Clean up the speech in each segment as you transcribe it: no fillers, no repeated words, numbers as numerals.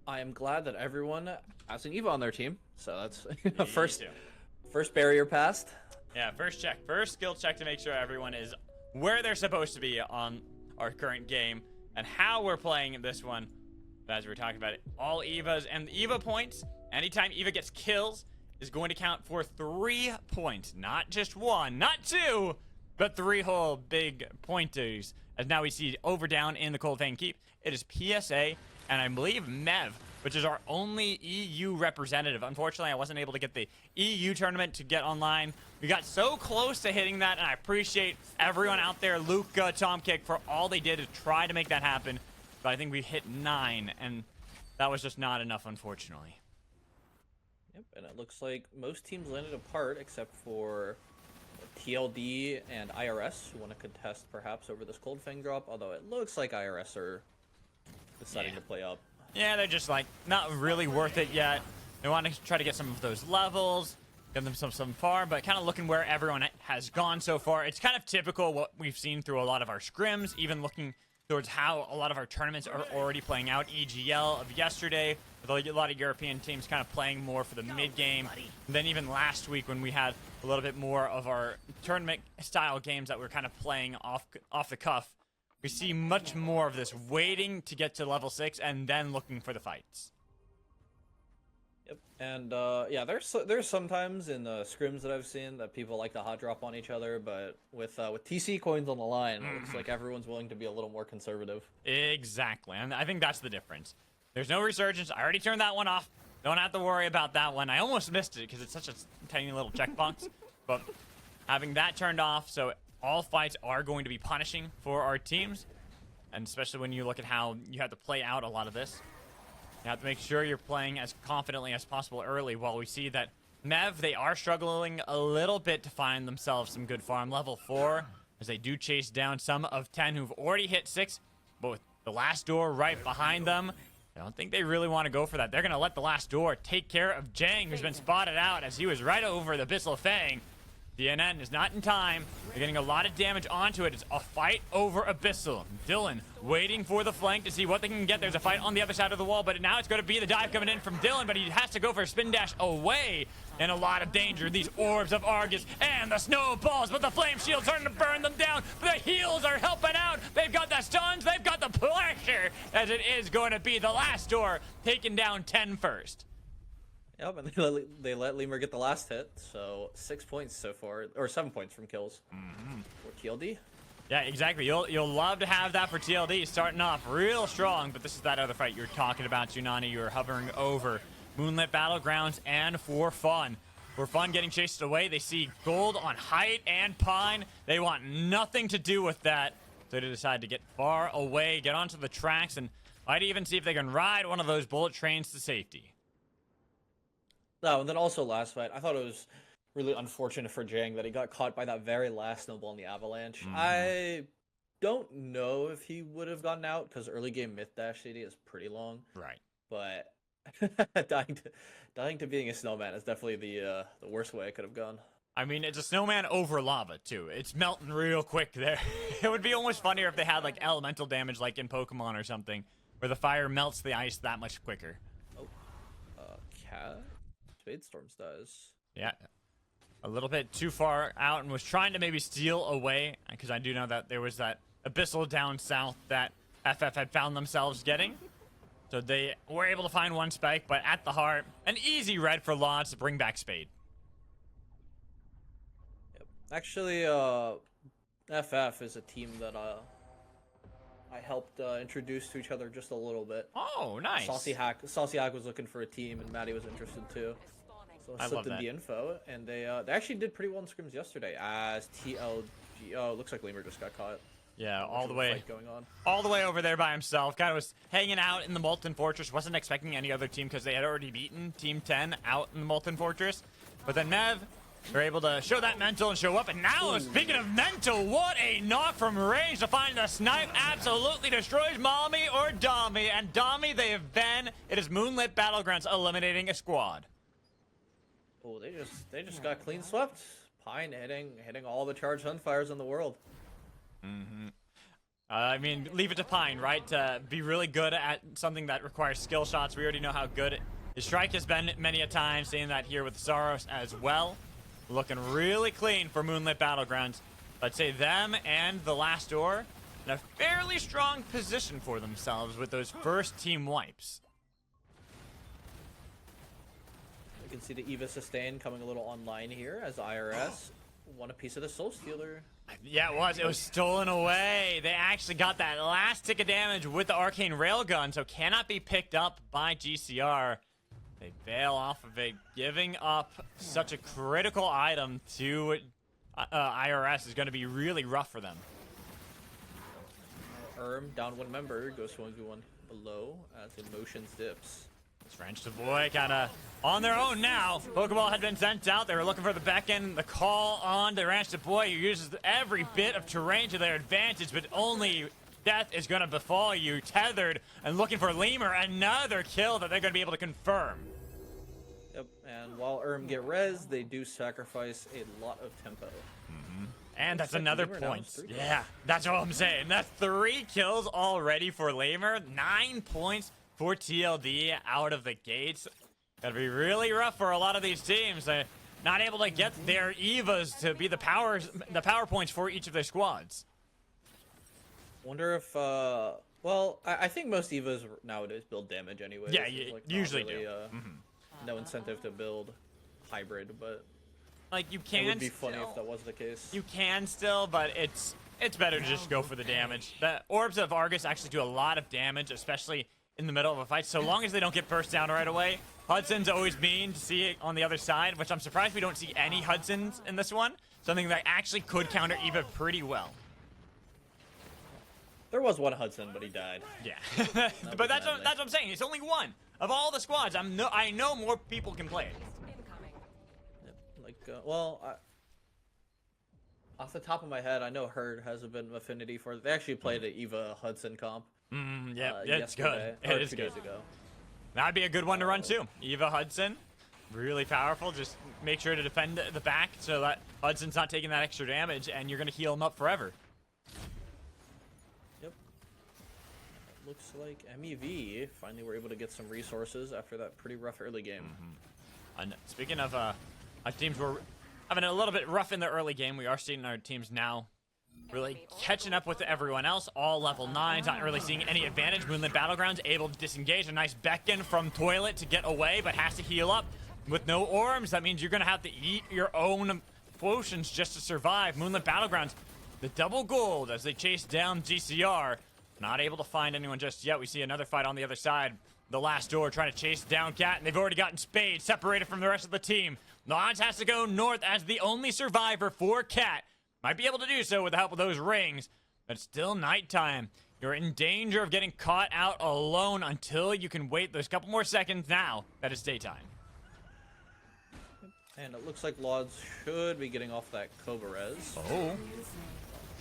I am glad that everyone has an Eva on their team. So that's Me first too. first barrier passed. Yeah, first check. First skill check to make sure everyone is where they're supposed to be on our current game and how we're playing this one. As we were talking about it, all Evas and the Eva points, anytime Eva gets kills, is going to count for 3 points. Not just 1, not 2, but 3 whole big pointers. As now we see over down in the Cold Fang Keep, it is PSA and I believe Mev, which is our only EU representative. Unfortunately, I wasn't able to get the EU tournament to get online. We got so close to hitting that, and I appreciate everyone out there, Luca, Tom Kick, for all they did to try to make that happen. But I think we hit 9, and that was just not enough, unfortunately. Yep, and it looks like most teams landed apart except for TLD and IRS, who want to contest perhaps over this Cold Fang drop, although it looks like IRS are deciding to play up. Yeah, they're just like not really worth it yet. They want to try to get some of those levels, get them some far, but kind of looking where everyone has gone so far. It's kind of typical what we've seen through a lot of our scrims, even looking towards how a lot of our tournaments are already playing out. EGL of yesterday, with a lot of European teams kind of playing more for the mid game. And then even last week when we had a little bit more of our tournament style games that we're kind of playing off the cuff, we see much more of this waiting to get to level 6 and then looking for the fights. Yep, and yeah, there's sometimes in the scrims that I've seen that people like to hot drop on each other, but with TC coins on the line, it looks like everyone's willing to be a little more conservative. Exactly, and I think that's the difference. There's no resurgence. I already turned that one off. Don't have to worry about that one. I almost missed it because it's such a tiny little checkbox, but having that turned off, so all fights are going to be punishing for our teams, and especially when you look at how you have to play out a lot of this. You have to make sure you're playing as confidently as possible early, while we see that Mev, they are struggling a little bit to find themselves some good farm. Level 4, as they do chase down some of 10 who've already hit 6, but with the last door right behind them, I don't think they really want to go for that. They're going to let the last door take care of Jang, who's been spotted out as he was right over the Abyssal Fang. DNN is not in time. They're getting a lot of damage onto it. It's a fight over Abyssal. Dylan waiting for the flank to see what they can get. There's a fight on the other side of the wall, but now it's going to be the dive coming in from Dylan, but he has to go for a spin dash away. In a lot of danger, these orbs of Argus and the snowballs, but the flame shield's starting to burn them down. The heals are helping out. They've got the stuns, they've got the pressure, as it is going to be the last door taking down 10 first. Yep, and they let Lemur get the last hit, so 6 points so far, or 7 points from kills for TLD. Yeah, exactly. You'll love to have that for TLD, starting off real strong, but this is that other fight you're talking about, Tsunani. You're hovering over Moonlit Battlegrounds, and for fun. For fun getting chased away, they see gold on Height and Pine. They want nothing to do with that, so they decide to get far away, get onto the tracks, and might even see if they can ride one of those bullet trains to safety. No, and then also last fight, I thought it was really unfortunate for Jang that he got caught by that very last snowball in the avalanche. I don't know if he would have gotten out because early game myth dash CD is pretty long. Right. But dying to being a snowman is definitely the worst way I could have gone. I mean, it's a snowman over lava, too. It's melting real quick there. It would be almost funnier if they had, like, elemental damage like in Pokemon or something, where the fire melts the ice that much quicker. Oh, Cat? Spadestorms does. Yeah. A little bit too far out and was trying to maybe steal away, because I do know that there was that Abyssal down south that FF had found themselves getting. So they were able to find one spike, but at the heart, an easy red for Lots to bring back Spade. Yep. Actually, FF is a team that I helped introduce to each other just a little bit. Oh, nice. Saucy Hack was looking for a team, and Maddie was interested too. So I slipped in the info, and they actually did pretty well in scrims yesterday as TLG. Oh, looks like Lemur just got caught. Yeah, all the way going on. All the way over there by himself. Kind of was hanging out in the Molten Fortress. Wasn't expecting any other team because they had already beaten Team 10 out in the Molten Fortress. But then Mev, they're able to show that mental and show up. And now, speaking of mental, what a knock from range to find the snipe. Absolutely destroys Mommy or Dommy. And Dommy, they have been. It is Moonlit Battlegrounds eliminating a squad. Oh, they just got clean swept. Pine hitting all the charged Sunfires in the world. I mean, leave it to Pine, right? To be really good at something that requires skill shots. We already know how good his Shrike has been many a time. Seeing that here with Saros as well. Looking really clean for Moonlit Battlegrounds. I'd say them and the last door in a fairly strong position for themselves with those first team wipes. You can see the Eva sustain coming a little online here as IRS won a piece of the Soul Stealer. Yeah, it was. It was stolen away. They actually got that last tick of damage with the Arcane Railgun, so cannot be picked up by GCR. They bail off of it, giving up such a critical item to IRS is going to be really rough for them. Down one member, goes 1v1 below as Emotions dips. French to boy kind of on their own now. Pokeball had been sent out. They were looking for the beckon, the call on the Ranch to boy, who uses every bit of terrain to their advantage, but only death is going to befall you. Tethered and looking for Lemur, another kill that they're going to be able to confirm. Yep, and while get res, they do sacrifice a lot of tempo. And that's another point. Yeah, that's what I'm saying. That's 3 kills already for Lemur. 9 points for TLD out of the gates. Gotta be really rough for a lot of these teams. They're not able to get their Evas to be the power points for each of their squads. Wonder if, well, I think most Evas nowadays build damage anyway. Yeah, you usually really, do. No incentive to build hybrid, but Like, you can it would be funny still, if that was the case. you can still, but it's better to just go for the damage. The Orbs of Argus actually do a lot of damage, especially in the middle of a fight, so long as they don't get burst down right away. Hudson's always mean to see it on the other side, which I'm surprised we don't see any Hudsons in this one. Something that actually could counter Eva pretty well. There was one Hudson, but he died. Yeah, but that's what I'm saying. It's only one of all the squads. I know more people can play it. Yep, like, well, off the top of my head, I know Herd has a bit of affinity for it. They actually played the Eva Hudson comp. Yeah, it's good. It is 2 good. days ago. That'd be a good one to run too. Eva Hudson, really powerful. Just make sure to defend the back so that Hudson's not taking that extra damage, and you're gonna heal him up forever. Yep. Looks like MEV finally were able to get some resources after that pretty rough early game. And speaking of teams who are having a little bit rough in the early game, we are seeing our teams now really catching up with everyone else. All level 9s, not really seeing any advantage. Moonlit Battlegrounds able to disengage. A nice beckon from Toilet to get away, but has to heal up. With no Orms, that means you're going to have to eat your own potions just to survive. Moonlit Battlegrounds, the double gold as they chase down GCR. Not able to find anyone just yet. We see another fight on the other side. The last door trying to chase down Cat, and they've already gotten Spade separated from the rest of the team. Lodge has to go north as the only survivor for Cat. Might be able to do so with the help of those rings, but it's still nighttime. You're in danger of getting caught out alone until you can wait those couple more seconds now that it's daytime. And it looks like Lodge should be getting off that Cobra res. Oh.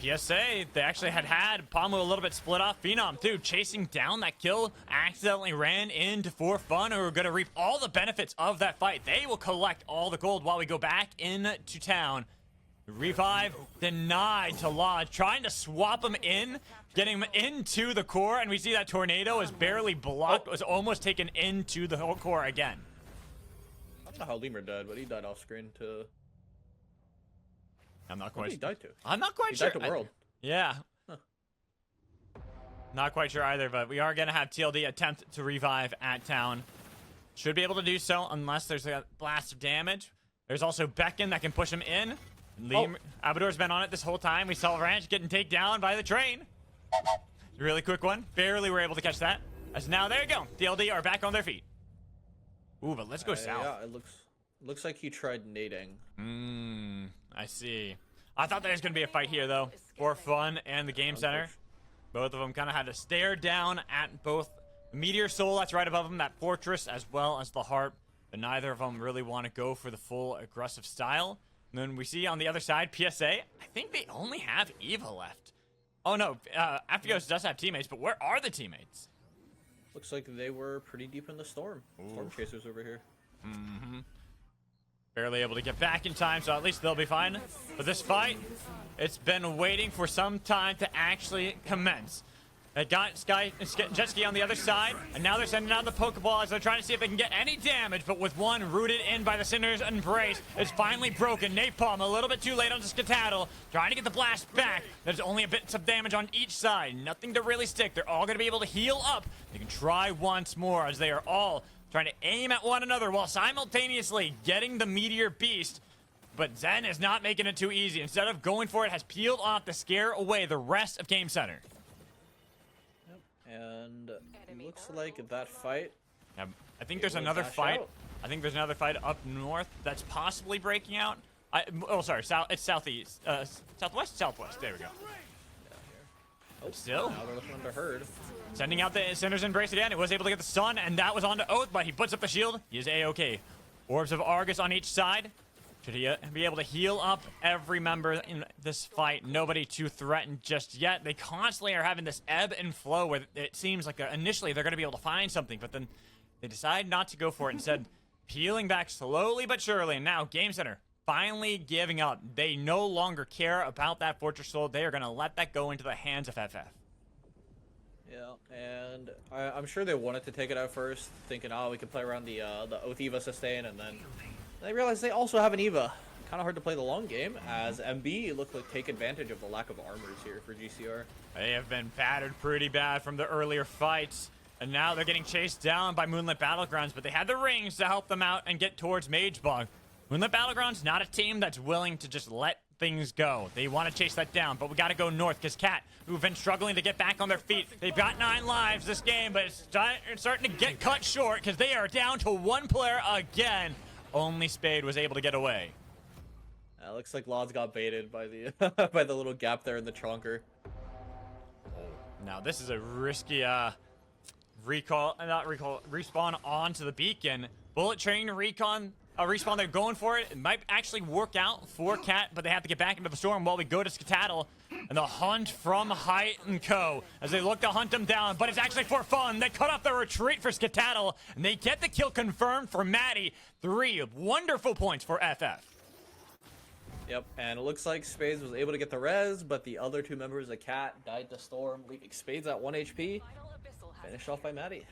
PSA, they actually had Pomu a little bit split off. Phenom, too, chasing down that kill, accidentally ran into For Fun, who are going to reap all the benefits of that fight. They will collect all the gold while we go back into town. Revive denied to Lodge, trying to swap him in, getting him into the core, and we see that Tornado is barely blocked, was almost taken into the whole core again. I don't know how Lemur died, but he died off screen to... I'm not What quite did he die to? I'm not quite He sure. died to World. Yeah. Huh. Not quite sure either, but we are going to have TLD attempt to revive at town. Should be able to do so unless there's a blast of damage. There's also Beckon that can push him in. Abador's been on it this whole time. We saw Ranch getting taken down by the train. Really quick one. Barely were able to catch that. As now, there you go. TLD are back on their feet. Ooh, but let's go south. Yeah, it looks like he tried nading. I see. I thought there was going to be a fight here, though. For Fun and the Game Center. Both of them kind of had to stare down at both the Meteor Soul that's right above them, that Fortress, as well as the Harp. But neither of them really want to go for the full aggressive style. And then we see on the other side, PSA, I think they only have Eva left. Oh, no. Afios does have teammates, but where are the teammates? Looks like they were pretty deep in the storm. Storm chasers over here. Barely able to get back in time, so at least they'll be fine. But this fight, it's been waiting for some time to actually commence. They got Jet Ski on the other side, and now they're sending out the Pokeball as they're trying to see if they can get any damage, but with one rooted in by the Cinder's Embrace, it's finally broken. Napalm a little bit too late on the Skedaddle, trying to get the blast back. There's only a bit of damage on each side, nothing to really stick. They're all going to be able to heal up. They can try once more as they are all trying to aim at one another while simultaneously getting the Meteor Beast. But Zen is not making it too easy. Instead of going for it, has peeled off to scare away the rest of Game Center. And it looks like that fight. Yeah, I think there's another fight. I think there's another fight up north that's possibly breaking out. Sorry, it's southeast, southwest. There we go. Oh, still, now they're looking under Herd. Sending out the Cinder's Embrace again. It was able to get the Sun, and that was onto Oath, but he puts up the shield. He is A-OK. Orbs of Argus on each side. Should he be able to heal up every member in this fight? Nobody too threatened just yet. They constantly are having this ebb and flow where it seems like initially they're going to be able to find something, but then they decide not to go for it. Instead, peeling back slowly but surely. And now, Game Center finally giving up. They no longer care about that Fortress Soul. They are going to let that go into the hands of FF. Yeah, and I'm sure they wanted to take it out first, thinking, oh, we could play around the Oath Eva sustain, and then they realized they also have an Eva. Kind of hard to play the long game, as MB looked like take advantage of the lack of armors here for GCR. They have been battered pretty bad from the earlier fights, and now they're getting chased down by Moonlit Battlegrounds, but they had the rings to help them out and get towards Magebog. Moonlit Battlegrounds, not a team that's willing to just let things go. They want to chase that down, but we got to go north because Cat, who've been struggling to get back on their feet, they've got 9 lives this game, but it's starting to get cut short because they are down to 1 player again. Only Spade was able to get away. Looks like Lods got baited by the by the little gap there in the trunker. Now this is a risky respawn onto the beacon. Bullet Train respawn, they're going for it. It might actually work out for Cat, but they have to get back into the storm while we go to Skedaddle. And the hunt from Height and Co. as they look to hunt him down, but it's actually for fun. They cut off the retreat for Skedaddle, and they get the kill confirmed for Maddie. 3 wonderful points for FF. Yep, and it looks like Spades was able to get the res, but the other 2 members of Cat died to Storm, leaving Spades at 1 HP. Finished off by Maddie.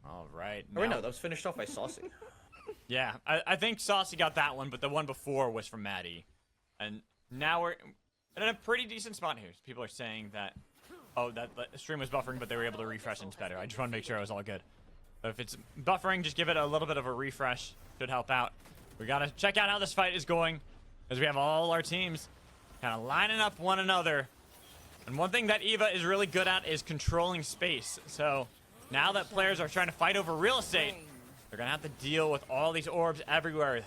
All right. Oh, wait, no, that was finished off by Saucy. Yeah, I think Saucy got that one, but the one before was from Maddie. And now we're in a pretty decent spot here. People are saying that, oh, that the stream was buffering, but they were able to refresh things better. I just want to make sure it was all good. But if it's buffering, just give it a little bit of a refresh. Should help out. We got to check out how this fight is going, as we have all our teams kind of lining up one another. And one thing that Eva is really good at is controlling space. So now that players are trying to fight over real estate, they're going to have to deal with all these orbs everywhere.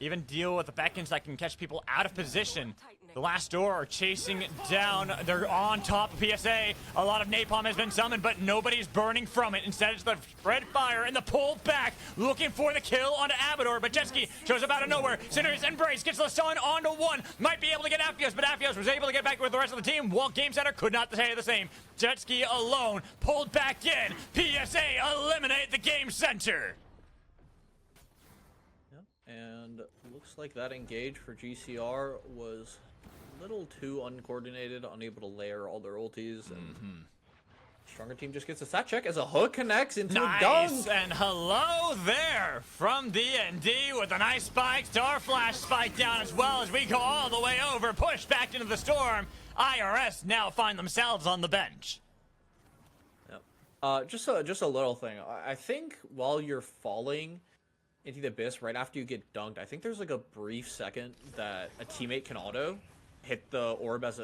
Even deal with the beacons that can catch people out of position. The last door are chasing down. They're on top of PSA. A lot of napalm has been summoned, but nobody's burning from it. Instead, it's the red fire and the pull back, looking for the kill onto Abador. But Jetski shows up out of nowhere. Cinder's Embrace gets the Sun onto 1. Might be able to get Aphios, but Aphios was able to get back with the rest of the team, while Game Center could not say the same. Jetski alone pulled back in. PSA eliminate the Game Center. And looks like that engage for GCR was a little too uncoordinated, unable to layer all their ultis. And stronger team just gets a stat check as a hook connects into a dunk. And hello there from D&D with a nice spike. Star Flash spike down as well as we go all the way over, push back into the storm. IRS now find themselves on the bench. Yep. Just a little thing. I think while you're falling into the abyss right after you get dunked, I think there's like a brief second that a teammate can auto hit the orb as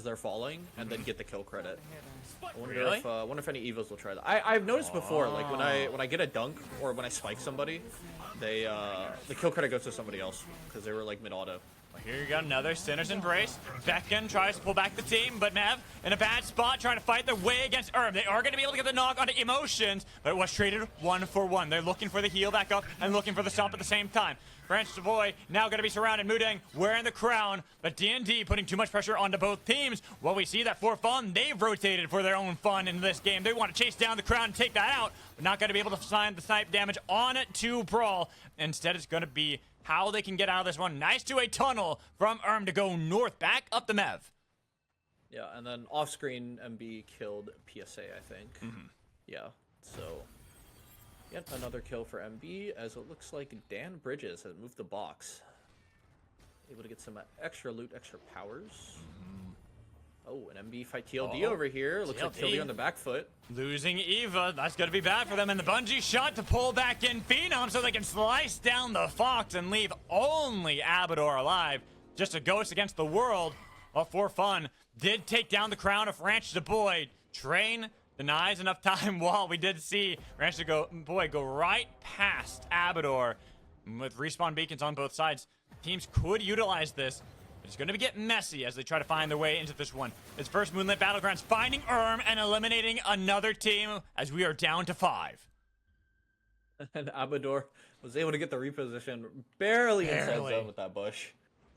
they're falling and then get the kill credit. I wonder if any Evos will try that. I've noticed before, like when I get a dunk or when I spike somebody, they the kill credit goes to somebody else because they were like mid auto. Here you go, another Sinner's Embrace. Beckon tries to pull back the team, but Mev in a bad spot trying to fight their way against Erm. They are going to be able to get the knock onto Emotions, but it was traded 1-for-1. They're looking for the heal back up and looking for the stop at the same time. Branch Savoy now going to be surrounded. Mudang wearing the crown, but D&D putting too much pressure onto both teams. Well, we see that for fun, they've rotated for their own fun in this game. They want to chase down the crown and take that out, but not going to be able to find the snipe damage on it to Brall. Instead, it's going to be how they can get out of this one. Nice to a tunnel from Erm to go north, back up the Mev. Yeah, and then off-screen, MB killed PSA, I think. Yeah, so yet another kill for MB, as it looks like Dan Bridges has moved the box. Able to get some extra loot, extra powers. Oh, an MB fight TLD over here. Looks like TLD on the back foot. Losing Eva, that's going to be bad for them. And the bungee shot to pull back in Phenom so they can slice down the Fox and leave only Abador alive. Just a ghost against the world. Well, for fun, did take down the crown of Ranch the Boy. Train denies enough time while we did see Ranch the Boy go right past Abador. With respawn beacons on both sides, teams could utilize this. It's going to get messy as they try to find their way into this one. It's first Moonlit Battlegrounds finding Erm and eliminating another team as we are down to 5. And Abador was able to get the reposition barely inside zone with that bush.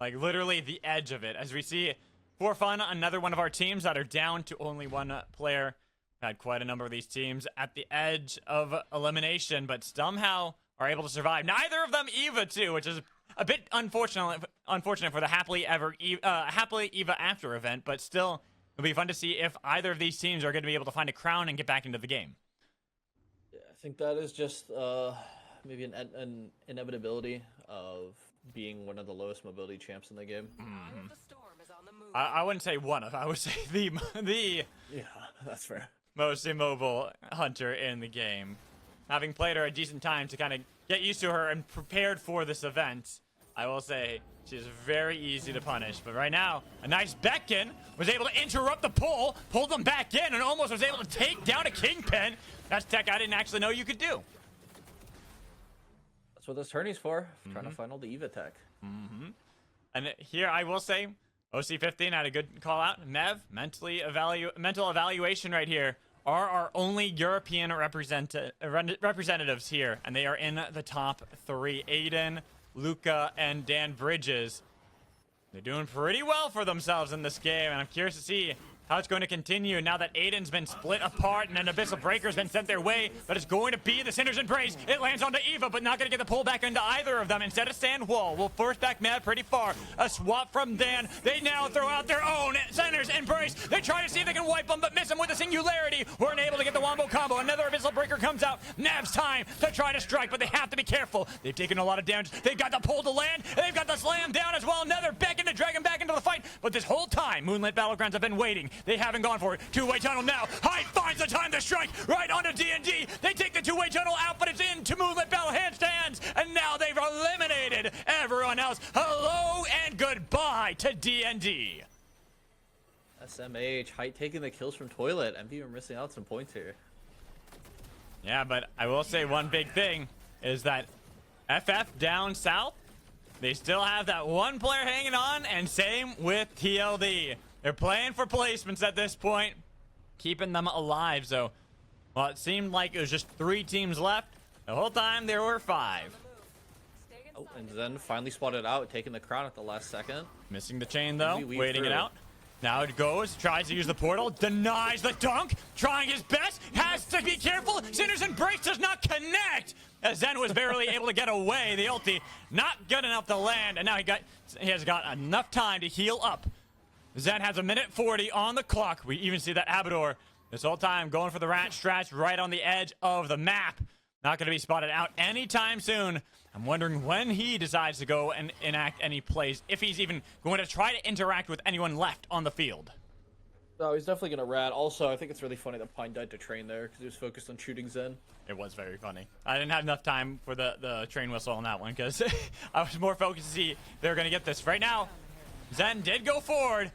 Like literally the edge of it. As we see, for fun, another one of our teams that are down to only one player. Had quite a number of these teams at the edge of elimination, but somehow are able to survive. Neither of them Eva too, which is a bit unfortunate for the Happily Eva After event, but still, it'll be fun to see if either of these teams are going to be able to find a crown and get back into the game. Yeah, I think that is just maybe an inevitability of being one of the lowest mobility champs in the game. I wouldn't say one of. I would say the yeah, that's fair. Most immobile hunter in the game. Having played her a decent time to kind of get used to her and prepared for this event, I will say she's very easy to punish. But right now, a nice Beckon was able to interrupt the pull, pulled them back in, and almost was able to take down a Kingpin. That's tech I didn't actually know you could do. That's what this tourney's for, trying to find all the Eva tech. And here I will say, OC15 had a good call out. Mev, mental evaluation right here, are our only European representatives here, and they are in the top 3. Aiden, Luca, and Dan Bridges. They're doing pretty well for themselves in this game, and I'm curious to see how it's going to continue now that Aiden's been split apart and an Abyssal Breaker's been sent their way, but it's going to be the Sinner's Embrace. It lands onto Eva, but not going to get the pull back into either of them. Instead of Sand Wall, will force back Matt pretty far. A swap from Dan. They now throw out their own Sinner's Embrace. They try to see if they can wipe them, but miss them with a Singularity. We're unable to get the Wombo combo. Another Abyssal Breaker comes out. Nav's time to try to strike, but they have to be careful. They've taken a lot of damage. They've got the pull to land, and they've got the slam down as well. Another Beckon to drag him back into the fight, but this whole time, Moonlit Battlegrounds have been waiting. They haven't gone for it. Two-way tunnel now. Hyde finds the time to strike right onto D&D. They take the two-way tunnel out, but it's into Moonlit Battle handstands, and now they've eliminated everyone else. Hello and goodbye to D&D. SMH, Hyde taking the kills from Toilet. MV are missing out some points here. Yeah, but I will say one big thing is that FF down south, they still have that one player hanging on, and same with TLD. They're playing for placements at this point, keeping them alive. So, well, it seemed like it was just 3 teams left. The whole time there were 5. Oh, and Zen finally spotted out, taking the crown at the last second. Missing the chain, though, We waiting it out. Now it goes, tries to use the portal, denies the dunk, trying his best, has to be careful. Sinner's Embrace does not connect, as Zen was barely able to get away. The ulti, not good enough to land, and now he has got enough time to heal up. Zen has 1:40 on the clock. We even see that Abador this whole time going for the rat stratch right on the edge of the map. Not going to be spotted out anytime soon. I'm wondering when he decides to go and enact any plays, if he's even going to try to interact with anyone left on the field. No, he's definitely going to rat. Also, I think it's really funny that Pine died to train there because he was focused on shooting Zen. It was very funny. I didn't have enough time for the train whistle on that one because I was more focused to see they were going to get this. Right now, Zen did go forward.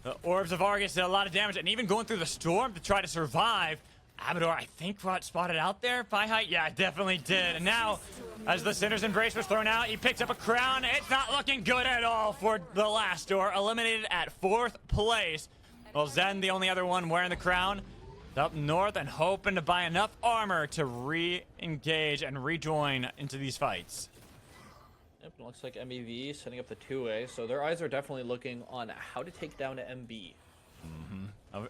The Orbs of Argus did a lot of damage, and even going through the storm to try to survive. Abador, I think, got spotted out there by Height. Yeah, definitely did. And now, as the Sinner's Embrace was thrown out, he picks up a crown. It's not looking good at all for the last door. Eliminated at 4th place. Well, Zen, the only other one wearing the crown, is up north and hoping to buy enough armor to re-engage and rejoin into these fights. Yep, it looks like MEV setting up the 2A, so their eyes are definitely looking on how to take down MB.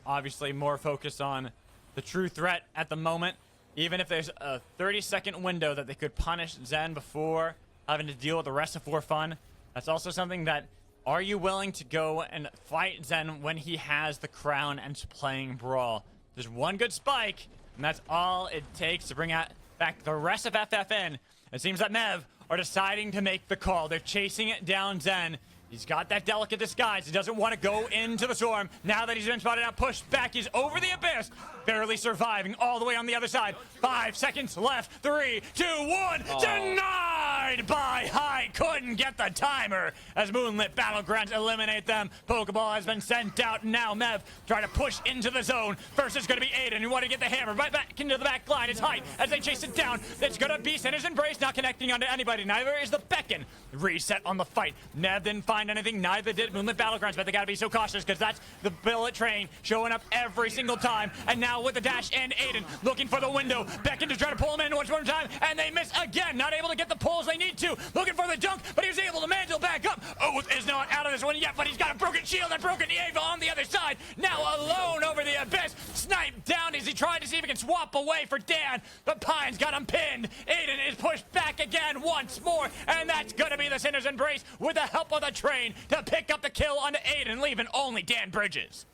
Obviously, more focused on the true threat at the moment. Even if there's a 30-second window that they could punish Zen before having to deal with the rest of For Fun, that's also something that, are you willing to go and fight Zen when he has the crown and playing Brall? There's one good spike, and that's all it takes to bring back the rest of FFN. It seems that Mev are deciding to make the call. They're chasing it down Zen. He's got that delicate disguise. He doesn't want to go into the storm. Now that he's been spotted out, pushed back, he's over the abyss. Barely surviving all the way on the other side. 5 seconds left. 3, 2, 1. Denied by High. Couldn't get the timer as Moonlit Battlegrounds eliminate them. Pokeball has been sent out. Now Mev trying to push into the zone. First is going to be Aiden who want to get the hammer right back into the back line. It's Height as they chase it down. It's going to be Sinner's Embrace, not connecting onto anybody. Neither is the Beckon. Reset on the fight. Mev didn't find anything. Neither did Moonlit Battlegrounds, but they got to be so cautious because that's the bullet train showing up every single time. And now with the dash and Aiden looking for the window. Beckon to try to pull him in one more time, and they miss again. Not able to get the pulls they need to. Looking for the dunk, but he was able to mantle back up. Oath is not out of this one yet, but he's got a broken shield and broken Eva on the other side. Now alone over the abyss. Sniped down as he tried to see if he can swap away for Dan, but Pine's got him pinned. Aiden is pushed back again once more, and that's going to be the Sinner's Embrace with the help of the train to pick up the kill on Aiden, leaving only Dan Bridges.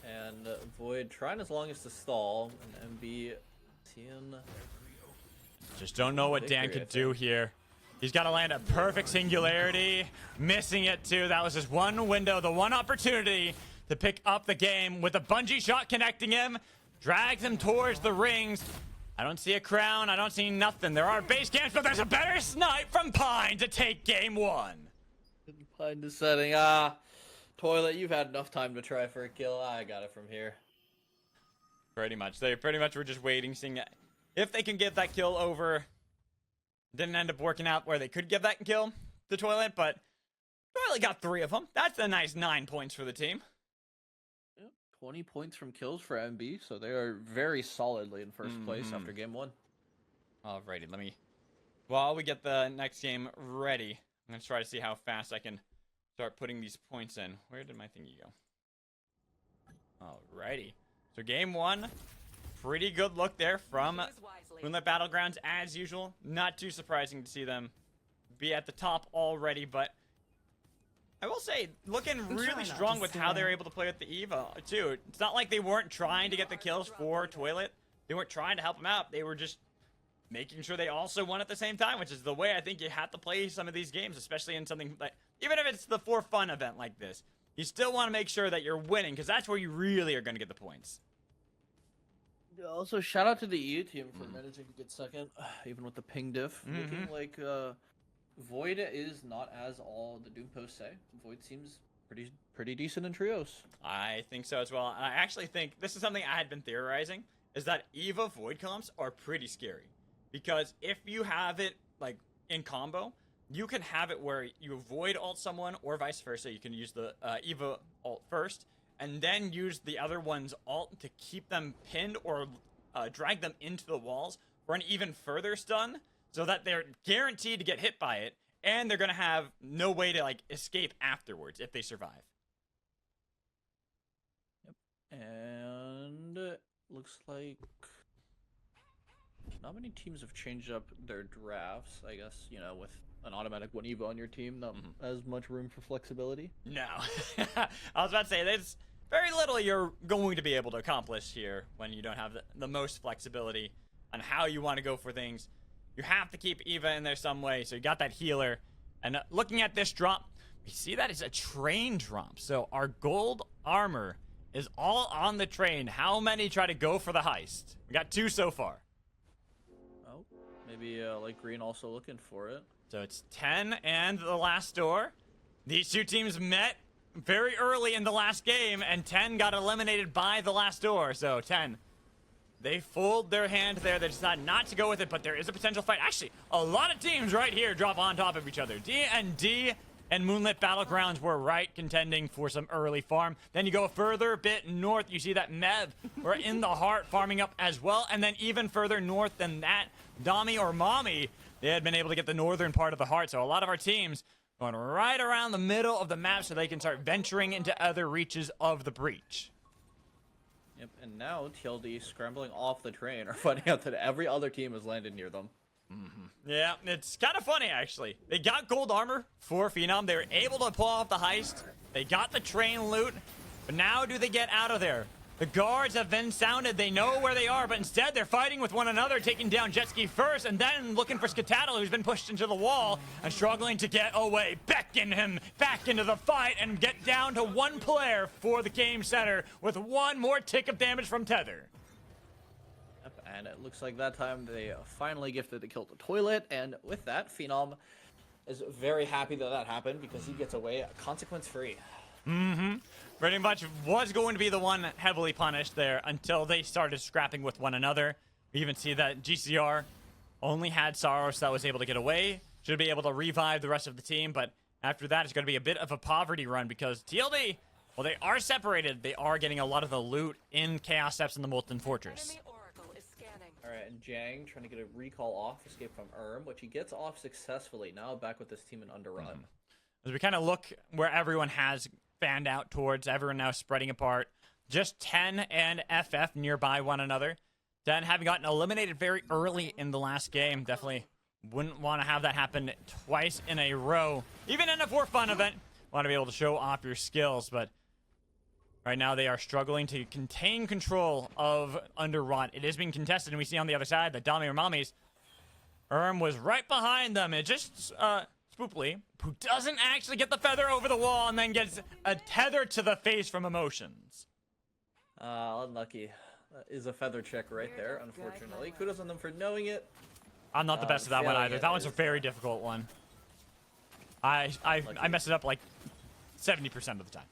And Void trying his longest to stall, and MB seeing... Just don't know what Dan could do here. He's got to land a perfect singularity, missing it too. That was his one window, the one opportunity to pick up the game with a bungee shot connecting him, drags him towards the rings. I don't see a crown, I don't see nothing. There are base camps, but there's a better snipe from Pine to take game 1. Pine is setting, Toilet, you've had enough time to try for a kill. I got it from here. Pretty much. They pretty much were just waiting, seeing if they can get that kill over. Didn't end up working out where they could get that kill, the Toilet, but Toilet got 3 of them. That's a nice 9 points for the team. Yep, 20 points from kills for MB, so they are very solidly in first place after game 1. Alrighty, while we get the next game ready, I'm going to try to see how fast I can start putting these points in. Where did my thingy go? Alrighty. So game 1, pretty good look there from Moonlit Battlegrounds as usual. Not too surprising to see them be at the top already, but I will say, looking really strong with how they were able to play with the Eva, too. It's not like they weren't trying to get the kills for Toilet. They weren't trying to help him out. They were just making sure they also won at the same time, which is the way I think you have to play some of these games, especially in something like, even if it's the For Fun event like this, you still want to make sure that you're winning, because that's where you really are going to get the points. Also, shout out to the EU team for managing to get second, even with the ping diff. Looking like Void is not as all the Doom posts say. Void seems pretty decent in trios. I think so as well. And I actually think this is something I had been theorizing, is that Eva Void comps are pretty scary. Because if you have it, like, in combo, you can have it where you avoid ult someone, or vice versa. You can use the Eva ult first, and then use the other one's ult to keep them pinned or drag them into the walls for an even further stun, so that they're guaranteed to get hit by it, and they're going to have no way to, like, escape afterwards if they survive. Yep. And looks like not many teams have changed up their drafts, I guess, you know, with an automatic 1 Eva on your team, not as much room for flexibility. No. I was about to say, there's very little you're going to be able to accomplish here when you don't have the most flexibility on how you want to go for things. You have to keep Eva in there some way, so you got that healer. And looking at this drop, we see that it's a train drop. So our gold armor is all on the train. How many try to go for the heist? We got 2 so far. Oh, maybe Light Green also looking for it. So it's 10 and the last door. These 2 teams met very early in the last game, and 10 got eliminated by the last door. So 10, they fold their hand there. They decide not to go with it, but there is a potential fight. Actually, a lot of teams right here drop on top of each other. D&D and Moonlit Battlegrounds were right contending for some early farm. Then you go a further bit north, you see that Mev were in the heart farming up as well. And then even further north than that, Dami or Mommy, they had been able to get the northern part of the heart. So a lot of our teams going right around the middle of the map so they can start venturing into other reaches of the breach. Yep, and now TLD scrambling off the train are finding out that every other team has landed near them. Yeah, it's kind of funny, actually. They got gold armor for Phenom. They were able to pull off the heist. They got the train loot. But now do they get out of there? The guards have been sounded. They know where they are, but instead they're fighting with one another, taking down Jetski first, and then looking for Skedaddle, who's been pushed into the wall and struggling to get away. Beckon him back into the fight and get down to one player for the game center with one more tick of damage from Tether. Yep, and it looks like that time they finally gifted the kill to Toilet, and with that, Phenom is very happy that that happened because he gets away consequence-free. Pretty much was going to be the one heavily punished there until they started scrapping with one another. We even see that GCR only had Saros that was able to get away. Should be able to revive the rest of the team, but after that it's going to be a bit of a poverty run because TLD, well, they are separated. They are getting a lot of the loot in Chaos Steps in the Molten Fortress. Alright, and Jang trying to get a recall off, escape from which he gets off successfully. Now back with this team in Underrun. As we kind of look where everyone has fanned out towards, everyone now spreading apart. Just 10 and FF nearby one another. 10 having gotten eliminated very early in the last game. Definitely wouldn't want to have that happen twice in a row. Even in a for fun event, want to be able to show off your skills, but right now they are struggling to contain control of Underrun. It is being contested, and we see on the other side that Dami or Mommies was right behind them. It just Spooply, who doesn't actually get the feather over the wall and then gets a tether to the face from Emotions. Unlucky. That is a feather check right there, unfortunately. Kudos on them for knowing it. I'm not the best at that one either. That one's a very difficult one. I mess it up like 70% of the time.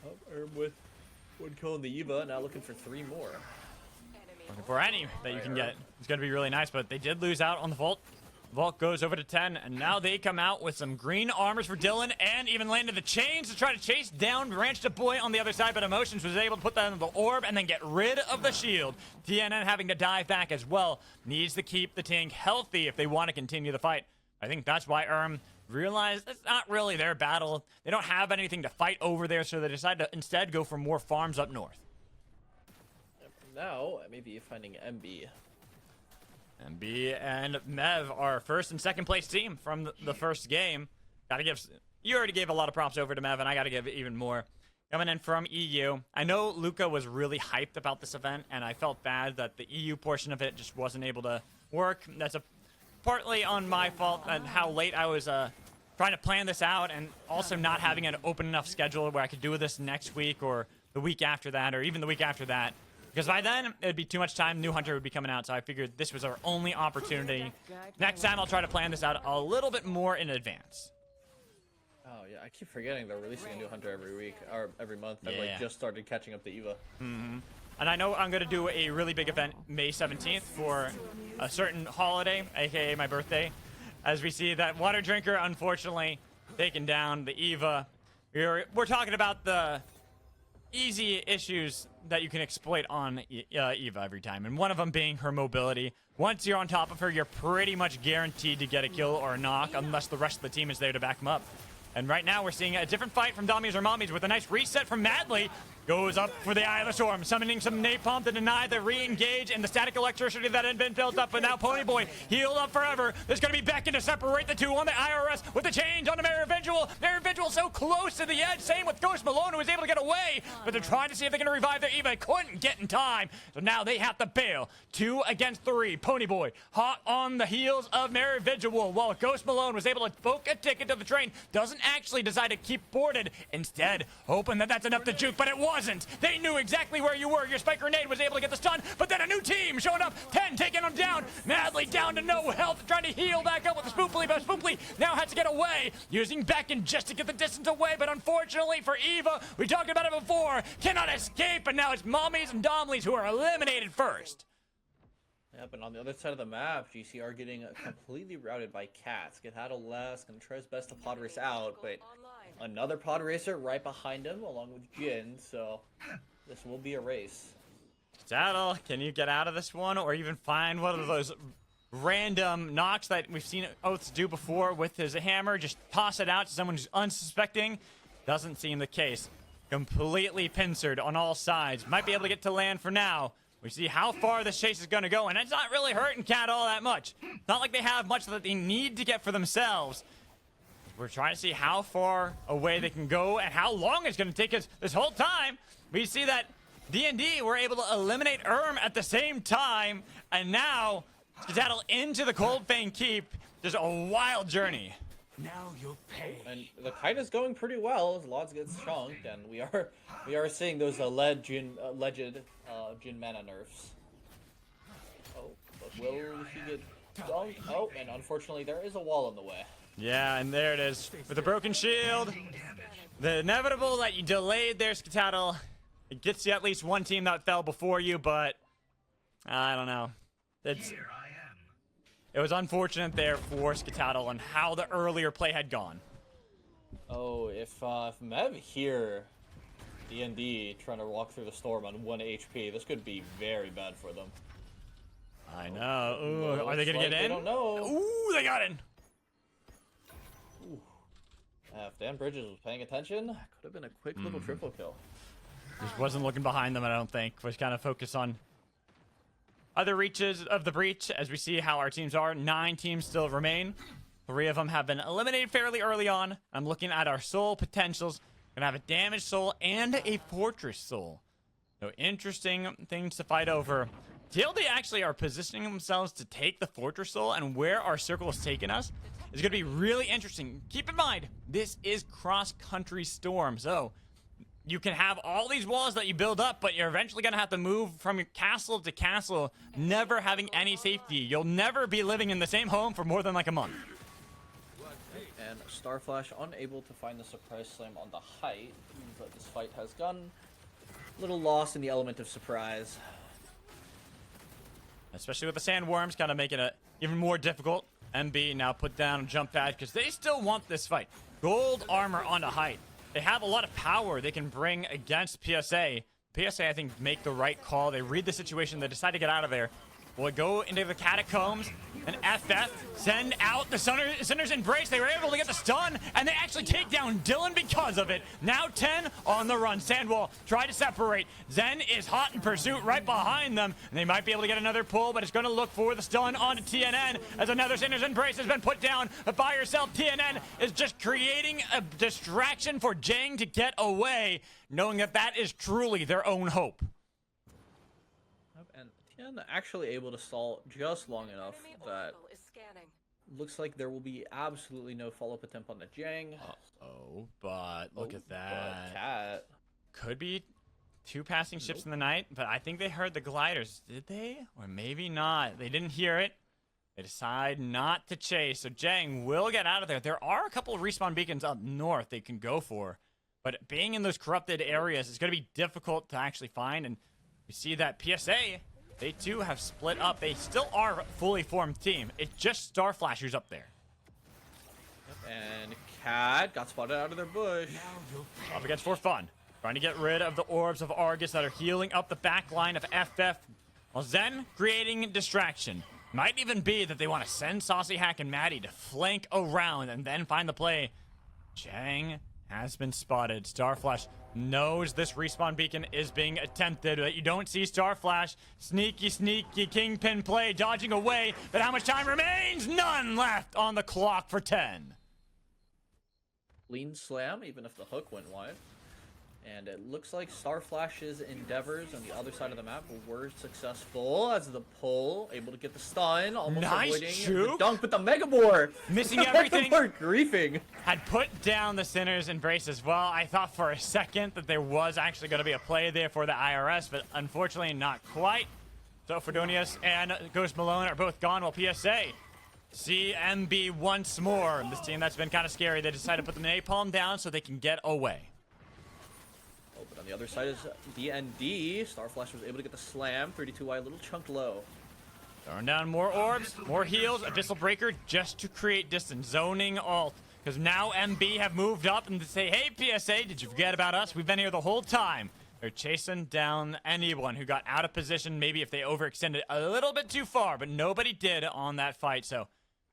Oh, with one kill in the Eva, now looking for 3 more. Looking for any that you can get. It's going to be really nice, but they did lose out on the Vault. Vault goes over to 10, and now they come out with some green armors for Dylan, and even landed the chains to try to chase down Ranch to Boy on the other side, but Emotions was able to put that in the orb and then get rid of the shield. TNN having to dive back as well. Needs to keep the tank healthy if they want to continue the fight. I think that's why realized it's not really their battle. They don't have anything to fight over there, so they decide to instead go for more farms up north. Now, maybe finding MB. MB and Mev are first and second place team from the first game. Gotta give, you already gave a lot of props over to Mev, and I gotta give even more. Coming in from EU. I know Luca was really hyped about this event, and I felt bad that the EU portion of it just wasn't able to work. That's partly on my fault and how late I was trying to plan this out, and also not having an open enough schedule where I could do this next week or the week after that, or even the week after that. Because by then, it'd be too much time. New Hunter would be coming out, so I figured this was our only opportunity. Next time, I'll try to plan this out a little bit more in advance. Oh, yeah, I keep forgetting they're releasing a New Hunter every week, or every month. I've like, just started catching up to Eva. And I know I'm going to do a really big event May 17th for a certain holiday, aka my birthday. As we see that Water Drinker, unfortunately, taken down the Eva. We're talking about the easy issues that you can exploit on Eva every time, and one of them being her mobility. Once you're on top of her, you're pretty much guaranteed to get a kill or a knock unless the rest of the team is there to back them up. And right now we're seeing a different fight from Dommies or Mommies with a nice reset from Madly. Goes up for the Eye of the Storm, summoning some napalm to deny the re-engage and the static electricity that had been built up, but now Ponyboy healed up forever. There's going to be Beckon to separate the two on the IRS with the change on the MadMagical. MadMagical so close to the edge, same with Ghost Malone, who was able to get away, but they're trying to see if they can revive their Eva. Couldn't get in time, so now they have to bail. 2 against 3. Ponyboy hot on the heels of MadMagical, while Ghost Malone was able to book a ticket to the train. Doesn't actually decide to keep boarded, instead hoping that that's enough to juke, but it was. wasn't. They knew exactly where you were. Your spike grenade was able to get the stun, but then a new team showing up. 10 taking him down. Madly down to no health, trying to heal back up with the Spooply, but Spooply now has to get away, using Beacon just to get the distance away, but unfortunately for Eva, we talked about it before, cannot escape, and now it's Mommies and Domleys who are eliminated first. Yep, and on the other side of the map, GCR getting completely routed by Cats. Skedaddle last, gonna try his best to pod race out, but another pod racer right behind him, along with Jin, so this will be a race. Skedaddle, can you get out of this one, or even find one of those random knocks that we've seen Oaths do before with his hammer? Just toss it out to someone who's unsuspecting. Doesn't seem the case. Completely pincered on all sides. Might be able to get to land for now. We see how far this chase is going to go, and it's not really hurting Cat all that much. It's not like they have much that they need to get for themselves. We're trying to see how far away they can go and how long it's going to take us. This whole time, we see that D&D were able to eliminate at the same time, and now Skedaddle into the Cold Fang Keep. Just a wild journey. Now you'll pay. And the kite is going pretty well as Lods gets chunked, and we are seeing those alleged Jin mana nerfs. Oh, but will he get dunked? Oh, and unfortunately there is a wall in the way. Yeah, and there it is. With the broken shield. The inevitable that you delayed there, Skedaddle. It gets you at least one team that fell before you, but I don't know. It was unfortunate there for Skedaddle on how the earlier play had gone. Oh, if Mev here, D&D trying to walk through the storm on 1 HP, this could be very bad for them. I know. Ooh, are they gonna get in? I don't know. Ooh, they got in. Ooh. If Dan Bridges was paying attention, could have been a quick little triple kill. Just wasn't looking behind them, I don't think. Was kind of focused on other reaches of the breach, as we see how our teams are. 9 teams still remain. 3 of them have been eliminated fairly early on. I'm looking at our soul potentials. Gonna have a damaged soul and a fortress soul. So interesting things to fight over. TLD actually are positioning themselves to take the fortress soul, and where our circle has taken us is gonna be really interesting. Keep in mind, this is cross-country storm, so you can have all these walls that you build up, but you're eventually going to have to move from your castle to castle, never having any safety. You'll never be living in the same home for more than like a month. And Starflash unable to find the surprise slam on the height, but this fight has gone a little lost in the element of surprise. Especially with the sandworms, kind of making it even more difficult. MB now put down a jump pad because they still want this fight. Gold armor on the height. They have a lot of power they can bring against PSA. PSA, I think, make the right call. They read the situation. They decide to get out of there. Will it go into the catacombs? And FF send out the Sinner's Embrace. They were able to get the stun, and they actually take down Dylan because of it. Now 10 on the run. Sandwall try to separate. Zen is hot in pursuit right behind them, and they might be able to get another pull, but it's going to look for the stun onto TNN as another Sinner's Embrace has been put down. But by yourself, TNN is just creating a distraction for Jang to get away, knowing that that is truly their own hope. And TN actually able to stall just long enough that looks like there will be absolutely no follow-up attempt on the Jang. Uh-oh, but look at that. Cat. Could be 2 passing ships in the night, but I think they heard the gliders. Did they? Or maybe not. They didn't hear it. They decide not to chase, so Jang will get out of there. There are a couple of respawn beacons up north they can go for, but being in those corrupted areas is going to be difficult to actually find, and we see that PSA, they too have split up. They still are a fully formed team. It's just Starflash who's up there. And Cat got spotted out of their bush. Up against for fun. Trying to get rid of the orbs of Argus that are healing up the back line of FF. While Zen creating distraction. Might even be that they want to send Saucy Hack and Maddie to flank around and then find the play. Jang has been spotted. Starflash knows this respawn beacon is being attempted, but you don't see Starflash. Sneaky Kingpin play, dodging away, but how much time remains? None left on the clock for 10. Lean slam, even if the hook went wide. And it looks like Starflash's endeavors on the other side of the map were successful as the pull, able to get the stun, almost Nice avoiding juke. the dunk with the Mega Boar. Missing everything. Mega Boar griefing. Had put down the Sinner's Embrace as well. I thought for a second that there was actually going to be a play there for the IRS, but unfortunately not quite. So Fredonius and Ghost Malone are both gone, while PSA see MB once more. This team that's been kind of scary, they decided to put the napalm down so they can get away. Oh, but on the other side is DND. Starflash was able to get the slam. 32Y, little chunk low. Throwing down more orbs, more heals, Abyssal Breaker just to create distance. Zoning alt. Because now MB have moved up and they say, hey, PSA, did you forget about us? We've been here the whole time. They're chasing down anyone who got out of position, maybe if they overextended a little bit too far, but nobody did on that fight. So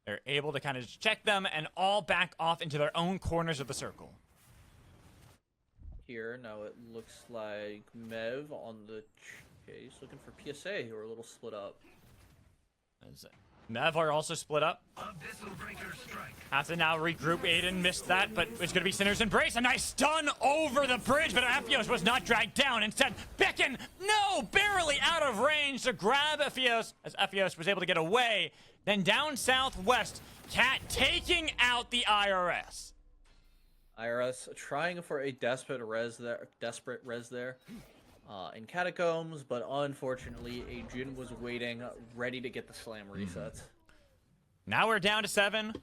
they're able to kind of check them and all back off into their own corners of the circle. Here, now it looks like Mev on the chase, looking for PSA, who are a little split up. Mev are also split up. Have to now regroup. Aiden missed that, but it's going to be Sinner's Embrace. A nice stun over the bridge, but Aphios was not dragged down. Instead, Beacon, no, barely out of range to grab Aphios, as Aphios was able to get away. Then down southwest, Cat taking out the IRS. IRS trying for a desperate res there. In Catacombs, but unfortunately, Jin was waiting, ready to get the slam reset. Now we're down to 7.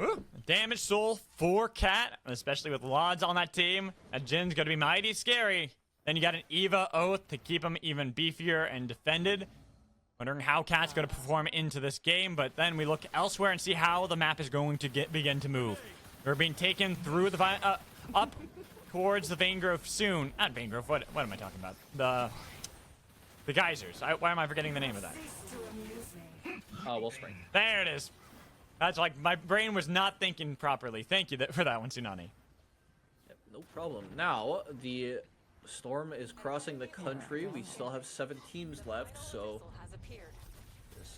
Ooh, damage soul for Cat, especially with Lods on that team. That Jin's going to be mighty scary. Then you got an Eva Oath to keep him even beefier and defended. Wondering how Cat's going to perform into this game, but then we look elsewhere and see how the map is going to begin to move. We're being taken through the up towards the Vanegrove soon. Not Vanegrove, what am I talking about? The geysers. Why am I forgetting the name of that? Wellspring. There it is. That's like, my brain was not thinking properly. Thank you for that one, Tsunami. Yep, no problem. Now, the storm is crossing the country. We still have 7 teams left, so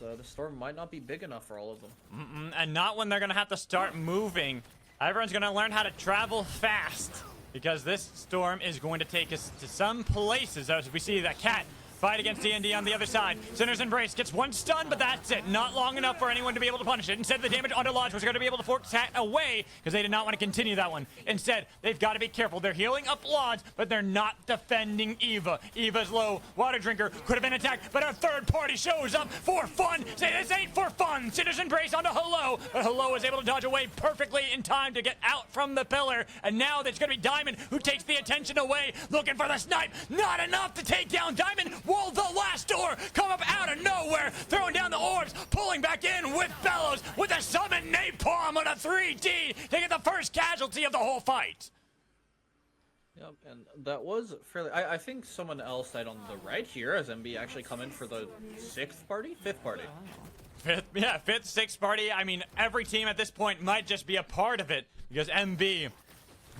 the storm might not be big enough for all of them. And not when they're going to have to start moving. Everyone's going to learn how to travel fast, because this storm is going to take us to some places. As we see that Cat fight against D&D on the other side. Sinner's Embrace gets one stun, but that's it. Not long enough for anyone to be able to punish it. Instead, the damage onto Lodge was going to be able to force Cat away, because they did not want to continue that one. Instead, they've got to be careful. They're healing up Lodge, but they're not defending Eva. Eva's low. Water Drinker could have been attacked, but a third party shows up for fun. Say this ain't for fun. Sinner's Embrace onto Hello, but Hello is able to dodge away perfectly in time to get out from the pillar. And now there's going to be Diamond, who takes the attention away, looking for the snipe. Not enough to take down Diamond. Will the last door come up out of nowhere, throwing down the orbs, pulling back in with Bellows, with a summon napalm on a 3D to get the first casualty of the whole fight. Yep, and that was fairly... I think someone else died on the right here, as MB actually come in for the 5th party? 5th party. Fifth, 6th party. I mean, every team at this point might just be a part of it, because MB,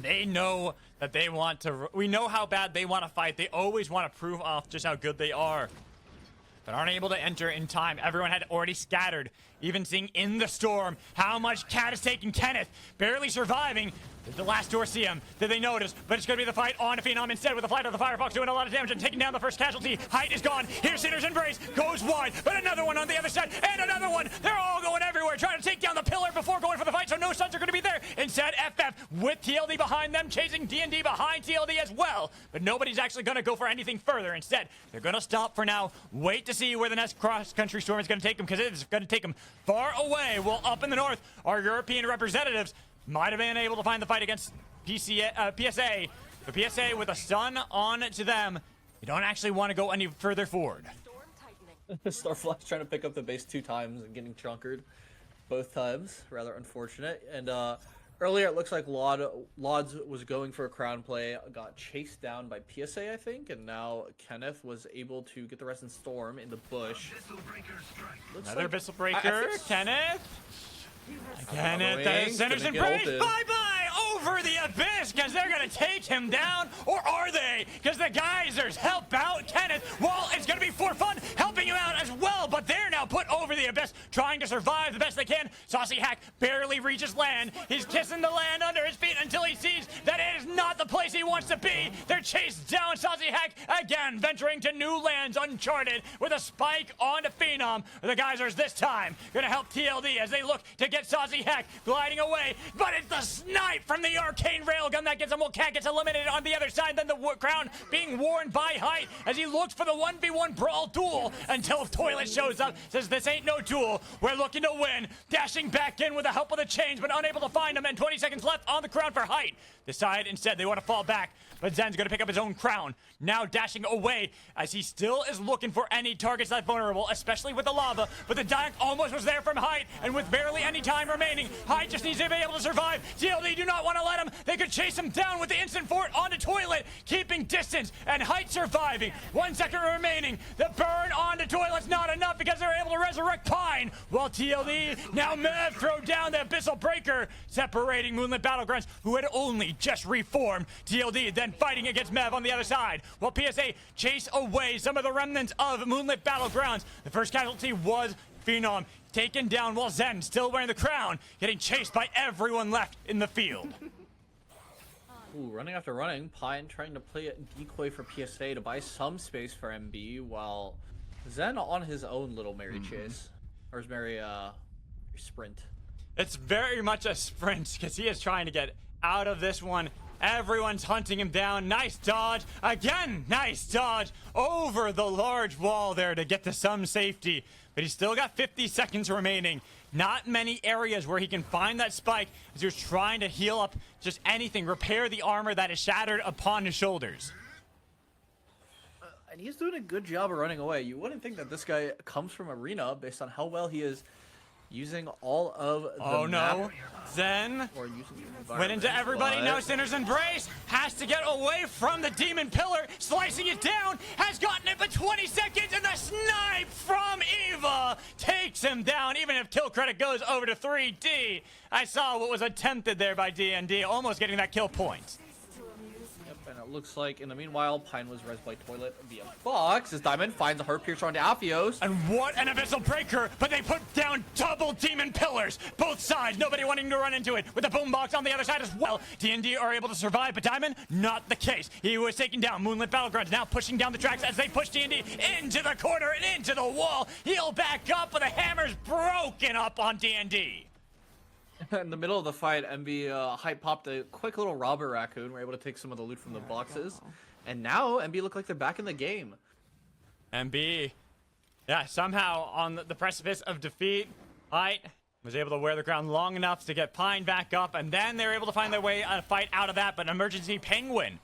they know that they want to... We know how bad they want to fight. They always want to prove off just how good they are, but aren't able to enter in time. Everyone had already scattered. Even seeing in the storm how much Cat is taking. Kenneth barely surviving. Did the last door see him? Did they notice? But it's going to be the fight on Phenom instead, with the flight of the Firefox doing a lot of damage and taking down the first casualty. Height is gone. Here's Sinner's Embrace. Goes wide, but another one on the other side, and another one. They're all going everywhere, trying to take down the pillar before going for the fight, so no stuns are going to be there. Instead, FF with TLD behind them, chasing D&D behind TLD as well. But nobody's actually going to go for anything further. Instead, they're going to stop for now, wait to see where the next cross-country storm is going to take them, because it is going to take them far away. Well, up in the north, our European representatives might have been able to find the fight against PSA. The PSA with a stun on to them. You don't actually want to go any further forward. Starflash trying to pick up the base 2 times and getting chunkered both times. Rather unfortunate. And earlier it looks like Lods was going for a crown play, got chased down by PSA, I think, and now Kenneth was able to get the rest in Storm in the bush. Another Abyssal Breaker, Kenneth. Kenneth, Sinner's Embrace, bye-bye, over the abyss, because they're going to take him down, or are they? Because the geysers help out Kenneth. Well, it's going to be for fun, helping him out as well, but they're now put over the abyss, trying to survive the best they can. Saucy Hack barely reaches land. He's kissing the land under his feet until he sees that it is not the place he wants to be. They're chased down. Saucy Heck again venturing to new lands uncharted with a spike onto Phenom. The Geysers this time gonna help TLD as they look to get Saucy Heck gliding away, but it's the snipe from the arcane railgun that gets him. Well, Cat gets eliminated on the other side, then the crown being worn by Height as he looks for the 1v1 Brawl duel until Toilet shows up, says this ain't no duel, we're looking to win, dashing back in with the help of the change, but unable to find him, and 20 seconds left on the crown for Height. Decide instead they want to fall back, but Zen's going to pick up his own crown, now dashing away as he still is looking for any targets that vulnerable, especially with the lava, but the Diac almost was there from Height, and with barely any time remaining, Height just needs to be able to survive. TLD do not want to let him. They could chase him down with the instant fort onto Toilet, keeping distance, and Height surviving. 1 second remaining. The burn onto Toilet's not enough because they're able to resurrect Pine, while TLD, now Mev throw down the Abyssal Breaker, separating Moonlit Battlegrounds, who had only just reformed. TLD then fighting against Mev on the other side, while PSA chase away some of the remnants of Moonlit Battlegrounds. The first casualty was Phenom, taken down while Zen, still wearing the crown, getting chased by everyone left in the field. Ooh, running after running, Pine trying to play a decoy for PSA to buy some space for MB, while Zen on his own little merry chase. Or his merry sprint. It's very much a sprint because he is trying to get out of this one. Everyone's hunting him down. Nice dodge. Again, nice dodge over the large wall there to get to some safety. But he's still got 50 seconds remaining. Not many areas where he can find that spike as he was trying to heal up just anything, repair the armor that is shattered upon his shoulders. And he's doing a good job of running away. You wouldn't think that this guy comes from Arena based on how well he is using all of the no. Zen or using the went into everybody. Now Sinner's Embrace has to get away from the Demon Pillar. Slicing it down. Has gotten it for 20 seconds. And the snipe from Eva takes him down. Even if kill credit goes over to 3D. I saw what was attempted there by DND. Almost getting that kill point. And it looks like, in the meanwhile, Pine was rezzed by Toilet via Fox as Diamond finds a Heart Piercer onto Aphios. And what an Abyssal Breaker, but they put down double Demon Pillars. Both sides, nobody wanting to run into it. With the Boombox on the other side as well. D&D are able to survive, but Diamond, not the case. He was taken down. Moonlit Battlegrounds now pushing down the tracks as they push D&D into the corner and into the wall. He'll back up, but the hammer's broken up on D&D. In the middle of the fight, MB hype popped a quick little robber raccoon. We're able to take some of the loot from the boxes. And now MB look like they're back in the game. MB, yeah, somehow on the precipice of defeat, Height was able to wear the crown long enough to get Pine back up, and then they were able to find their way a fight out of that, but an emergency penguin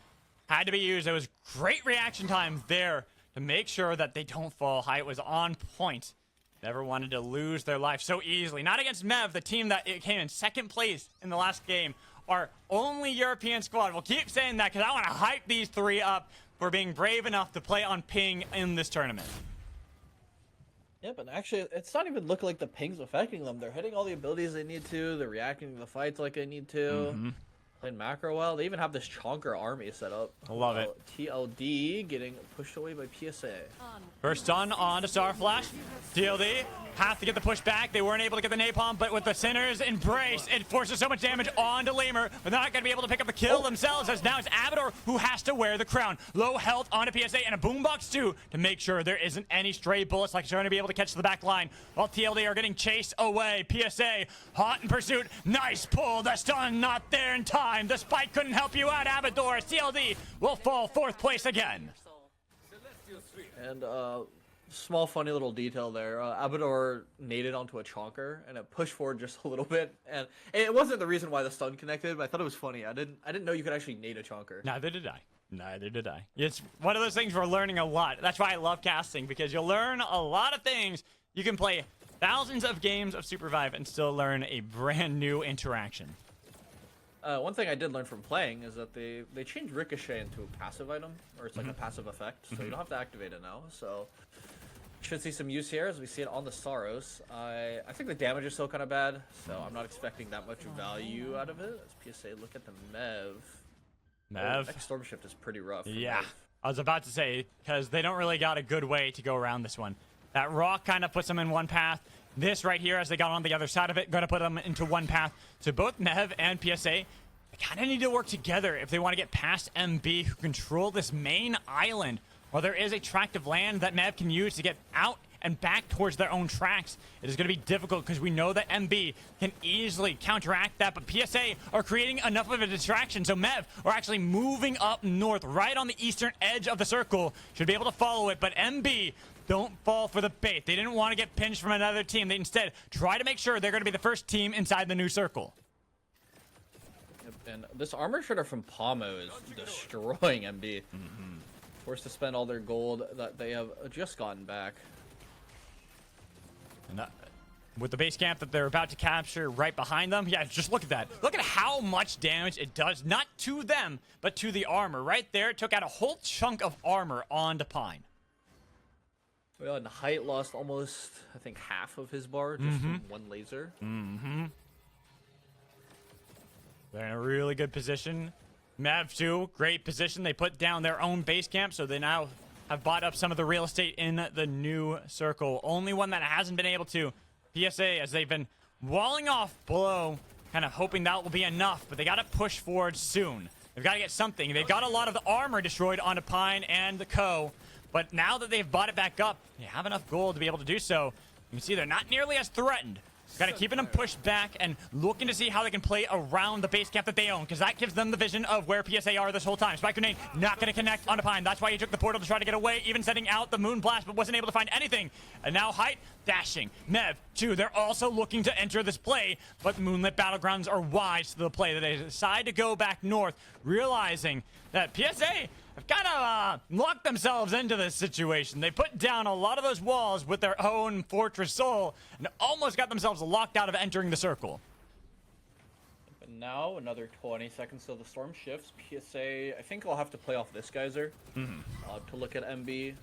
had to be used. There was great reaction time there to make sure that they don't fall. Height was on point. Never wanted to lose their life so easily. Not against Mev, the team that came in second place in the last game. Our only European squad. We'll keep saying that because I want to hype these three up for being brave enough to play on ping in this tournament. Yeah, but actually, it's not even looking like the ping's affecting them. They're hitting all the abilities they need to. They're reacting to the fights like they need to. Playing macro well. They even have this Chonker army set up. I love it. TLD getting pushed away by PSA. First stun on to Starflash. TLD have to get the push back. They weren't able to get the napalm, but with the Sinner's Embrace, it forces so much damage onto Lemur, but they're not going to be able to pick up the kill themselves, as now it's Abador who has to wear the crown. Low health onto PSA and a boombox too to make sure there isn't any stray bullets like they're going to be able to catch the back line, while TLD are getting chased away. PSA hot in pursuit. Nice pull. The stun not there in time. The spike couldn't help you out, Abador. TLD will fall 4th place again. And small funny little detail there. Abador naded onto a Chonker and it pushed forward just a little bit, and it wasn't the reason why the stun connected, but I thought it was funny. I didn't know you could actually nade a Chonker. Neither did I. Neither did I. It's one of those things we're learning a lot. That's why I love casting, because you'll learn a lot of things. You can play thousands of games of Supervive and still learn a brand new interaction. One thing I did learn from playing is that they changed Ricochet into a passive item, or it's like a passive effect, so you don't have to activate it now. So should see some use here as we see it on the Saros. I think the damage is still kind of bad, so I'm not expecting that much value out of it. As PSA, look at the Mev. Next Storm Shift is pretty rough. Yeah, Mev. I was about to say, because they don't really got a good way to go around this one. That rock kind of puts them in one path. This right here, as they got on the other side of it, going to put them into one path. So both Mev and PSA they kind of need to work together if they want to get past MB, who control this main island. While there is a tract of land that Mev can use to get out and back towards their own tracks, it is going to be difficult because we know that MB can easily counteract that, but PSA are creating enough of a distraction, so Mev are actually moving up north, right on the eastern edge of the circle, should be able to follow it, but MB don't fall for the bait. They didn't want to get pinched from another team. They instead try to make sure they're going to be the first team inside the new circle. And this armor shredder from Pomo is destroying MB. Forced to spend all their gold that they have just gotten back. And with the base camp that they're about to capture right behind them, yeah, just look at that. Look at how much damage it does, not to them, but to the armor. Right there, it took out a whole chunk of armor onto Pine. Well, and Height lost almost, I think, half of his bar just from one laser. They're in a really good position. Mav 2, great position. They put down their own base camp, so they now have bought up some of the real estate in the new circle. Only one that hasn't been able to, PSA, as they've been walling off below, kind of hoping that will be enough, but they got to push forward soon. They've got to get something. They've got a lot of the armor destroyed onto Pine and the Co, but now that they've bought it back up, they have enough gold to be able to do so. You can see they're not nearly as threatened. Got to keeping them pushed back and looking to see how they can play around the base camp that they own, because that gives them the vision of where PSA are this whole time. Spike grenade not going to connect onto Pine. That's why he took the portal to try to get away, even setting out the moon blast, but wasn't able to find anything. And now Height dashing. Mev 2, they're also looking to enter this play, but Moonlit Battlegrounds are wise to the play that they decide to go back north, realizing that PSA have kind of locked themselves into this situation. They put down a lot of those walls with their own Fortress Soul and almost got themselves locked out of entering the circle. But now, another 20 seconds till the storm shifts. PSA, I think I'll have to play off this geyser to look at MB.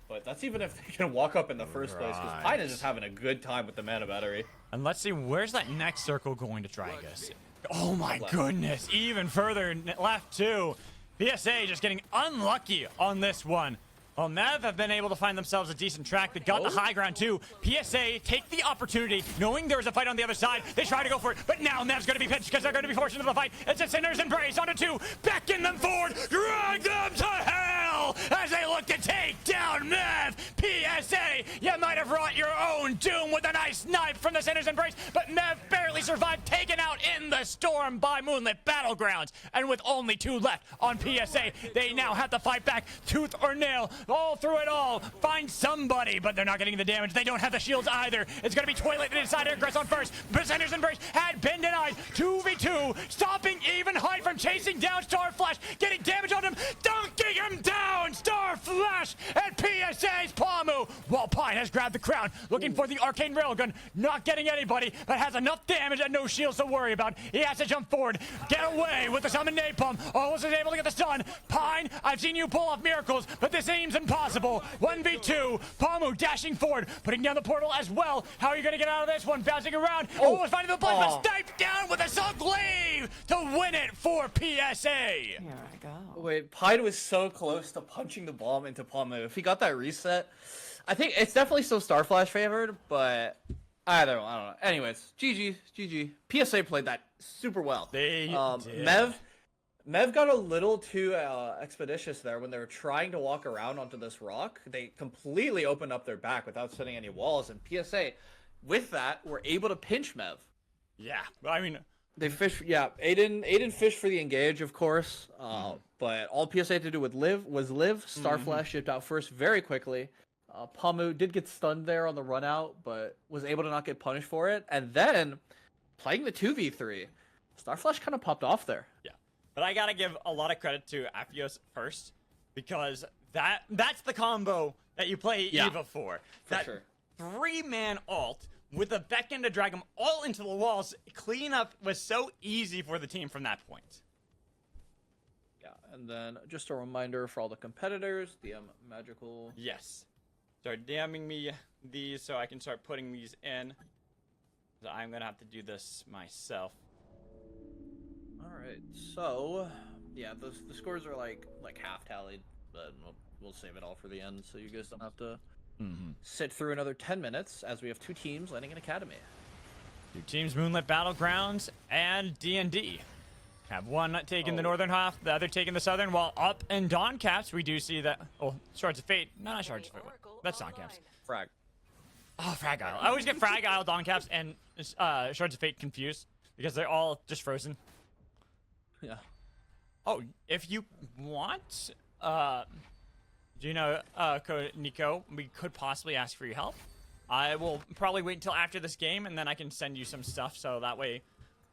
But that's even if they can walk up in the first place, because Pine is just having a good time with the mana battery. And let's see, where's that next circle going to drag us? Oh my goodness, even further left too. PSA just getting unlucky on this one. Well, Mev have been able to find themselves a decent track. They got the high ground too. PSA take the opportunity, knowing there's a fight on the other side. They try to go for it, but now Mev's going to be pinched because they're going to be forced into the fight. It's a Sinner's Embrace onto 2, beckon them forward, drag them to hell as they look to take down Mev. PSA, you might have wrought your own doom with a nice knife from the Sinner's Embrace, but Mev barely survived, taken out in the storm by Moonlit Battlegrounds. And with only 2 left on PSA, they now have to fight back tooth or nail. All through it all, find somebody, but they're not getting the damage. They don't have the shields either. It's going to be Toilet that decided to aggress on first. Sinner's Embrace had been denied. 2v2, stopping even Height from chasing down Starflash, getting damage on him, dunking him down. Starflash and PSA's Pamu, while Pine has grabbed the crown, looking for the arcane railgun, not getting anybody, but has enough damage and no shields to worry about. He has to jump forward, get away with the summon napalm. Almost is able to get the stun. Pine, I've seen you pull off miracles, but this seems impossible. 1v2, Pamu dashing forward, putting down the portal as well. How are you going to get out of this one? Bouncing around, almost finding the place, but sniped down with a Assault Glaive to win it for PSA. Here I go. Wait, Pine was so close to punching the bomb into Pamu. If he got that reset, I think it's definitely still Starflash favored, but I don't know. Anyways, GG. PSA played that super well. They did. Mev got a little too expeditious there when they were trying to walk around onto this rock. They completely opened up their back without setting any walls, and PSA, with that, were able to pinch Mev. Yeah, I mean, they fished. Yeah, Aiden fished for the engage, of course. But all PSA had to do was live. Starflash shipped out first very quickly. Pamu did get stunned there on the run out, but was able to not get punished for it. And then playing the 2v3, Starflash kind of popped off there. Yeah. But I gotta give a lot of credit to Aphios first, because that's the combo that you play Eva for. That sure. 3-man ult with a beckon to drag them all into the walls. Cleanup was so easy for the team from that point. Yeah, and then just a reminder for all the competitors, DM Magical. Yes. Start DMing me these so I can start putting these in. So I'm gonna have to do this myself. Alright, so yeah, the scores are like half tallied, but we'll save it all for the end so you guys don't have to sit through another 10 minutes as we have 2 teams landing in Academy. 2 teams, Moonlit Battlegrounds and D&D. Have one taking the northern half, the other taking the southern, while up in Dawn Caps, we do see that... Oh, Shards of Fate. No, not Shards of Fate. That's Dawn Caps. Frag. Oh, Frag Isle. I always get Frag Isle, Dawn Caps, and Shards of Fate confused because they're all just frozen. Yeah. Oh, if you want, Nico, we could possibly ask for your help. I will probably wait until after this game, and then I can send you some stuff, so that way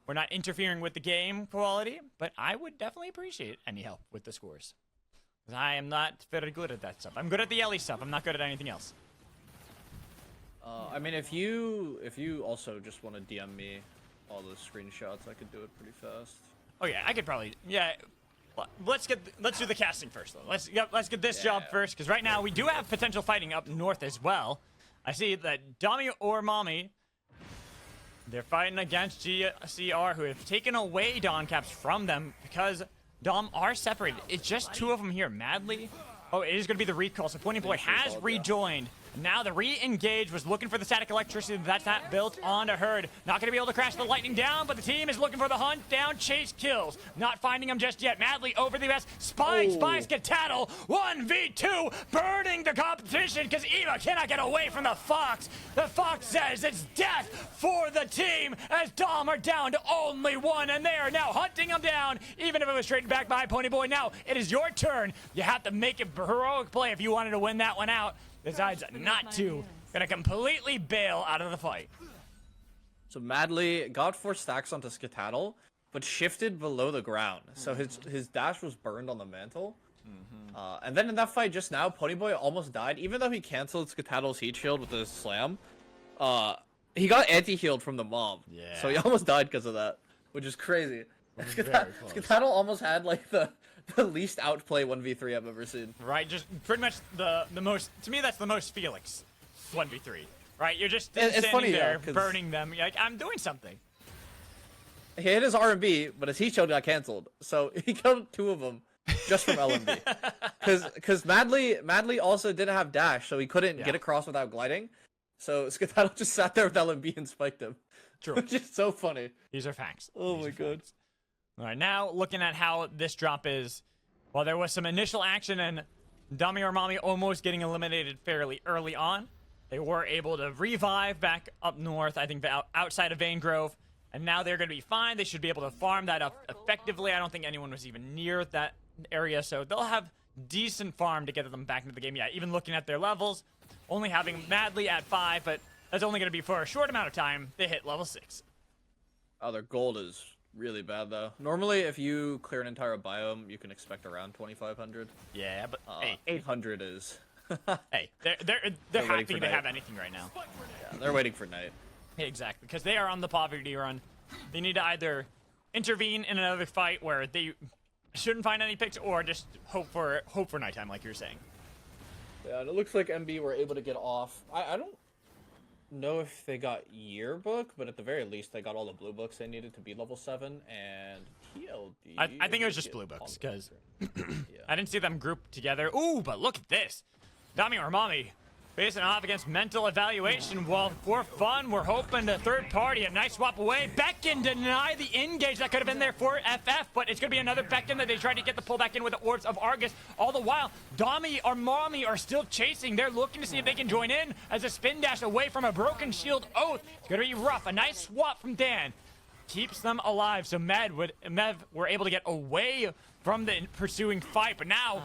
we're not interfering with the game quality. But I would definitely appreciate any help with the scores. I am not very good at that stuff. I'm good at the Ellie stuff. I'm not good at anything else. I mean, if you also just want to DM me all those screenshots, I could do it pretty fast. Oh yeah, I could probably, yeah. Let's do the casting first though. Let's get this job first, because right now we do have potential fighting up north as well. I see that Dami or Mommy, they're fighting against GCR, who have taken away Dawn Caps from them because Dom are separated. It's just two of them here. Madly. Oh, it is going to be the recall. So Pointy Boy has rejoined. Now the re-engage was looking for the static electricity that's not built onto Herd. Not going to be able to crash the lightning down, but the team is looking for the hunt down, chase kills. Not finding him just yet. Madly over the best. Spies Skedaddle. 1v2, burning the competition because Eva cannot get away from the Fox. The Fox says it's death for the team as Dom are down to only one, and they are now hunting him down, even if it was traded back by Pony Boy. Now it is your turn. You have to make a heroic play if you wanted to win that one out. Decides not to. Gonna completely bail out of the fight. So Madly got 4 stacks onto Skedaddle, but shifted below the ground. So his dash was burned on the mantle. And then in that fight just now, Ponyboy almost died. Even though he canceled Skedaddle's heat shield with his slam, he got anti-healed from the mob. Yeah. So he almost died because of that, which is crazy. Skedaddle almost had like the least outplay 1v3 I've ever seen. Right, just pretty much the most, to me that's the most Felix 1v3. Right, you're just it's standing funny, there though, burning them. You're like, I'm doing something. He hit his R&B, but his heat shield got canceled. So he killed 2 of them just from LMB. Because Madly also didn't have dash, so he couldn't get across without gliding. So Skedaddle just sat there with LMB and spiked him. True. Which is so funny. These are facts. Oh my god. All right, now looking at how this drop is, while there was some initial action and Dami or Mommy almost getting eliminated fairly early on, they were able to revive back up north, I think outside of Vane Grove, and now they're going to be fine. They should be able to farm that up effectively. I don't think anyone was even near that area, so they'll have decent farm to get them back into the game. Yeah, even looking at their levels, only having Madly at 5, but that's only going to be for a short amount of time. They hit level 6. Oh, their gold is really bad though. Normally, if you clear an entire biome, you can expect around 2,500. Yeah, but hey, 800 is. Hey, they're happy to have anything right now. Yeah, they're waiting for night. Exactly, because they are on the poverty run. They need to either intervene in another fight where they shouldn't find any picks, or just hope for nighttime, like you're saying. Yeah, and it looks like MB were able to get off. I don't know if they got yearbook, but at the very least they got all the blue books they needed to be level 7 and TLD. I think it was just blue books because I didn't see them grouped together. Ooh, but look at this. Dami or Mommy facing off against mental evaluation. Well, for fun, we're hoping the third party, a nice swap away. Beckon deny the engage that could have been there for FF, but it's going to be another Beckon that they tried to get the pull back in with the Orbs of Argus. All the while, Dami or Mommy are still chasing. They're looking to see if they can join in as a spin dash away from a broken shield oath. It's going to be rough. A nice swap from Dan keeps them alive. So Mev were able to get away from the pursuing fight, but now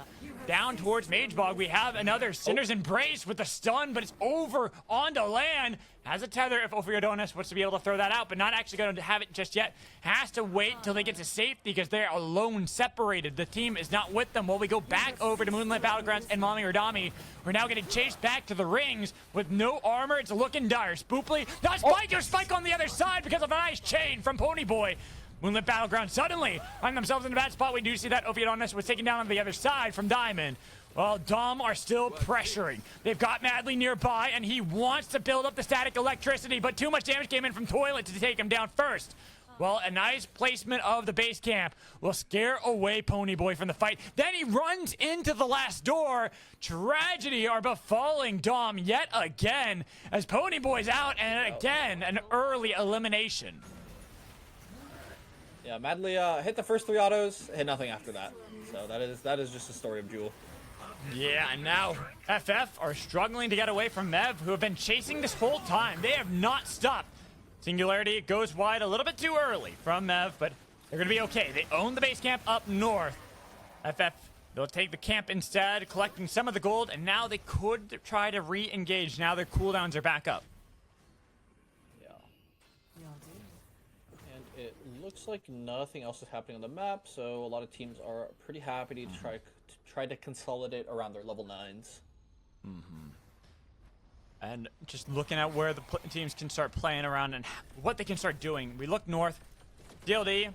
down towards Magebog, we have another Sinner's Embrace with the stun, but it's over onto land. Has a tether if Ophiodonis wants to be able to throw that out, but not actually going to have it just yet. Has to wait till they get to safety because they're alone, separated. The team is not with them. While we go back over to Moonlit Battlegrounds and Mommy or Dami, we're now getting chased back to the rings with no armor. It's looking dire. Spooply, not Spike, or Spike on the other side because of a nice chain from Ponyboy. Moonlit Battleground suddenly find themselves in a bad spot. We do see that Ophiodonis was taken down on the other side from Diamond. Well, Dom are still pressuring. They've got Madly nearby, and he wants to build up the static electricity, but too much damage came in from Toilet to take him down first. Well, a nice placement of the base camp will scare away Ponyboy from the fight. Then he runs into the last door. Tragedy are befalling Dom yet again as Ponyboy's out, and again, an early elimination. Yeah, Madly hit the first 3 autos, hit nothing after that. So that is just the story of Joule. Yeah, and now FF are struggling to get away from Mev, who have been chasing this whole time. They have not stopped. Singularity goes wide a little bit too early from Mev, but they're going to be okay. They own the base camp up north. FF, they'll take the camp instead, collecting some of the gold, and now they could try to re-engage. Now their cooldowns are back up. Yeah. And it looks like nothing else is happening on the map, so a lot of teams are pretty happy to try to consolidate around their level 9s. And just looking at where the teams can start playing around and what they can start doing. We look north. DLD,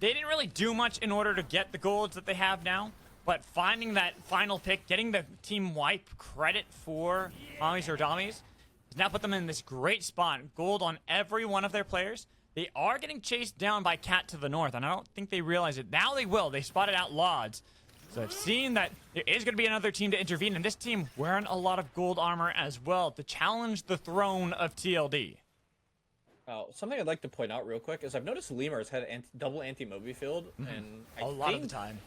they didn't really do much in order to get the golds that they have now, but finding that final pick, getting the team wipe credit for Mommies or Dommies, has now put them in this great spot. Gold on every one of their players. They are getting chased down by Cat to the north, and I don't think they realize it. Now they will. They spotted out Lods. So I've seen that there is going to be another team to intervene, and this team wearing a lot of gold armor as well to challenge the throne of TLD. Something I'd like to point out real quick is I've noticed Lemur's had double anti-Moby field, and A lot of the time.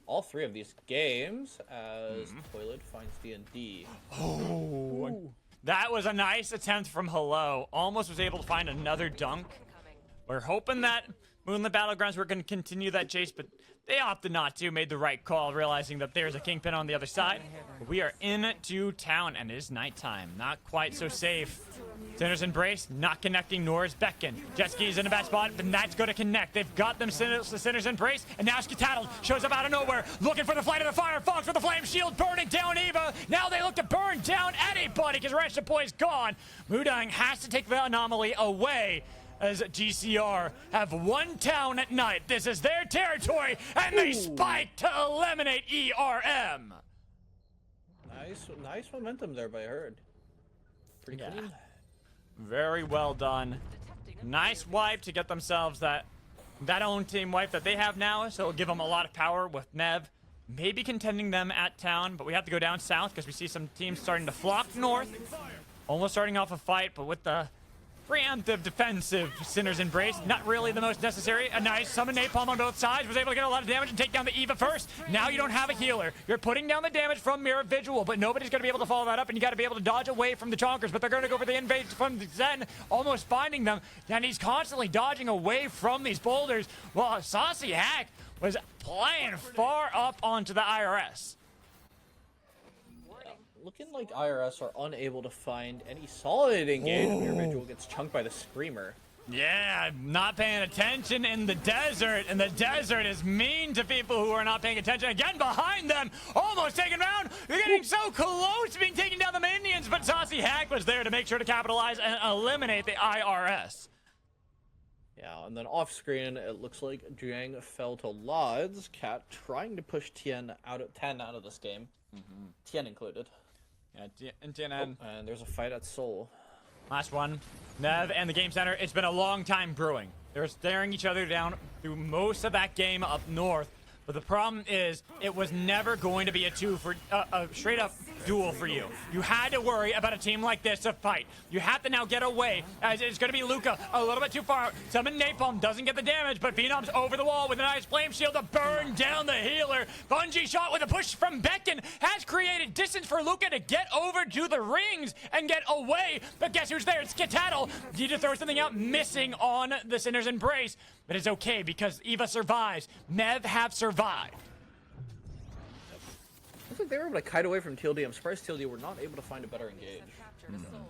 All 3 of these games as Toilet finds D&D. Oh, that was a nice attempt from Hello. Almost was able to find another dunk. We're hoping that Moonlit Battlegrounds were going to continue that chase, but they opted not to, made the right call, realizing that there's a Kingpin on the other side. We are into town, and it is nighttime. Not quite so safe. Sinner's Embrace, not connecting, nor is Beckon. Jet Ski's in a bad spot, but that's going to connect. They've got them Sinner's Embrace, and now Skedaddled shows up out of nowhere, looking for the flight of the Fire Fox with the Flame Shield, burning down Eva. Now they look to burn down anybody, because Rest Boy's gone. Mudang has to take the anomaly away, as GCR have one town at night. This is their territory, and they spike to eliminate ERM. Nice momentum there by Herd. Pretty clean. Very well done. Nice wipe to get themselves that own team wipe that they have now, so it'll give them a lot of power with Mev. Maybe contending them at town, but we have to go down south because we see some teams starting to flock north. Almost starting off a fight, but with the preemptive defensive Sinner's Embrace, not really the most necessary. A nice summon napalm on both sides, was able to get a lot of damage and take down the Eva first. Now you don't have a healer. You're putting down the damage from Mirror Visual, but nobody's going to be able to follow that up, and you got to be able to dodge away from the Chonkers, but they're going to go for the invade from Zen, almost finding them, and he's constantly dodging away from these boulders, while Saucy Hack was playing far up onto the IRS. Looking like IRS are unable to find any solid engagement. Your Vigil gets chunked by the Screamer. Yeah, not paying attention in the desert, and the desert is mean to people who are not paying attention. Again, behind them, almost taken down. They're getting so close to being taken down the minions, but Saucy Hack was there to make sure to capitalize and eliminate the IRS. Yeah, and then off screen, it looks like Jiang fell to Lods. Cat trying to push Tien out of this game. Tien included. Yeah, and TNN. Oh, and there's a fight at Seoul. Last one. Nev and the Game Center. It's been a long time brewing. They're staring each other down through most of that game up north. But the problem is, it was never going to be a straight up duel for you. You had to worry about a team like this to fight. You have to now get away, as it's going to be Luca a little bit too far out. Summon Napalm doesn't get the damage, but Phenom's over the wall with a nice flame shield to burn down the healer. Bungie shot with a push from Beckon has created distance for Luca to get over to the rings and get away. But guess who's there? It's Skedaddle. Need to throw something out, missing on the Sinner's Embrace. But it's okay because Eva survives. Mev have survived. Looks like they were able to kite away from TLD. I'm surprised TLD were not able to find a better engage.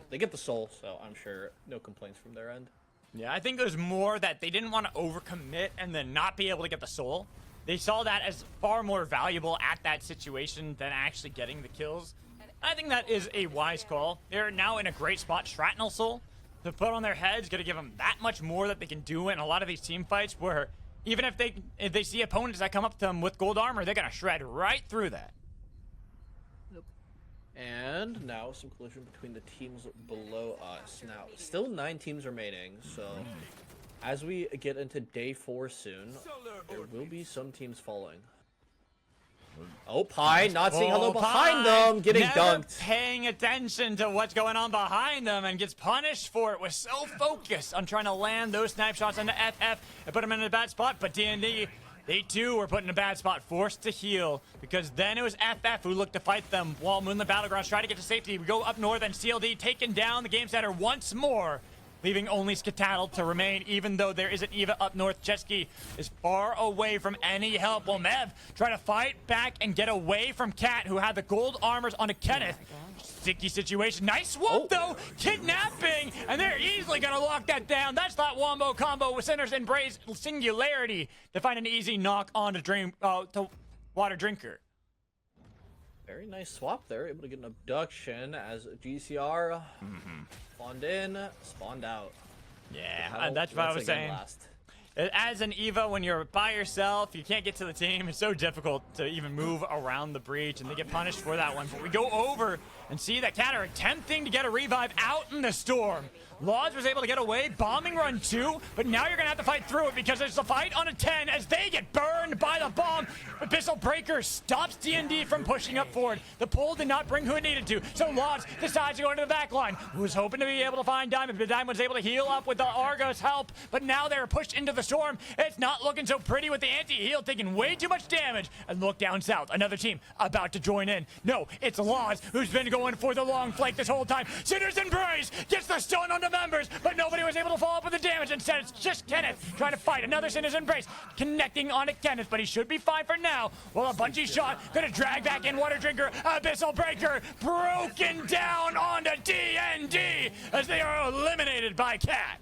They get the soul, so I'm sure no complaints from their end. Yeah, I think it was more that they didn't want to overcommit and then not be able to get the soul. They saw that as far more valuable at that situation than actually getting the kills. I think that is a wise call. They're now in a great spot. Shrapnel soul to put on their heads, going to give them that much more that they can do in a lot of these team fights where even if they see opponents that come up to them with gold armor, they're going to shred right through that. And now some collision between the teams below us. Now, still 9 teams remaining, so as we get into day 4 soon, there will be some teams falling. Oh, Pine not seeing hello behind Pine them, getting never dunked. paying attention to what's going on behind them and gets punished for it. Was so focused on trying to land those snipe shots into FF and put him in a bad spot, but D&D, they too were put in a bad spot, forced to heal, because then it was FF who looked to fight them while Moonlit Battlegrounds tried to get to safety. We go up north and CLD taking down the game center once more, leaving only Skedaddle to remain, even though there is an Eva up north. Jetski is far away from any help, while Mev try to fight back and get away from Cat, who had the gold armors onto Kenneth. Sticky situation. Nice swap, though. Kidnapping, and they're easily going to lock that down. That's that wombo combo with Sinner's Embrace Singularity to find an easy knock on to Water Drinker. Very nice swap there, able to get an abduction as GCR spawned in, spawned out. Yeah, that's what I was saying. As an Eva, when you're by yourself, you can't get to the team. It's so difficult to even move around the breach, and they get punished for that one. But we go over and see that Cat are attempting to get a revive out in the storm. Lodge was able to get away, bombing run 2, but now you're going to have to fight through it because there's a fight on a 10 as they get burned by the bomb. Abyssal Breaker stops D&D from pushing up forward. The pull did not bring who it needed to, so Lodge decides to go into the back line. Who was hoping to be able to find Diamond, but Diamond was able to heal up with the Argo's help, but now they're pushed into the storm. It's not looking so pretty with the anti-heal, taking way too much damage. And look down south, another team about to join in. No, it's Lodge who's been going for the long flank this whole time. Sinner's Embrace gets the stun on the members, but nobody was able to follow up with the damage. Instead, it's just Kenneth trying to fight. Another Sinner's Embrace connecting onto Kenneth, but he should be fine for now. Well, a bungee shot gonna drag back in Water Drinker. Abyssal Breaker broken down onto D&D as they are eliminated by Cat.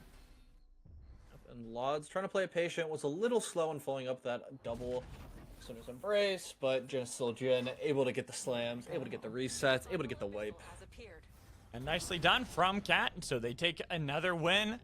And Lod's trying to play it patient, was a little slow in following up that double Sinner's Embrace, but still Jin able to get the slams, able to get the resets, able to get the wipe. And nicely done from Cat, so they take another win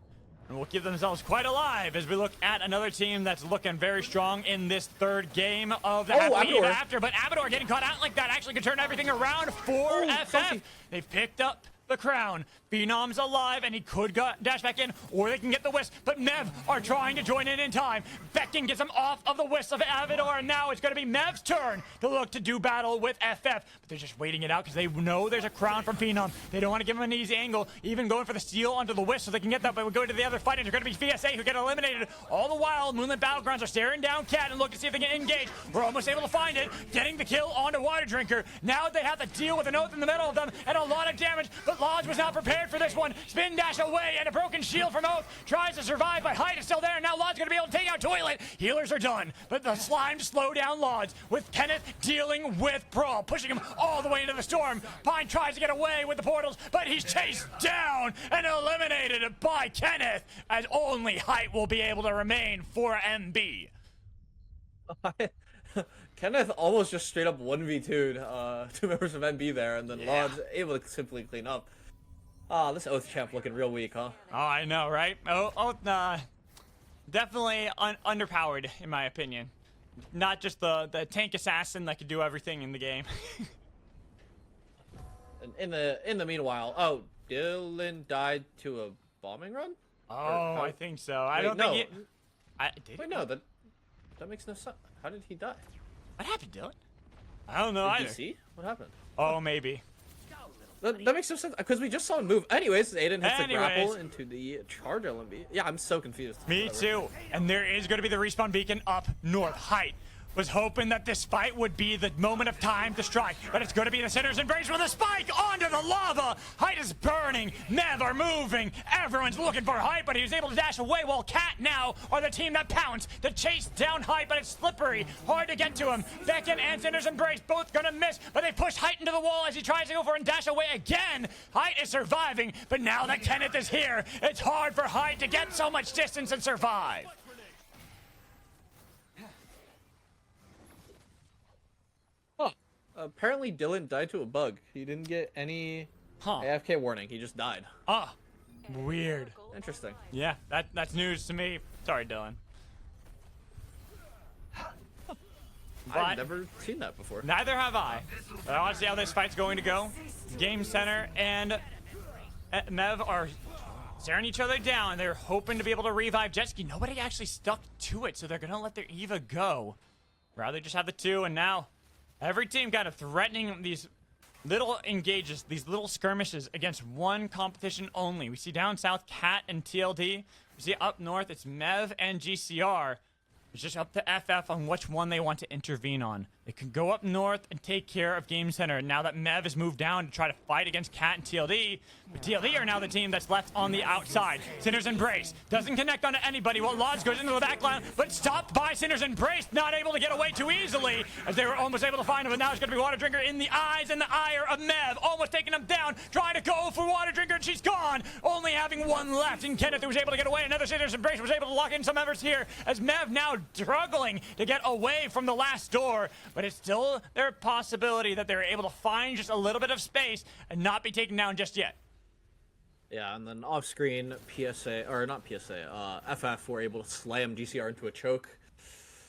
and will keep themselves quite alive as we look at another team that's looking very strong in this third game of the Happily Eva After. But Abador getting caught out like that actually could turn everything around for FF. They've picked up the crown. Phenom's alive, and he could dash back in, or they can get the wisp, but Mev are trying to join in time. Beckton gets him off of the wisp of Avador, and now it's going to be Mev's turn to look to do battle with FF, but they're just waiting it out because they know there's a crown from Phenom. They don't want to give him an easy angle, even going for the steal onto the wisp so they can get that, but we go to the other fight, and they're going to be VSA who get eliminated. All the while, Moonlit Battlegrounds are staring down Cat and look to see if they can engage. We're almost able to find it, getting the kill onto Water Drinker. Now they have to deal with an oath in the middle of them, and a lot of damage, but Lodge was not prepared for this one. Spin dash away, and a broken shield from Oath tries to survive, but Hyde is still there. Now Lodge going to be able to take out Toilet. Healers are done, but the slime slow down Lodge with Kenneth dealing with Brall, pushing him all the way into the storm. Pine tries to get away with the portals, but he's chased down and eliminated by Kenneth, as only Hyde will be able to remain for MB. Kenneth almost just straight up 1v2'd two members of MB there, and then Lodge able to simply clean up. This Oath champ looking real weak, huh? Oh, I know, right? Oath, definitely underpowered, in my opinion. Not just the tank assassin that could do everything in the game. And in the meanwhile, Dylan died to a bombing run? Oh, I think so. I don't think no, that makes no sense. How did he die? What happened, Dylan? I don't know Did either. you see? What happened? Oh, maybe. That makes no sense, because we just saw him move. Anyways, Aiden hits the grapple into the charge LMB. Yeah, I'm so confused. Me too. And there is going to be the respawn beacon up north. Height was hoping that this fight would be the moment of time to strike, but it's going to be the Sinner's Embrace with a spike onto the lava. Height is burning. Mev are moving. Everyone's looking for Height, but he was able to dash away, while Cat now are the team that pounds to chase down Height, but it's slippery. Hard to get to him. Beckton and Sinner's Embrace both going to miss, but they push Height into the wall as he tries to go for and dash away again. Height is surviving, but now that Kenneth is here, it's hard for Height to get so much distance and survive. Apparently Dylan died to a bug. He didn't get any AFK warning. He just died. Weird. Interesting. Yeah, that's news to me. Sorry, Dylan. I've never seen that before. Neither have I. But I want to see how this fight's going to go. Game Center and Mev are staring each other down. They're hoping to be able to revive Jetski. Nobody actually stuck to it, so they're going to let their Eva go. Rather just have the two, and now Every team kind of threatening these little engages, these little skirmishes against one competition only. We see down south Cat and TLD. We see up north it's Mev and GCR. It's just up to FF on which one they want to intervene on. They can go up north and take care of Game Center now that Mev has moved down to try to fight against Cat and TLD. But TLD are now the team that's left on the outside. Sinner's Embrace doesn't connect onto anybody while Lodge goes into the back line, but stopped by Sinner's Embrace, not able to get away too easily as they were almost able to find him. But now it's going to be Water Drinker in the eyes and the ire of Mev, almost taking him down, trying to go for Water Drinker, and she's gone, only having one left. And Kenneth, who was able to get away, another Sinner's Embrace was able to lock in some efforts here as Mev now struggling to get away from the last door, but it's still their possibility that they're able to find just a little bit of space and not be taken down just yet. Yeah, and then off screen, PSA, or not PSA, FF were able to slam GCR into a choke.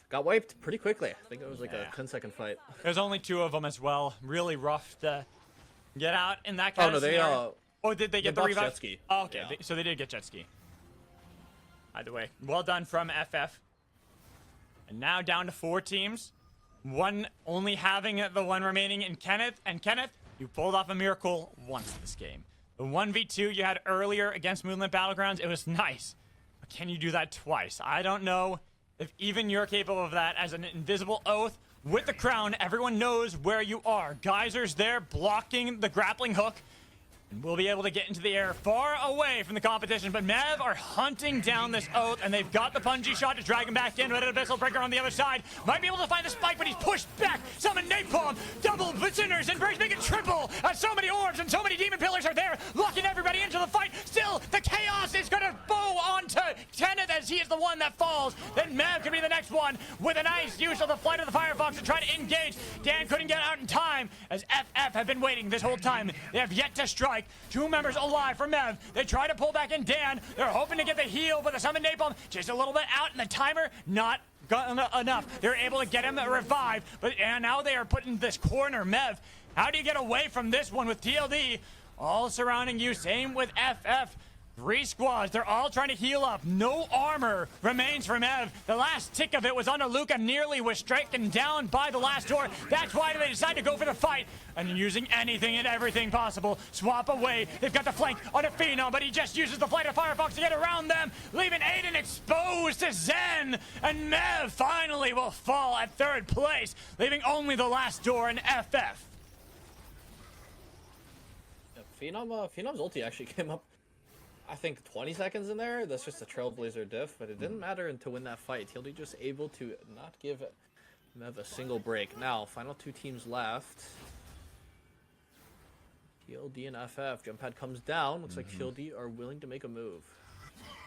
Got wiped pretty quickly. I think it was like a 10-second fight. There's only 2 of them as well. Really rough to get out in that kind of scenario. Oh, did they get the revive? Jet ski. Oh, okay, Yeah. so they did get jet ski. Either way, well done from FF. And now down to 4 teams. One only having the one remaining in Kenneth. And Kenneth, you pulled off a miracle once this game. The 1v2 you had earlier against Moonlit Battlegrounds, it was nice. But can you do that twice? I don't know if even you're capable of that as an invisible oath. With the crown, everyone knows where you are. Geyser's there blocking the grappling hook. And we'll be able to get into the air far away from the competition. But Mev are hunting down this oath, and they've got the Punji shot to drag him back in. But an Abyssal Breaker on the other side might be able to find the spike, but he's pushed back. Summon Napalm, double Sinners, and Embrace, make it triple. As so many orbs and so many demon pillars are there, locking everybody into the fight. Still, the chaos is going to bow onto Kenneth as he is the one that falls. Then Mev can be the next one with a nice use of the Flight of the Firefox to try to engage. Dan couldn't get out in time as FF have been waiting this whole time. They have yet to strike. 2 members alive for Mev. They try to pull back in Dan. They're hoping to get the heal, but the summon Napalm just a little bit out, and the timer not enough. They're able to get him a revive, but and now they are put in this corner. Mev, how do you get away from this one with TLD all surrounding you? Same with FF. 3 squads, they're all trying to heal up. No armor remains for Mev. The last tick of it was on Luca, nearly was stricken down by the last door. That's why they decide to go for the fight. And using anything and everything possible. Swap away. They've got the flank on a Phenom, but he just uses the Flight of Firefox to get around them, leaving Aiden exposed to Zen. And Mev finally will fall at 3rd place, leaving only the last door in FF. Yeah, Phenom's ulti actually came up, I think, 20 seconds in there. That's just a Trailblazer diff, but it didn't matter to win that fight. TLD just able to not give Mev a single break. Now, final 2 teams left. TLD and FF. Jump pad comes down. Looks like TLD are willing to make a move.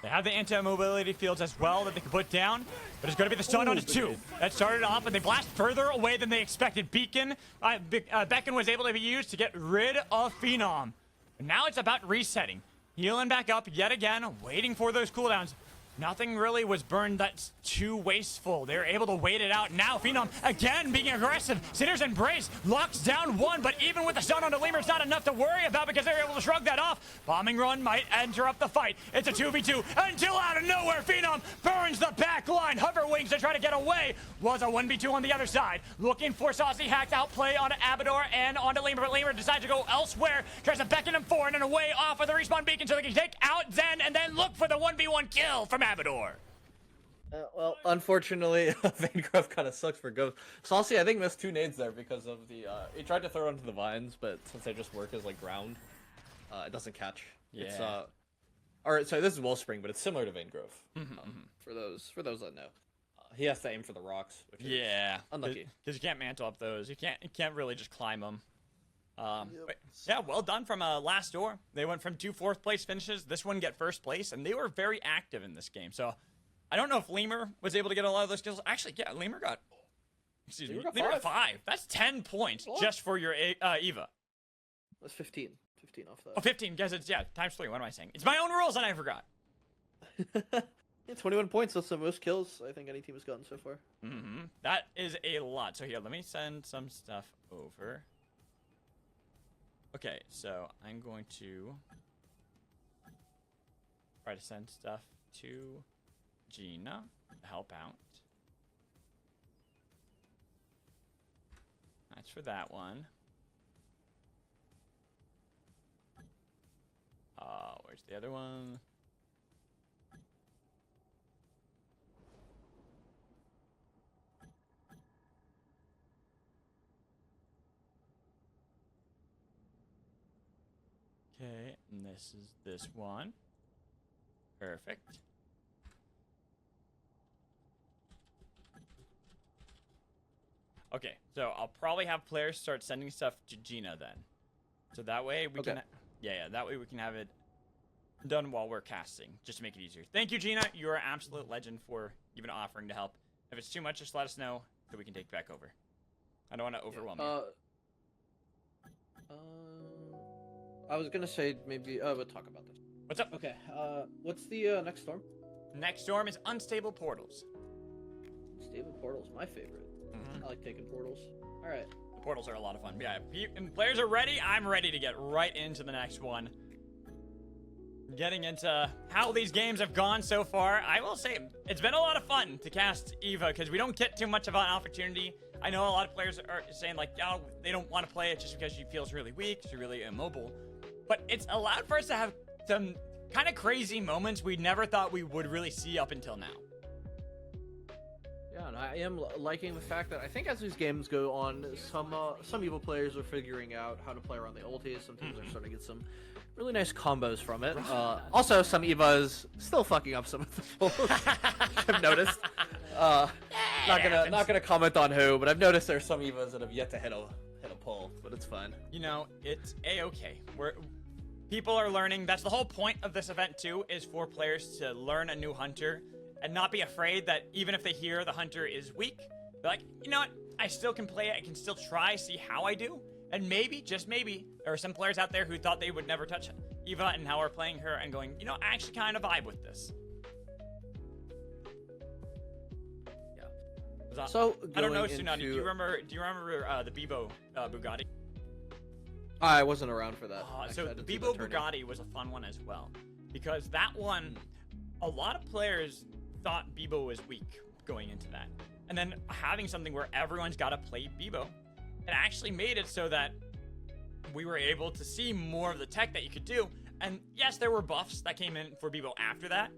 They have the anti-mobility fields as well that they can put down, but it's going to be the stun on 2. That started off, and they blast further away than they expected. Beacon was able to be used to get rid of Phenom. And now it's about resetting. Healing back up yet again, waiting for those cooldowns. Nothing really was burned that's too wasteful. They were able to wait it out. Now Phenom again being aggressive. Sinner's Embrace locks down 1, but even with the stun on the Lemur, it's not enough to worry about because they're able to shrug that off. Bombing run might interrupt the fight. It's a 2v2 until out of nowhere Phenom burns the back line. Hover wings to try to get away. Was a 1v2 on the other side. Looking for Saucy Hack's outplay onto Abador and onto Lemur, but Lemur decides to go elsewhere. Tries to beckon him forward and away off of the respawn beacon so they can take out Zen and then look for the 1v1 kill from Abador. Well, unfortunately, Vaincraft kind of sucks for Ghost. Saucy, I think, missed 2 nades there because of the, he tried to throw it onto the vines, but since they just work as, like, ground, it doesn't catch. Yeah. It's, or, sorry, this is Wellspring, but it's similar to Vaingrove. For those that know. He has to aim for the rocks, which is unlucky. Because you can't mantle up those. You can't really just climb them. But yeah, well done from last door. They went from 2 4th place finishes. This one get 1st place, and they were very active in this game. So I don't know if Lemur was able to get a lot of those kills. Actually, yeah, Lemur got 5. That's 10 points just for your Eva. That's 15. 15 off that. Oh, 15, because it's, times 3. What am I saying? It's my own rules, and I forgot. Yeah, 21 points. That's the most kills I think any team has gotten so far. That is a lot. So here, let me send some stuff over. Okay, so I'm going to try to send stuff to Gina to help out. That's for that one. Where's the other one? Okay, and this is this one. Perfect. Okay, so I'll probably have players start sending stuff to Gina then. So that way we can... Yeah, that way we can have it done while we're casting, just to make it easier. Thank you, Gina. You're an absolute legend for even offering to help. If it's too much, just let us know so we can take it back over. I don't want to overwhelm you. I was gonna say maybe we'll talk about this. What's up? Okay. What's the next storm? Next storm is Unstable Portals. Unstable Portals, my favorite. I like taking portals. All right. The portals are a lot of fun. Yeah, if players are ready, I'm ready to get right into the next one. Getting into how these games have gone so far, I will say it's been a lot of fun to cast Eva because we don't get too much of an opportunity. I know a lot of players are saying like, oh, they don't want to play it just because she feels really weak, she's really immobile. But it's allowed for us to have some kind of crazy moments we never thought we would really see up until now. Yeah, and I am liking the fact that I think as these games go on, some Eva players are figuring out how to play around the ultis. Some teams are starting to get some really nice combos from it. Also, some Evas still fucking up some of the pulls. I've noticed. Not gonna comment on who, but I've noticed there's some Evas that have yet to hit a pull, but it's fine. You know, it's a-okay. People are learning. That's the whole point of this event too, is for players to learn a new hunter and not be afraid that even if they hear the hunter is weak, they're like, you know what? I still can play it. I can still try, see how I do. And maybe, just maybe, there are some players out there who thought they would never touch Eva and now are playing her and going, you know, I actually kind of vibe with this. Yeah. So I don't know, Tsunade. Do you remember the Beebo Bugatti? I wasn't around for that. So the Beebo Bugatti was a fun one as well, because that one, a lot of players thought Beebo was weak going into that, and then having something where everyone's got to play Beebo, it actually made it so that we were able to see more of the tech that you could do. And yes, there were buffs that came in for Beebo after that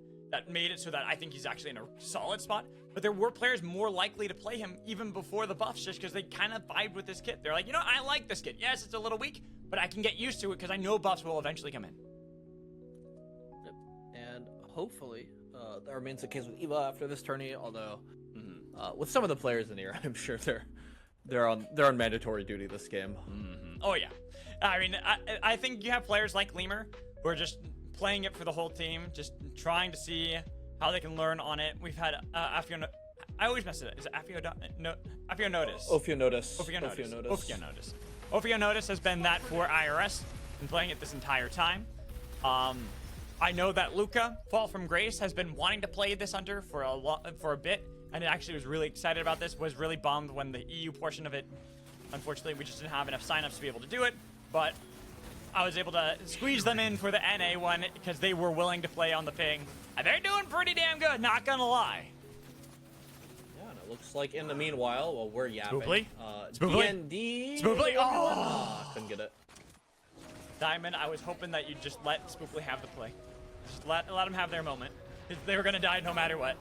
made it so that I think he's actually in a solid spot. But there were players more likely to play him even before the buffs, just because they kind of vibed with this kit. They're like, you know, I like this kit. Yes, it's a little weak, but I can get used to it because I know buffs will eventually come in. Yep. And hopefully, that remains the case with Eva after this tourney. Although, with some of the players in here, I'm sure they're on mandatory duty this game. Oh yeah, I mean, I think you have players like Lemur who are just playing it for the whole team, just trying to see how they can learn on it. We've had I always mess it up. Is it Ophionotus? Ophionotus has been that for IRS. Been playing it this entire time. I know that Luca, Fall from Grace, has been wanting to play this hunter for a bit, and actually was really excited about this. Was really bummed when the EU portion of it, unfortunately, we just didn't have enough signups to be able to do it. But I was able to squeeze them in for the NA one because they were willing to play on the ping. And they're doing pretty damn good, not gonna lie. Yeah, and it looks like in the meanwhile, while we're yapping, Spooply? D&D. Spooply? Oh! Couldn't get it. Diamond, I was hoping that you'd just let Spooply have the play. Just let them have their moment. They were gonna die no matter what.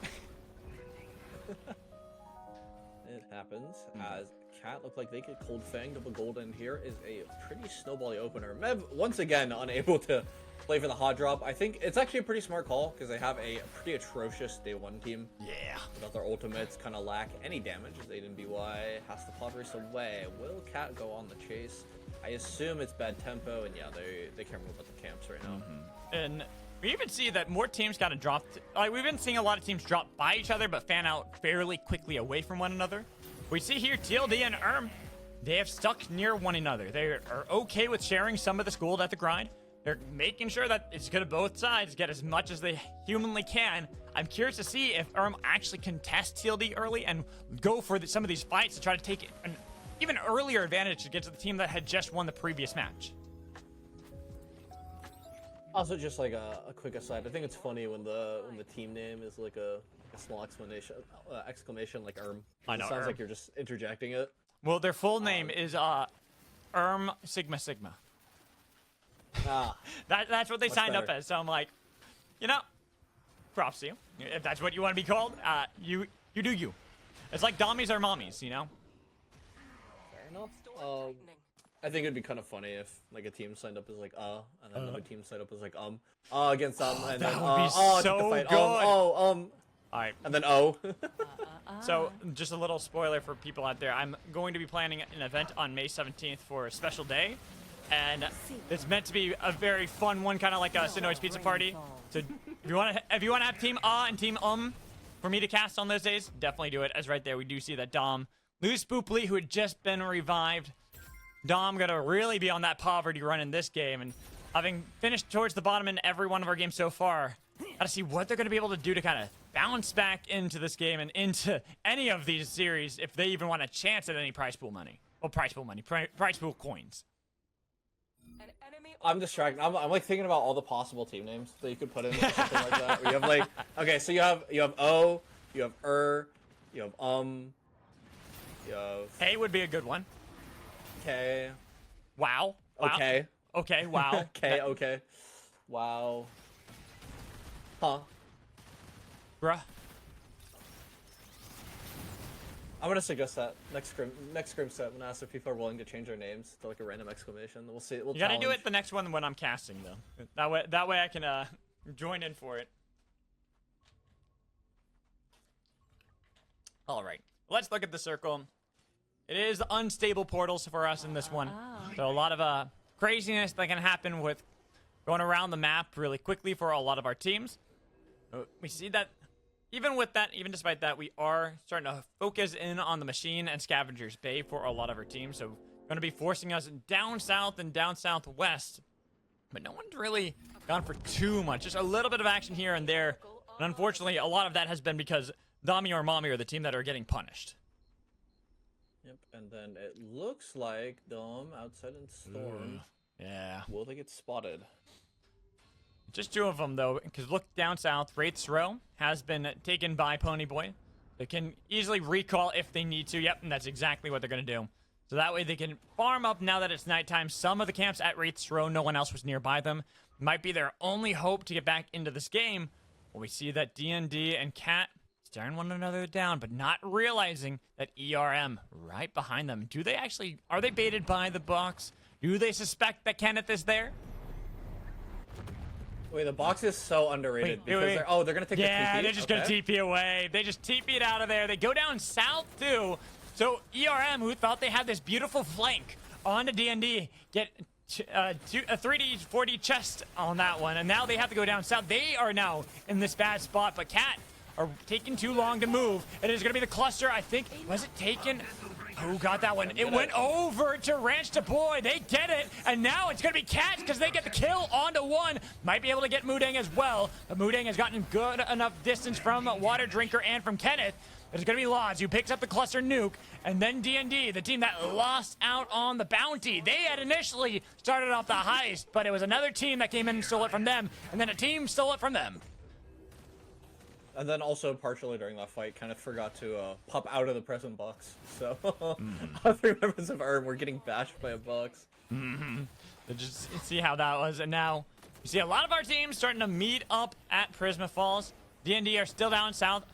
It happens. As Cat looked like they get cold fanged up a golden here is a pretty snowbally opener. Mev once again unable to play for the hot drop. I think it's actually a pretty smart call because they have a pretty atrocious day one team. Yeah. Without their ultimates, kind of lack any damage as Aiden BY has the pod race away. Will Cat go on the chase? I assume it's bad tempo, and yeah, they can't move at the camps right now. And we even see that more teams got to drop. Like we've been seeing a lot of teams drop by each other, but fan out fairly quickly away from one another. We see here TLD and they have stuck near one another. They are okay with sharing some of this gold at the grind. They're making sure that it's good to both sides get as much as they humanly can. I'm curious to see if actually contest TLD early and go for some of these fights to try to take an even earlier advantage against the team that had just won the previous match. Also, just like a quick aside, I think it's funny when the team name is like a small exclamation like I know, it sounds like you're just interjecting it. Well, their full name is Sigma Sigma. Ah, That's what they Much signed up better. as. So I'm like, you know, props to you. If that's what you want to be called, you do you. It's like Dommies or Mommies, you know? fair enough. I think it'd be kind of funny if like a team signed up as like and then another team signed up as like against and that then would be take the so fight. good. All right. and then So, just a little spoiler for people out there. I'm going to be planning an event on May 17th for a special day. And it's meant to be a very fun one, kind of like a Sinoi's Pizza Party. So, if you want to have Team and Team for me to cast on those days, definitely do it. As right there, we do see that Dom, Lose Spooply, who had just been revived. Dom gonna really be on that poverty run in this game, and having finished towards the bottom in every one of our games so far, gotta see what they're gonna be able to do to kind of bounce back into this game and into any of these series if they even want a chance at any prize pool money. Well, prize pool coins. I'm distracted. I'm like thinking about all the possible team names that you could put in or something like that. Where you have like, okay, so you have O, you have you have you have Hey would be a good one. K. Wow. Okay. Okay, wow. Okay. Wow. Huh. Bruh. I'm gonna suggest that next scrim set when asked if people are willing to change their names to like a random exclamation. We'll see. We'll You gotta do challenge. it the next one when I'm casting, though. That way I can join in for it. All right, let's look at the circle. It is unstable portals for us in this one, so a lot of craziness that can happen with going around the map really quickly for a lot of our teams. We see that. Even with that, even despite that, we are starting to focus in on the Machine and Scavenger's Bay for a lot of our teams. So, going to be forcing us down south and down southwest. But no one's really gone for too much. Just a little bit of action here and there. And unfortunately, a lot of that has been because Dami or Mommy are the team that are getting punished. Yep, and then it looks like Dom outside in Storm. Yeah. Will they get spotted? Just two of them, though, because look down south. Wraith's Row has been taken by Ponyboy. They can easily recall if they need to. Yep, and that's exactly what they're going to do. So that way they can farm up now that it's nighttime. Some of the camps at Wraith's Row, no one else was nearby them. Might be their only hope to get back into this game. Well, we see that D&D and Cat staring one another down, but not realizing that ERM right behind them. Do they actually... Are they baited by the box? Do they suspect that Kenneth is there? Wait, the box is so underrated because they're gonna take the TP. Yeah, they're just gonna TP away. They just TP it out of there. They go down south too. So ERM, who thought they had this beautiful flank onto D&D, get a 3D, 4D chest on that one, and now they have to go down south. They are now in this bad spot, but Cat are taking too long to move. It is gonna be the cluster. I think was it taken? Who got that one? It went over to Ranch to Boy. They get it, and now it's going to be Cats because they get the kill onto one. Might be able to get Mudang as well, but Mudang has gotten good enough distance from Water Drinker and from Kenneth. There's going to be Lodz, who picks up the cluster nuke, and then D&D, the team that lost out on the bounty. They had initially started off the heist, but it was another team that came in and stole it from them, and then a team stole it from them. And then also partially during that fight, kind of forgot to pop out of the present box. So all three members of ERM were getting bashed by a box. Just see how that was. And now you see a lot of our teams starting to meet up at Prisma Falls. D&D are still down south.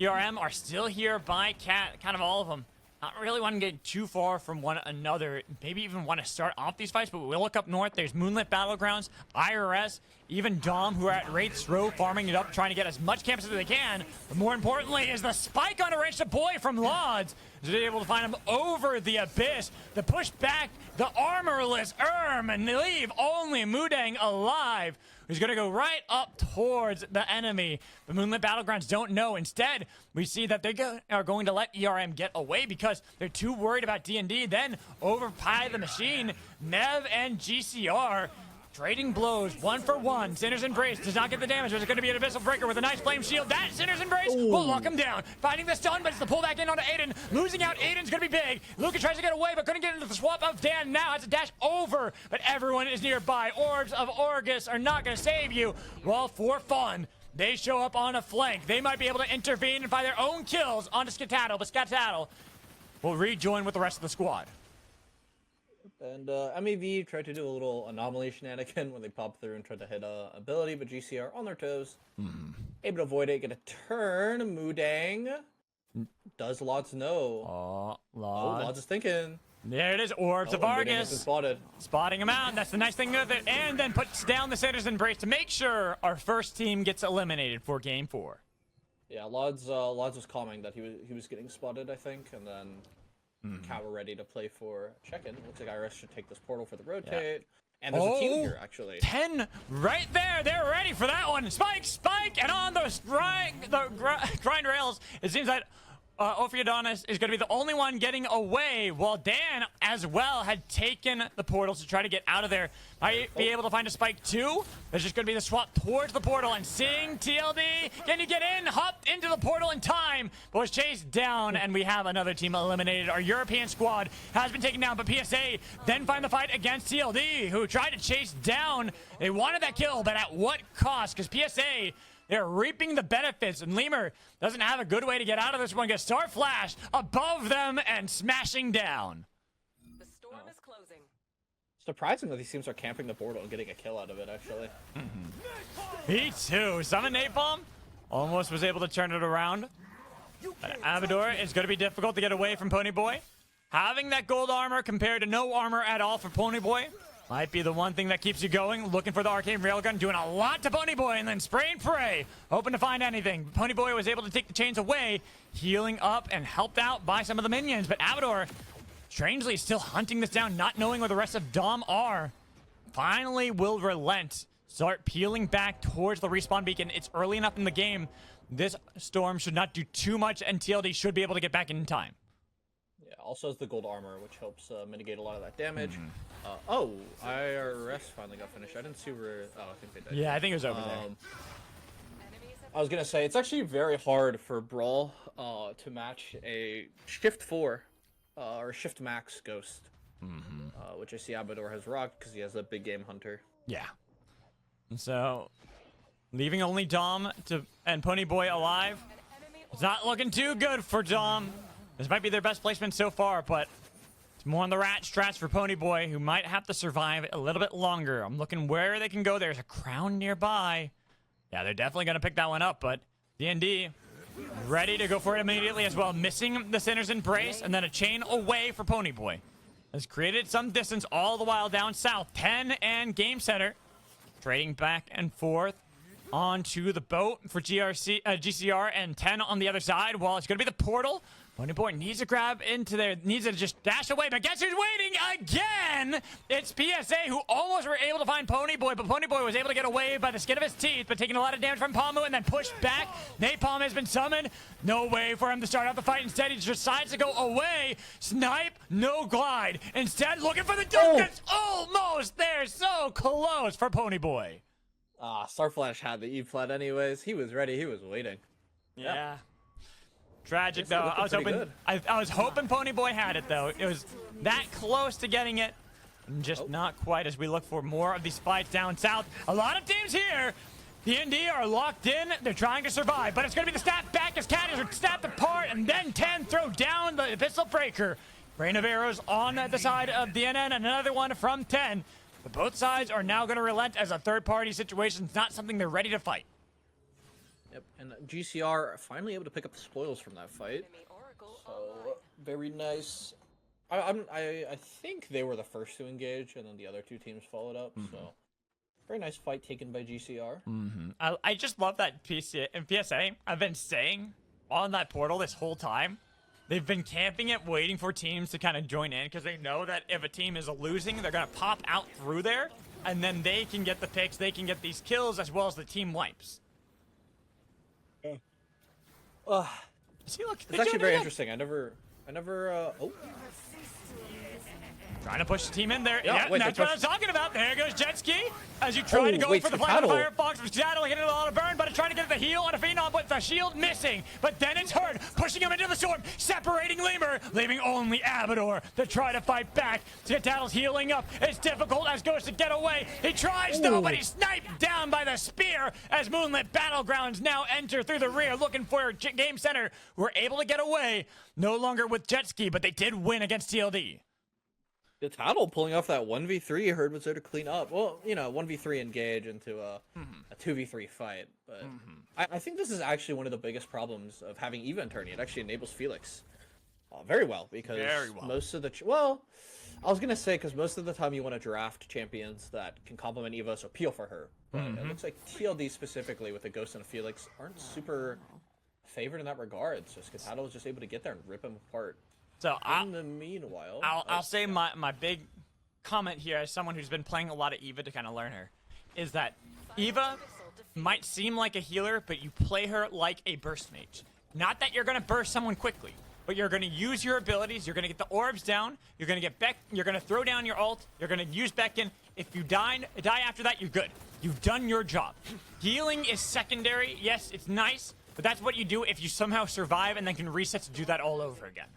ERM are still here by Cat, kind of all of them. Not really want to get too far from one another. Maybe even want to start off these fights, but we'll look up north. There's Moonlit Battlegrounds, IRS, even Dom, who are at Wraith's Row, farming it up, trying to get as much camps as they can. But more importantly is the spike on a Range to Boy from Lodz. They're able to find him over the abyss. The push back, the armorless ERM, and they leave only Mudang alive, who's going to go right up towards the enemy. The Moonlit Battlegrounds don't know. Instead, we see that they are going to let ERM get away because they're too worried about D&D. Then, over Pie the Machine, Nev and GCR trading blows, 1 for 1. Sinner's Embrace does not get the damage. There's going to be an Abyssal Breaker with a nice Flame Shield. That Sinner's Embrace will lock him down. Finding the stun, but it's the pullback in onto Aiden. Losing out, Aiden's going to be big. Luca tries to get away, but couldn't get into the swap of Dan. Now has to dash over, but everyone is nearby. Orbs of Orgus are not going to save you. Well, for fun, they show up on a flank. They might be able to intervene and find their own kills onto Skedaddle, but Skedaddle will rejoin with the rest of the squad. And MEV tried to do a little anomaly shenanigan when they popped through and tried to hit a ability, but GCR on their toes. Able to avoid it, get a turn. Mudang. Does Lods know? Lods is thinking. There it is, Orbs of Argus. Spotting him out, and that's the nice thing with it. And then puts down the Citizen Embrace to make sure our first team gets eliminated for Game 4. Yeah, Lods was calming that he was getting spotted, I think, and then Cat were ready to play for check-in. Looks like Iris should take this portal for the rotate. Yeah. And there's a team here, actually. 10 right there. They're ready for that one. Spike, and on the grind rails, it seems that Ophiudonis is going to be the only one getting away, while Dan, as well, had taken the portals to try to get out of there. Might be able to find a Spike too. There's just going to be the swap towards the portal, and seeing TLD, can you get in? Hopped into the portal in time, but was chased down, and we have another team eliminated. Our European squad has been taken down, but PSA then find the fight against TLD, who tried to chase down. They wanted that kill, but at what cost? Because PSA, they're reaping the benefits, and Lemur doesn't have a good way to get out of this one. Gets Star Flash above them and smashing down. The storm is closing. Surprising that these teams are camping the portal and getting a kill out of it, actually. Me too. Summon Napalm. Almost was able to turn it around. But Amador, it's going to be difficult to get away from Ponyboy. Having that gold armor compared to no armor at all for Ponyboy might be the one thing that keeps you going. Looking for the arcane railgun, doing a lot to Ponyboy, and then spray and pray, hoping to find anything. Ponyboy was able to take the chains away, healing up and helped out by some of the minions. But Amador, strangely, still hunting this down, not knowing where the rest of Dom are. Finally will relent, start peeling back towards the respawn beacon. It's early enough in the game. This storm should not do too much, and TLD should be able to get back in time. Yeah, also has the gold armor, which helps mitigate a lot of that damage. IRS finally got finished. I didn't see where... Oh, I think they did. Yeah, I think it was over there. I was going to say, it's actually very hard for Brall to match a Shift 4 or Shift Max Ghost, which I see Amador has rocked because he has a big game hunter. Yeah. And so, leaving only Dom and Ponyboy alive. It's not looking too good for Dom. This might be their best placement so far, but it's more on the rat strats for Ponyboy, who might have to survive a little bit longer. I'm looking where they can go. There's a crown nearby. Yeah, they're definitely going to pick that one up, but D&D ready to go for it immediately as well. Missing the Sinner's Embrace, and then a chain away for Ponyboy. Has created some distance all the while down south. 10 and Game Center trading back and forth onto the boat for GCR, and 10 on the other side. Well, it's going to be the portal. Ponyboy needs to grab into there, needs to just dash away, but guess who's waiting again? It's PSA, who almost were able to find Ponyboy, but Ponyboy was able to get away by the skin of his teeth, but taking a lot of damage from Palmu and then pushed back. Napalm has been summoned. No way for him to start out the fight. Instead, he decides to go away. Snipe, no glide. Instead, looking for the dunk. That's almost there. So close for Ponyboy. Starflash had the E-plat anyways. He was ready. He was waiting. Yeah. Tragic though. I was hoping Ponyboy had it though. It was that close to getting it, just not quite. As we look for more of these fights down south, a lot of teams here. D&D are locked in. They're trying to survive, but it's going to be the snap back as Cat is snapped apart, and then 10 throw down the pistol breaker. Rain of arrows on the side of DNN, and another one from 10. But both sides are now going to relent as a third-party situation. It's not something they're ready to fight. Yep, and GCR finally able to pick up the spoils from that fight. So, very nice. I think they were the first to engage, and then the other two teams followed up, so... Very nice fight taken by GCR. I just love that PSA. I've been saying on that portal this whole time. They've been camping it, waiting for teams to kind of join in, because they know that if a team is losing, they're going to pop out through there, and then they can get the picks, they can get these kills, as well as the team wipes. It's actually very interesting. I never. Trying to push the team in there. Yeah, Yeah, wait, that's they what I'm pushed- talking about. There goes Jet Ski. As you try to go wait, for the plan of Skedaddle. Firefox. Skedaddle getting a lot of burn, but it's trying to get the heal on a Phenom, but the shield missing. But then it's Herd pushing him into the storm, separating Lemur, leaving only Abador to try to fight back. Skedaddle's healing up. It's difficult as goes to get away. He tries though, but he's sniped down by the spear as Moonlit Battlegrounds now enter through the rear looking for Game Center, who are able to get away. No longer with Jet Ski, but they did win against TLD. The Tattle pulling off that 1v3 Herd was there to clean up. Well, 1v3 engage into a 2v3 fight. But I think this is actually one of the biggest problems of having Eva in tourney. It actually enables Felix very well because most of the... Well, I was going to say because most of the time you want to draft champions that can complement Eva, so peel for her. But it looks like TLD specifically with a Ghost and a Felix aren't super favored in that regard. So Skedaddle is just able to get there and rip him apart. So in the meanwhile, I'll say my big comment here as someone who's been playing a lot of Eva to kind of learn her is that Eva might seem like a healer, but you play her like a burst mage. Not that you're gonna burst someone quickly, but you're gonna use your abilities. You're gonna get the orbs down. You're gonna get Beck. You're gonna throw down your ult. You're gonna use Beckon. If you die after that, you're good. You've done your job. Healing is secondary. Yes, it's nice, but that's what you do if you somehow survive and then can reset to do that all over again.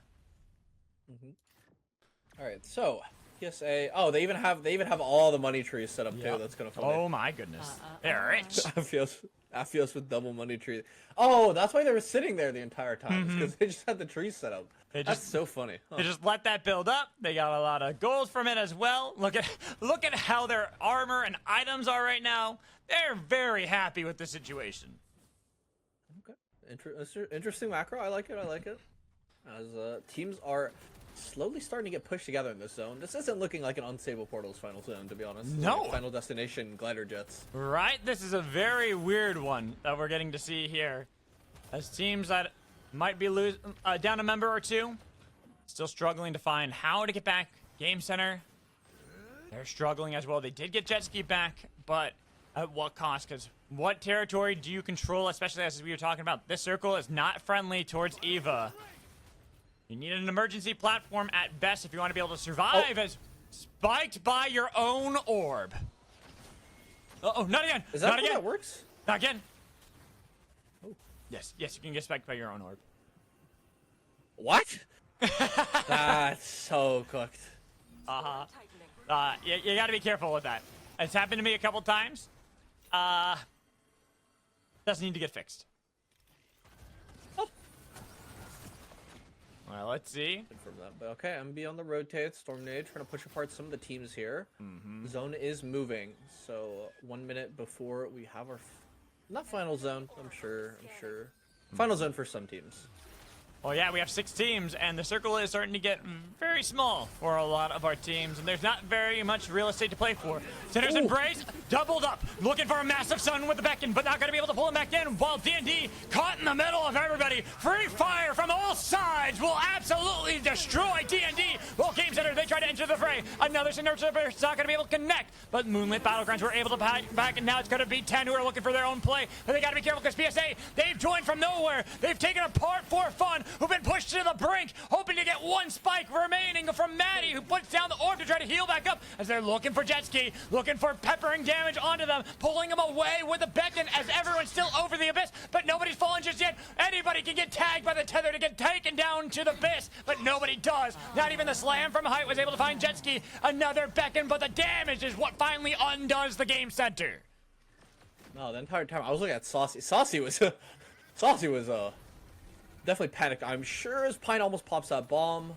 All right, so PSA. Oh, they even have all the money trees set up too. That's kind of funny. Oh my goodness, they're rich. Afios with double money tree. Oh, that's why they were sitting there the entire time. Because they just had the trees set up. That's so funny. Huh. They just let that build up. They got a lot of gold from it as well. Look at how their armor and items are right now. They're very happy with the situation. Okay, interesting macro. I like it. As teams are slowly starting to get pushed together in this zone. This isn't looking like an unstable Portals final zone, to be honest. No. Like Final Destination glider jets. Right? This is a very weird one that we're getting to see here. As teams that might be down a member or two, still struggling to find how to get back. Game Center, they're struggling as well. They did get Jet Ski back, but at what cost? Because what territory do you control, especially as we were talking about? This circle is not friendly towards Eva. You need an emergency platform at best if you want to be able to survive as spiked by your own orb. Uh-oh, not again. Is that not how again. that works? Not again. Oh. Yes, you can get spiked by your own orb. What? That's so cooked. You gotta be careful with that. It's happened to me a couple times. Doesn't need to get fixed. Well, let's see. From that, but okay, MB on the rotate. Stormnade trying to push apart some of the teams here. Zone is moving, so 1 minute before we have our not final zone. I'm sure. Final zone for some teams. Well, yeah, we have 6 teams, and the circle is starting to get very small for a lot of our teams, and there's not very much real estate to play for. Center's Embrace doubled up, looking for a massive sun with the Beckon, but not going to be able to pull him back in, while D&D caught in the middle of everybody. Free fire from all sides will absolutely destroy D&D. Well, Game Center, they try to enter the fray. Another Cinder Supervive not going to be able to connect, but Moonlit Battlegrounds were able to back, and now it's going to be 10 who are looking for their own play, but they got to be careful because PSA, they've joined from nowhere. They've taken apart for fun, who've been pushed to the brink, hoping to get one spike remaining from Maddie, who puts down the orb to try to heal back up as they're looking for Jet Ski, looking for peppering damage onto them, pulling them away with the Beckon as everyone's still over the abyss, but nobody's fallen just yet. Anybody can get tagged by the tether to get taken down to the abyss, but nobody does. Not even the slam from height was able to find Jet Ski. Another Beckon, but the damage is what finally undoes the Game Center. No, the entire time I was looking at Saucy. Saucy was definitely panicked. I'm sure as Pine almost pops that bomb.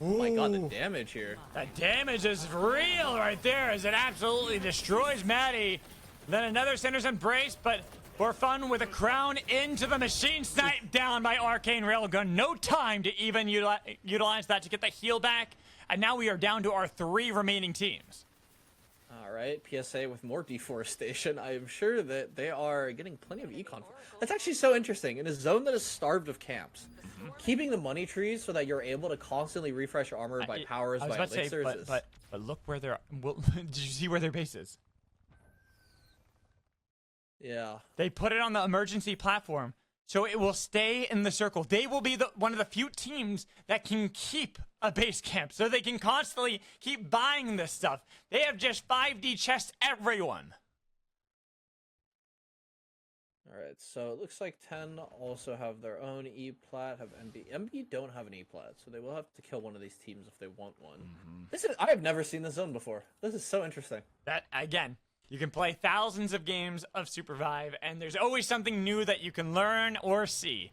Oh my god, the damage here. That damage is real right there as it absolutely destroys Maddie. Then another Cinder's Embrace, but for fun with a crown into the machine, sniped down by Arcane Railgun. No time to even utilize that to get the heal back. And now we are down to our 3 remaining teams. All right, PSA with more deforestation. I am sure that they are getting plenty of econ. That's actually so interesting. In a zone that is starved of camps, keeping the money trees so that you're able to constantly refresh your armor by powers, by elixirs. But look where they're. Well, did you see where their base is? Yeah. They put it on the emergency platform so it will stay in the circle. They will be one of the few teams that can keep a base camp, so they can constantly keep buying this stuff. They have just 5D chests everyone. Alright, so it looks like 10 also have their own E-plat, have MB. MB don't have an E-plat, so they will have to kill one of these teams if they want one. I have never seen this zone before. This is so interesting. That, again, you can play thousands of games of Supervive, and there's always something new that you can learn or see.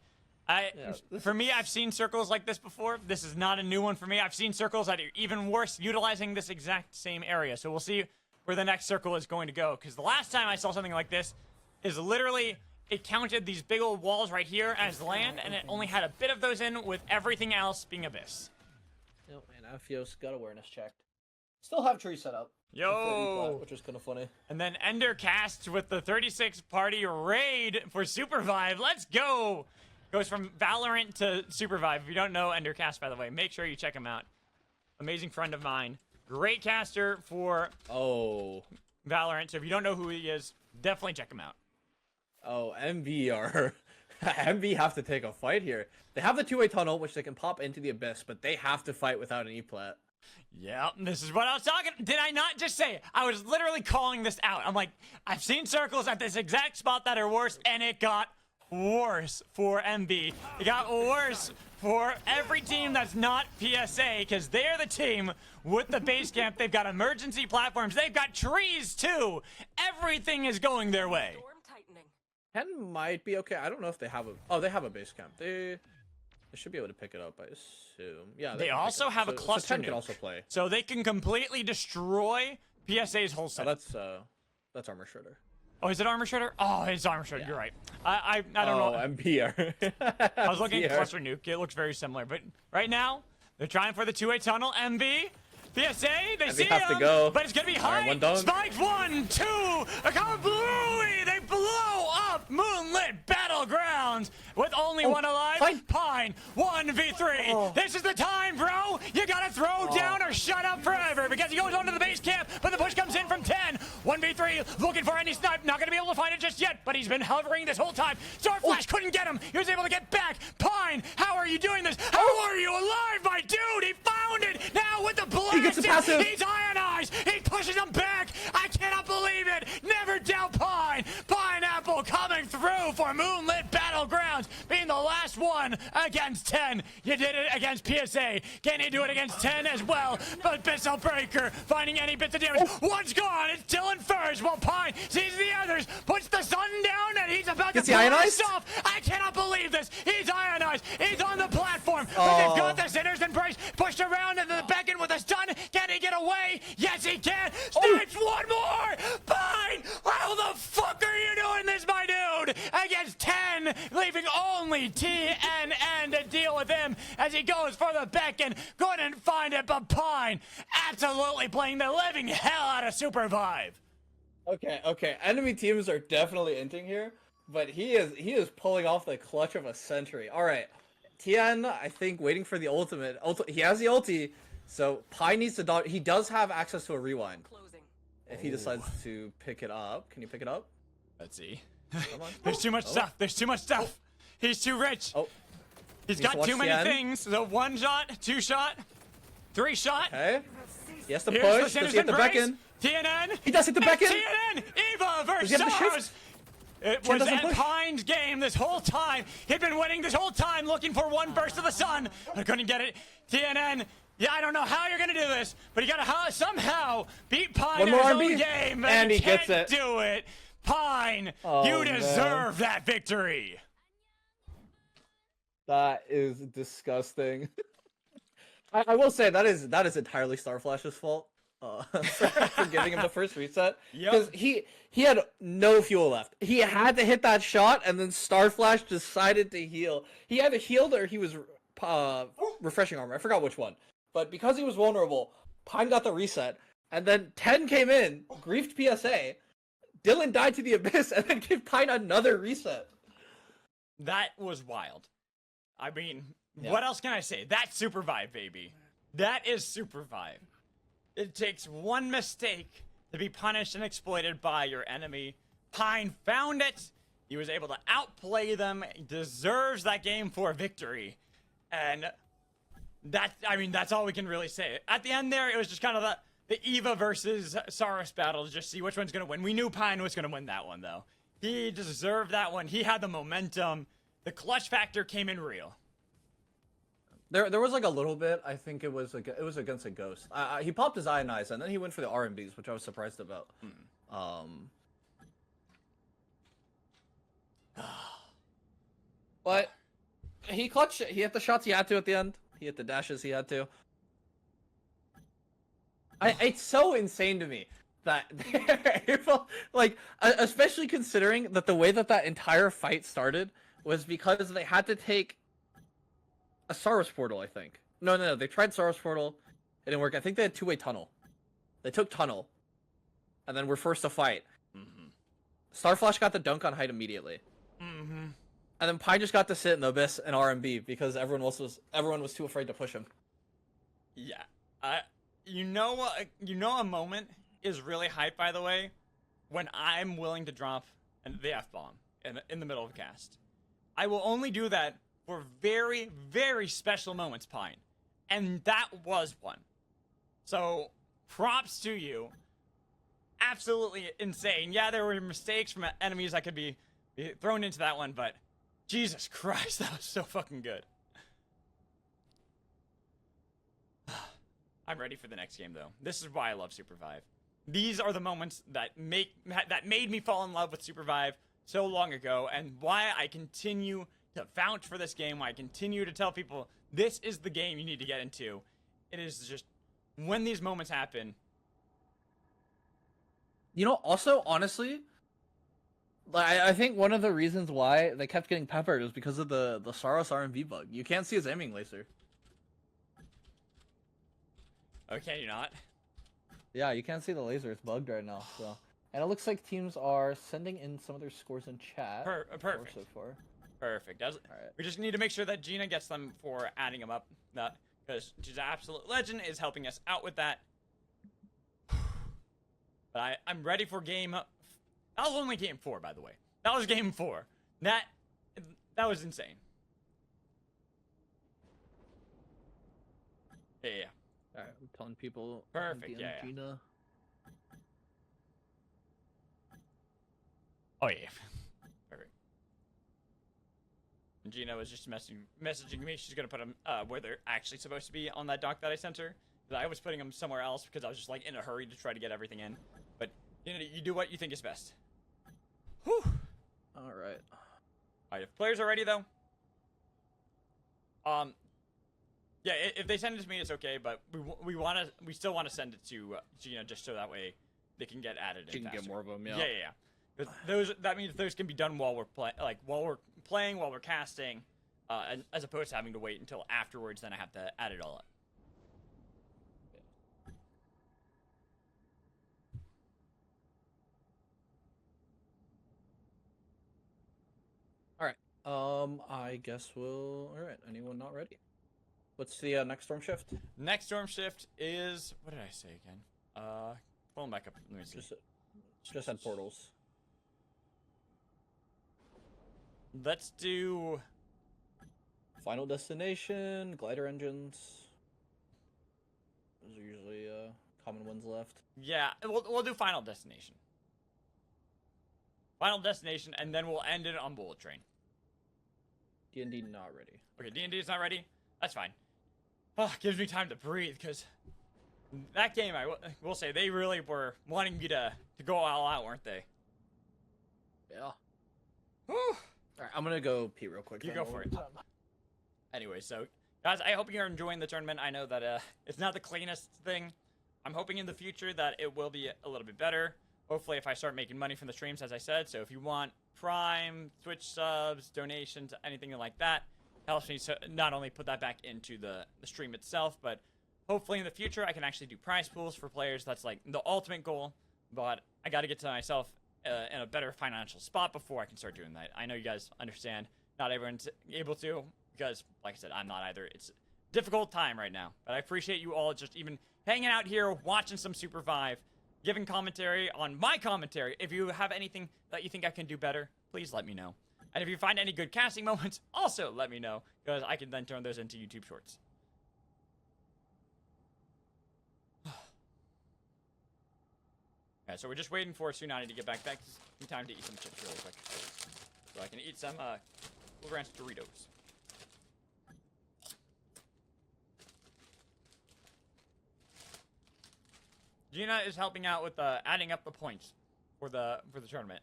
For me, I've seen circles like this before. This is not a new one for me. I've seen circles that are even worse, utilizing this exact same area. So we'll see where the next circle is going to go, because the last time I saw something like this is literally... it counted these big old walls right here as land, and it only had a bit of those in, with everything else being abyss. Yep, and Afios got awareness checked. Still have tree set up. Yo! Which is kind of funny. And then Ender cast with the 36-party raid for Supervive. Let's go! Goes from Valorant to Supervive. If you don't know Ender cast, by the way, make sure you check him out. Amazing friend of mine. Great caster for Valorant. So if you don't know who he is, definitely check him out. Oh, MB have to take a fight here. They have the two-way tunnel, which they can pop into the abyss, but they have to fight without an E-plat. Yeah, this is what I was talking. Did I not just say? I was literally calling this out. I'm like, I've seen circles at this exact spot that are worse, and it got worse for MB. It got worse for every team that's not PSA, because they're the team with the base camp. They've got emergency platforms. They've got trees, too. Everything is going their way. Storm tightening. 10 might be okay. I don't know if they have a... oh, they have a base camp. They should be able to pick it up, I assume. Yeah, they also have a cluster 10 nuke. Can also play. So they can completely destroy PSA's whole set. Oh, that's Armor Shredder. Oh, is it Armor Shredder? Oh, it's Armor Shredder. Yeah. You're right. I don't know. Oh, MPR. I was looking at cluster nuke. It looks very similar. But right now, they're trying for the two-way tunnel. MB, PSA, they see have him, to go. but it's going to be high. Right, one Spikes, 1, 2, a kablooey! They blow up Moonlit Battlegrounds with only one alive. Pine, 1v3. This is the time, bro. You got to throw down or shut up forever, because he goes onto the base camp, but the push comes in from 10. 1v3, looking for any snipe. Not going to be able to find it just yet, but he's been hovering this whole time. Starflash couldn't get him. He was able to get back. Pine, how are you doing this? How are you alive, my dude? He found it. Now with the blast, he gets the passive. He's ionized. He pushes him back. I cannot believe it. Never doubt Pine. Pineapple coming through for Moonlit Battlegrounds, being the last one against 10. You did it against PSA. Can you do it against 10 as well? But Abyssal Breaker finding any bits of damage. One's gone. It's still in first while Pine sees the others. Puts the sun down and he's about to blast off. I cannot believe this. He's ionized. He's on the platform. But they've got the Sinner's Embrace pushed around into the back end with a stun. Can he get away? Yes, he can. Snipes one more. Pine, how the fuck are you doing this, my dude? Against 10, leaving only TNN to deal with him as he goes for the back end. Couldn't find it, but Pine absolutely playing the living hell out of Supervive. Okay. Enemy teams are definitely inting here, but he is pulling off the clutch of a century. All right, Tien, I think waiting for the ultimate. He has the ulti, so Pine needs to dodge. He does have access to a rewind Closing. if he decides to pick it up. Can you pick it up? Let's see. Come on. There's too much stuff. There's too much stuff. He's too rich. He's got too many things. So 1 shot, 2 shot, 3 shot. Okay. He has to Here's push. the Does he hit the back end? TNN. He does hit the back end. TNN. Eva versus Does he have the Saros. shift? It was at Pine's game this whole time. He'd been winning this whole time, looking for one burst of the sun, but couldn't get it. TNN. Yeah, I don't know how you're gonna do this, but you gotta somehow beat Pine in his own game, and he can't gets it. do it. Pine, you deserve that victory. That is disgusting. I will say that is entirely Starflash's fault. For giving him the first reset, because he had no fuel left. He had to hit that shot, and then Starflash decided to heal. He either healed or he was refreshing armor. I forgot which one. But because he was vulnerable, Pine got the reset, and then 10 came in, griefed PSA. Dylan died to the abyss, and then gave Pine another reset. That was wild. I mean, what else can I say? That's Supervive, baby. That is Supervive. It takes one mistake to be punished and exploited by your enemy. Pine found it. He was able to outplay them, deserves that game for victory. And that's all we can really say. At the end there, it was just kind of the Eva versus Saros battle to just see which one's going to win. We knew Pine was going to win that one, though. He deserved that one. He had the momentum. The clutch factor came in real. There was like a little bit. I think it was against a ghost. He popped his Ionize, and then he went for the R&Bs, which I was surprised about. But he clutched it. He hit the shots he had to at the end. He hit the dashes he had to. It's so insane to me that like, especially considering that the way that entire fight started was because they had to take a Saros portal, I think. No, they tried Saros portal. It didn't work. I think they had two-way tunnel. They took tunnel, and then were forced to fight. Starflash got the dunk on height immediately. And then Pine just got to sit in the abyss and R&B because everyone was too afraid to push him. Yeah, you know a moment is really hype, by the way, when I'm willing to drop the F-bomb in the middle of a cast. I will only do that for very, very special moments, Pine, and that was one. So props to you. Absolutely insane. Yeah, there were mistakes from enemies that could be thrown into that one, but Jesus Christ, that was so fucking good. I'm ready for the next game, though. This is why I love Supervive. These are the moments that made me fall in love with Supervive so long ago, and why I continue to vouch for this game, why I continue to tell people this is the game you need to get into. It is just, when these moments happen. You know, also, honestly, I think one of the reasons why they kept getting peppered is because of the Saros R&B bug. You can't see his aiming laser. Oh, can you not? Yeah, you can't see the laser. It's bugged right now. So, and it looks like teams are sending in some of their scores in chat. Perfect. So far. Perfect. Right. We just need to make sure that Gina gets them for adding them up. Because she's an absolute legend, is helping us out with that. But I'm ready for game. That was only game 4, by the way. That was game 4. That was insane. Yeah. Alright, we're telling people. Perfect, yeah. Gina. Oh, yeah. Perfect. And Gina was just messaging me. She's going to put them where they're actually supposed to be on that dock that I sent her. I was putting them somewhere else because I was just like in a hurry to try to get everything in. But you do what you think is best. Whew. Alright. Alright, if players are ready, though. Yeah, if they send it to me, it's okay, but we still want to send it to Gina just so that way they can get added in. She can faster. get more of them, yeah. Yeah. That means those can be done while we're playing, while we're casting, as opposed to having to wait until afterwards. Then I have to add it all up. Alright. I guess alright, anyone not ready? What's the next storm shift? Next storm shift is, what did I say again? Pull them back up. Let me see. Just had portals. Let's do Final Destination, glider engines. Those are usually common ones left. Yeah, we'll do Final Destination. Final Destination, and then we'll end it on Bullet Train. D&D not ready. Okay, D&D is not ready? That's fine. Oh, gives me time to breathe, because that game, I will say, they really were wanting me to go all out, weren't they? Yeah. Whew. Alright, I'm gonna go pee real quick. You go for it. Anyway, so, guys, I hope you're enjoying the tournament. I know that it's not the cleanest thing. I'm hoping in the future that it will be a little bit better. Hopefully, if I start making money from the streams, as I said. So if you want Prime, Twitch subs, donations, anything like that, helps me to not only put that back into the stream itself, but hopefully in the future I can actually do prize pools for players. That's like the ultimate goal, but I got to get to myself in a better financial spot before I can start doing that. I know you guys understand. Not everyone's able to, because like I said, I'm not either. It's a difficult time right now, but I appreciate you all just even hanging out here, watching some Supervive, giving commentary on my commentary. If you have anything that you think I can do better, please please let me know. And if you find any good casting moments, also let me know, because I can then turn those into YouTube shorts. Alright, so we're just waiting for Tsunami to get back in time to eat some chips really quick. So I can eat some Cool Ranch Doritos. Gina is helping out with adding up the points for the tournament.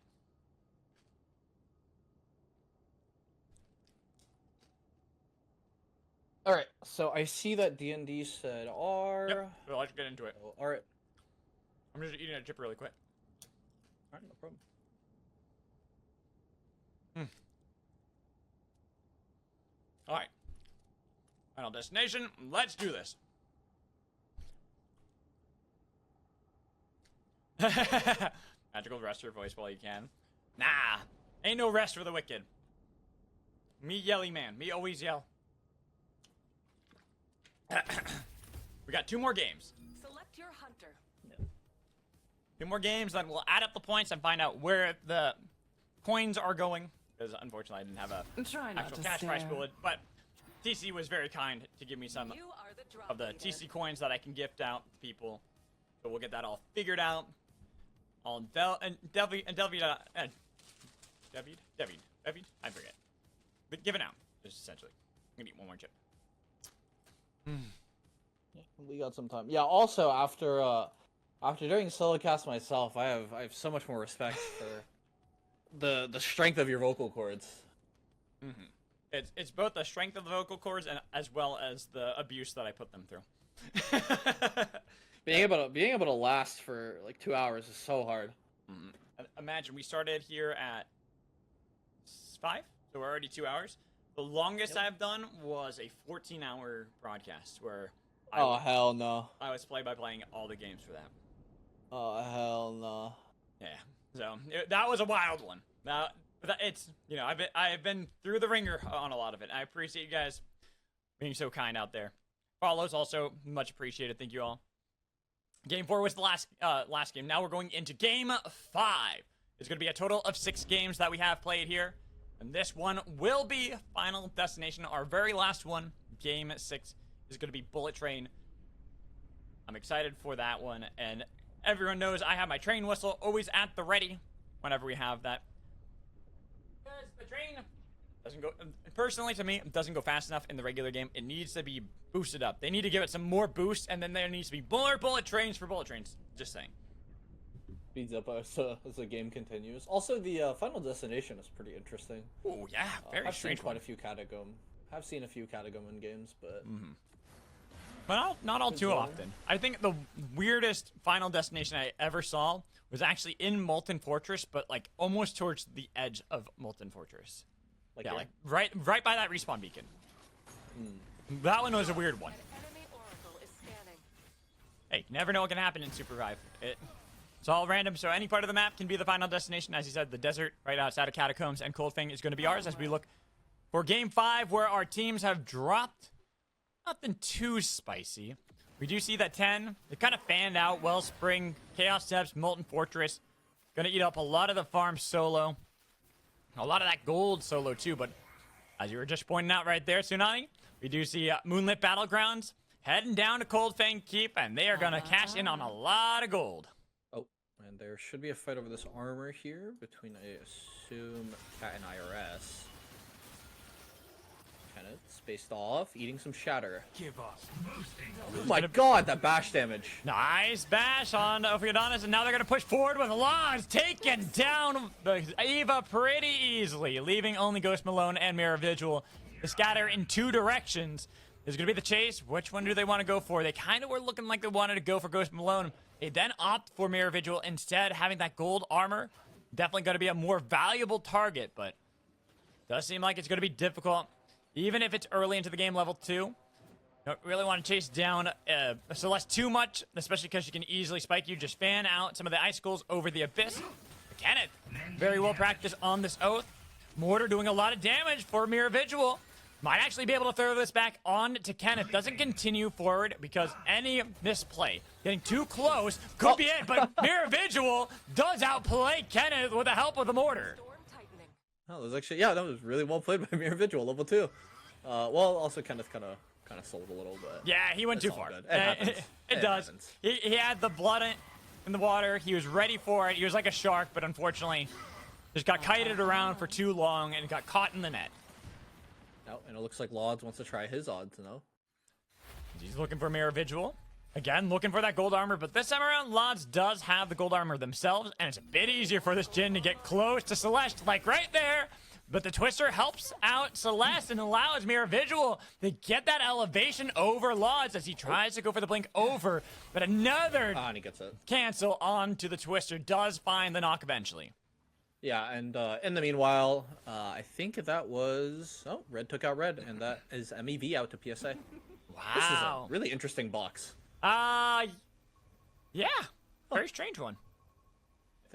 All right, so I see that D&D said R. Yep. So let's get into it. Oh, all right. I'm just eating a chip really quick. All right, no problem. All right. Final destination. Let's do this. Magical, rest your voice while you can. Nah, ain't no rest for the wicked. Me yelly man. Me always yell. We got 2 more games. Select your hunter. 2 more games, then we'll add up the points and find out where the coins are going. Because unfortunately, I didn't have a actual cash prize bullet. But TC was very kind to give me some You are the drop of the leader. TC coins that I can gift out to people. So we'll get that all figured out. All David, I forget. But given out, just essentially. I'm gonna eat one more chip. We got some time. Yeah. Also, after doing solo cast myself, I have so much more respect for the strength of your vocal cords. It's both the strength of the vocal cords and as well as the abuse that I put them through. Being able to last for like 2 hours is so hard. Imagine we started here at 5, so we're already 2 hours. The longest I've done was a 14-hour broadcast where hell no. I was play-by-playing all the games for that. Oh hell no. Yeah, so that was a wild one. Now it's I've been through the ringer on a lot of it. I appreciate you guys being so kind out there. Follows also much appreciated. Thank you all. Game 4 was the last game. Now we're going into Game 5. It's going to be a total of 6 games that we have played here. And this one will be Final Destination, our very last one. Game 6 is going to be Bullet Train. I'm excited for that one. And everyone knows I have my train whistle always at the ready whenever we have that. Because the train doesn't go, personally to me, it doesn't go fast enough in the regular game. It needs to be boosted up. They need to give it some more boost, and then there needs to be more bullet trains for bullet trains. Just saying. Speeds up as the game continues. Also, the Final Destination is pretty interesting. Oh yeah, very I've strange. seen quite a few Catacomb. I've seen a few Catacomb games, but but not all too often. I think the weirdest Final Destination I ever saw was actually in Molten Fortress, but like almost towards the edge of Molten Fortress. like, Yeah, yeah. like right by that respawn beacon. That one was a weird one. An enemy oracle is scanning. Hey, you never know what can happen in Supervive. It's all random, so any part of the map can be the final destination. As you said, the desert right outside of Catacombs and Coldfang is going to be ours as we look for Game 5, where our teams have dropped nothing too spicy. We do see that 10, they kind of fanned out. Wellspring, Chaos Steps, Molten Fortress. Going to eat up a lot of the farm solo. A lot of that gold solo too, but as you were just pointing out right there, Tsunami, we do see Moonlit Battlegrounds heading down to Coldfang Keep, and they are going to cash in on a lot of gold. Oh, and there should be a fight over this armor here between, I assume, Cat and IRS. Kind of spaced off, eating some shatter. Give us Oh my god, that bash damage. Nice bash on Ophiudanus, and now they're going to push forward with Lons, taking down the Eva pretty easily, leaving only Ghost Malone and Mirror Vigil to scatter in 2 directions. This is going to be the chase. Which one do they want to go for? They kind of were looking like they wanted to go for Ghost Malone. They then opt for Mirror Vigil instead, having that gold armor. Definitely going to be a more valuable target, but does seem like it's going to be difficult, even if it's early into the game, level 2. Don't really want to chase down Celeste too much, especially because she can easily spike you. Just fan out some of the icicles over the abyss. Kenneth, very well practiced on this oath. Mortar doing a lot of damage for Mirror Vigil. Might actually be able to throw this back on to Kenneth. Doesn't continue forward because any misplay, getting too close, could be it. But Mirror Vigil does outplay Kenneth with the help of the mortar. Storm tightening. That was actually, yeah, that was really well played by Mirror Vigil, level 2. Well, also kind of sold a little bit. Yeah, he went It's too all far. good. It happens. It It does. happens. He had the blood in the water. He was ready for it. He was like a shark, but unfortunately, just got kited around for too long and got caught in the net. Oh, and it looks like Lods wants to try his odds, no? He's looking for Mirror Vigil. Again, looking for that gold armor, but this time around, Lods does have the gold armor themselves, and it's a bit easier for this Jhin to get close to Celeste, like right there. But the Twister helps out Celeste and allows Mirror Vigil to get that elevation over Lods as he tries to go for the blink over. But another And he gets it. cancel onto the Twister does find the knock eventually. Yeah, and in the meanwhile, I think that was... Oh, Red took out Red, and that is MEV out to PSA. Wow. This is a really interesting box. Yeah. Very strange one.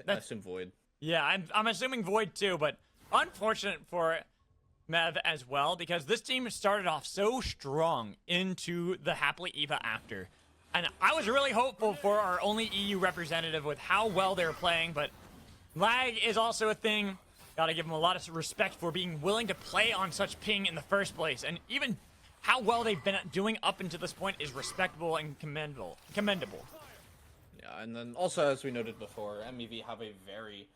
I assume Void. Yeah, I'm assuming Void too, but unfortunate for Mev as well, because this team started off so strong into the Happily Eva After. And I was really hopeful for our only EU representative with how well they were playing, but lag is also a thing. Gotta give them a lot of respect for being willing to play on such ping in the first place. And even how well they've been doing up until this point is respectable and commendable. Yeah, and then also, as we noted before, MEV have a very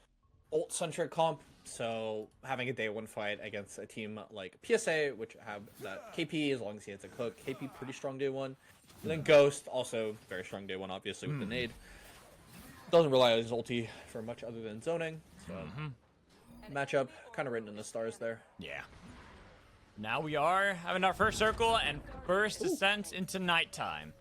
ult-centric comp, so having a day one fight against a team like PSA, which have that KP, as long as he hits a cook, KP pretty strong day one. And then Ghost, also very strong day one, obviously, with the nade. Doesn't rely on his ulti for much other than zoning, so matchup kind of written in the stars there. Yeah. Now we are having our first circle and first descent into nighttime.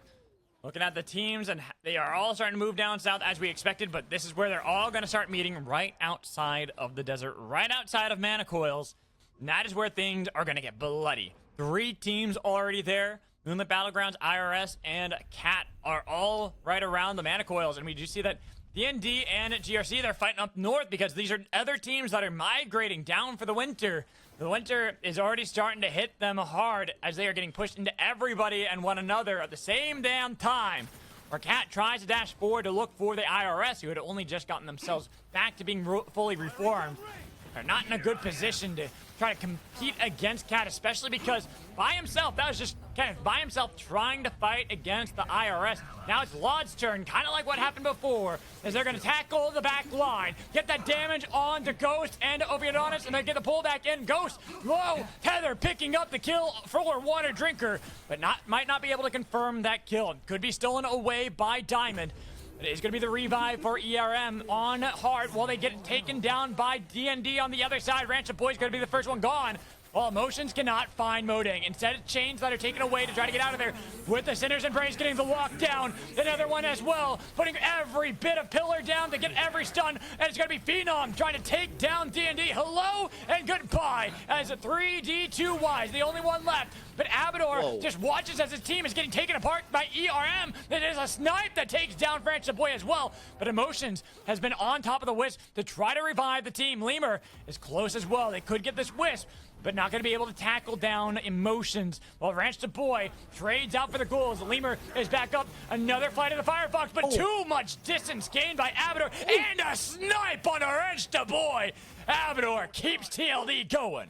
Looking at the teams, and they are all starting to move down south as we expected, but this is where they're all going to start meeting right outside of the desert, right outside of Mana Coils. And that is where things are going to get bloody. 3 teams already there. Moonlit Battlegrounds, IRS, and Cat are all right around the Mana Coils, and we do see that DND and GRC, they're fighting up north because these are other teams that are migrating down for the winter. The winter is already starting to hit them hard as they are getting pushed into everybody and one another at the same damn time. Where Cat tries to dash forward to look for the IRS, who had only just gotten themselves back to being fully reformed. They're not in a good position to try to compete against Cat, especially because by himself, that was just kind of by himself trying to fight against the IRS. Now it's Lod's turn, kind of like what happened before, as they're going to tackle the back line, get that damage on to Ghost and Oviadonis, and then get the pullback in. Ghost, low, Tether picking up the kill for Water Drinker, but might not be able to confirm that kill. Could be stolen away by Diamond. It is going to be the revive for ERM on hard while they get taken down by DND on the other side. Rancho Boy's going to be the first one gone. Well, Emotions cannot find Modang. Instead, it's Chains that are taken away to try to get out of there. With the Sinners and Brains getting the lockdown. Another one as well, putting every bit of pillar down to get every stun. And it's going to be Phenom trying to take down D&D. Hello and goodbye. As a 3D2 the only one left. But Abador just watches as his team is getting taken apart by ERM. It is a snipe that takes down Francis Boy as well. But Emotions has been on top of the Wisp to try to revive the team. Lemur is close as well. They could get this Wisp, but not going to be able to tackle down Emotions. While Ranch the Boy trades out for the goals. Lemur is back up. Another fight of the Firefox, but too much distance gained by Abador. And a snipe on Ranch the Boy. Abador keeps TLD going.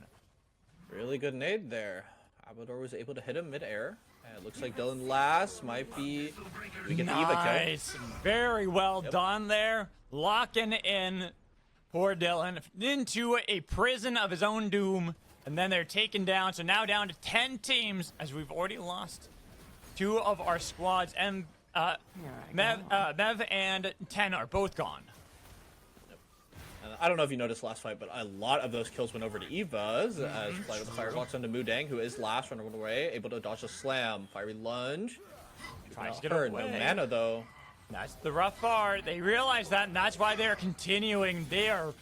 Really good nade there. Abador was able to hit him mid-air. And it looks like Dylan last might be... We get the Eva kill. Nice. Very well done there. Locking in poor Dylan into a prison of his own doom. And then they're taken down. So now down to 10 teams as we've already lost 2 of our squads. And Mev and 10 are both gone. I don't know if you noticed last fight, but a lot of those kills went over to Eva's as Flight with the Firebox onto Mudang, who is last, running away, able to dodge a slam, fiery lunge. Tries to get her. away. No mana though. That's the rough part. They realize that, and that's why they're continuing. They are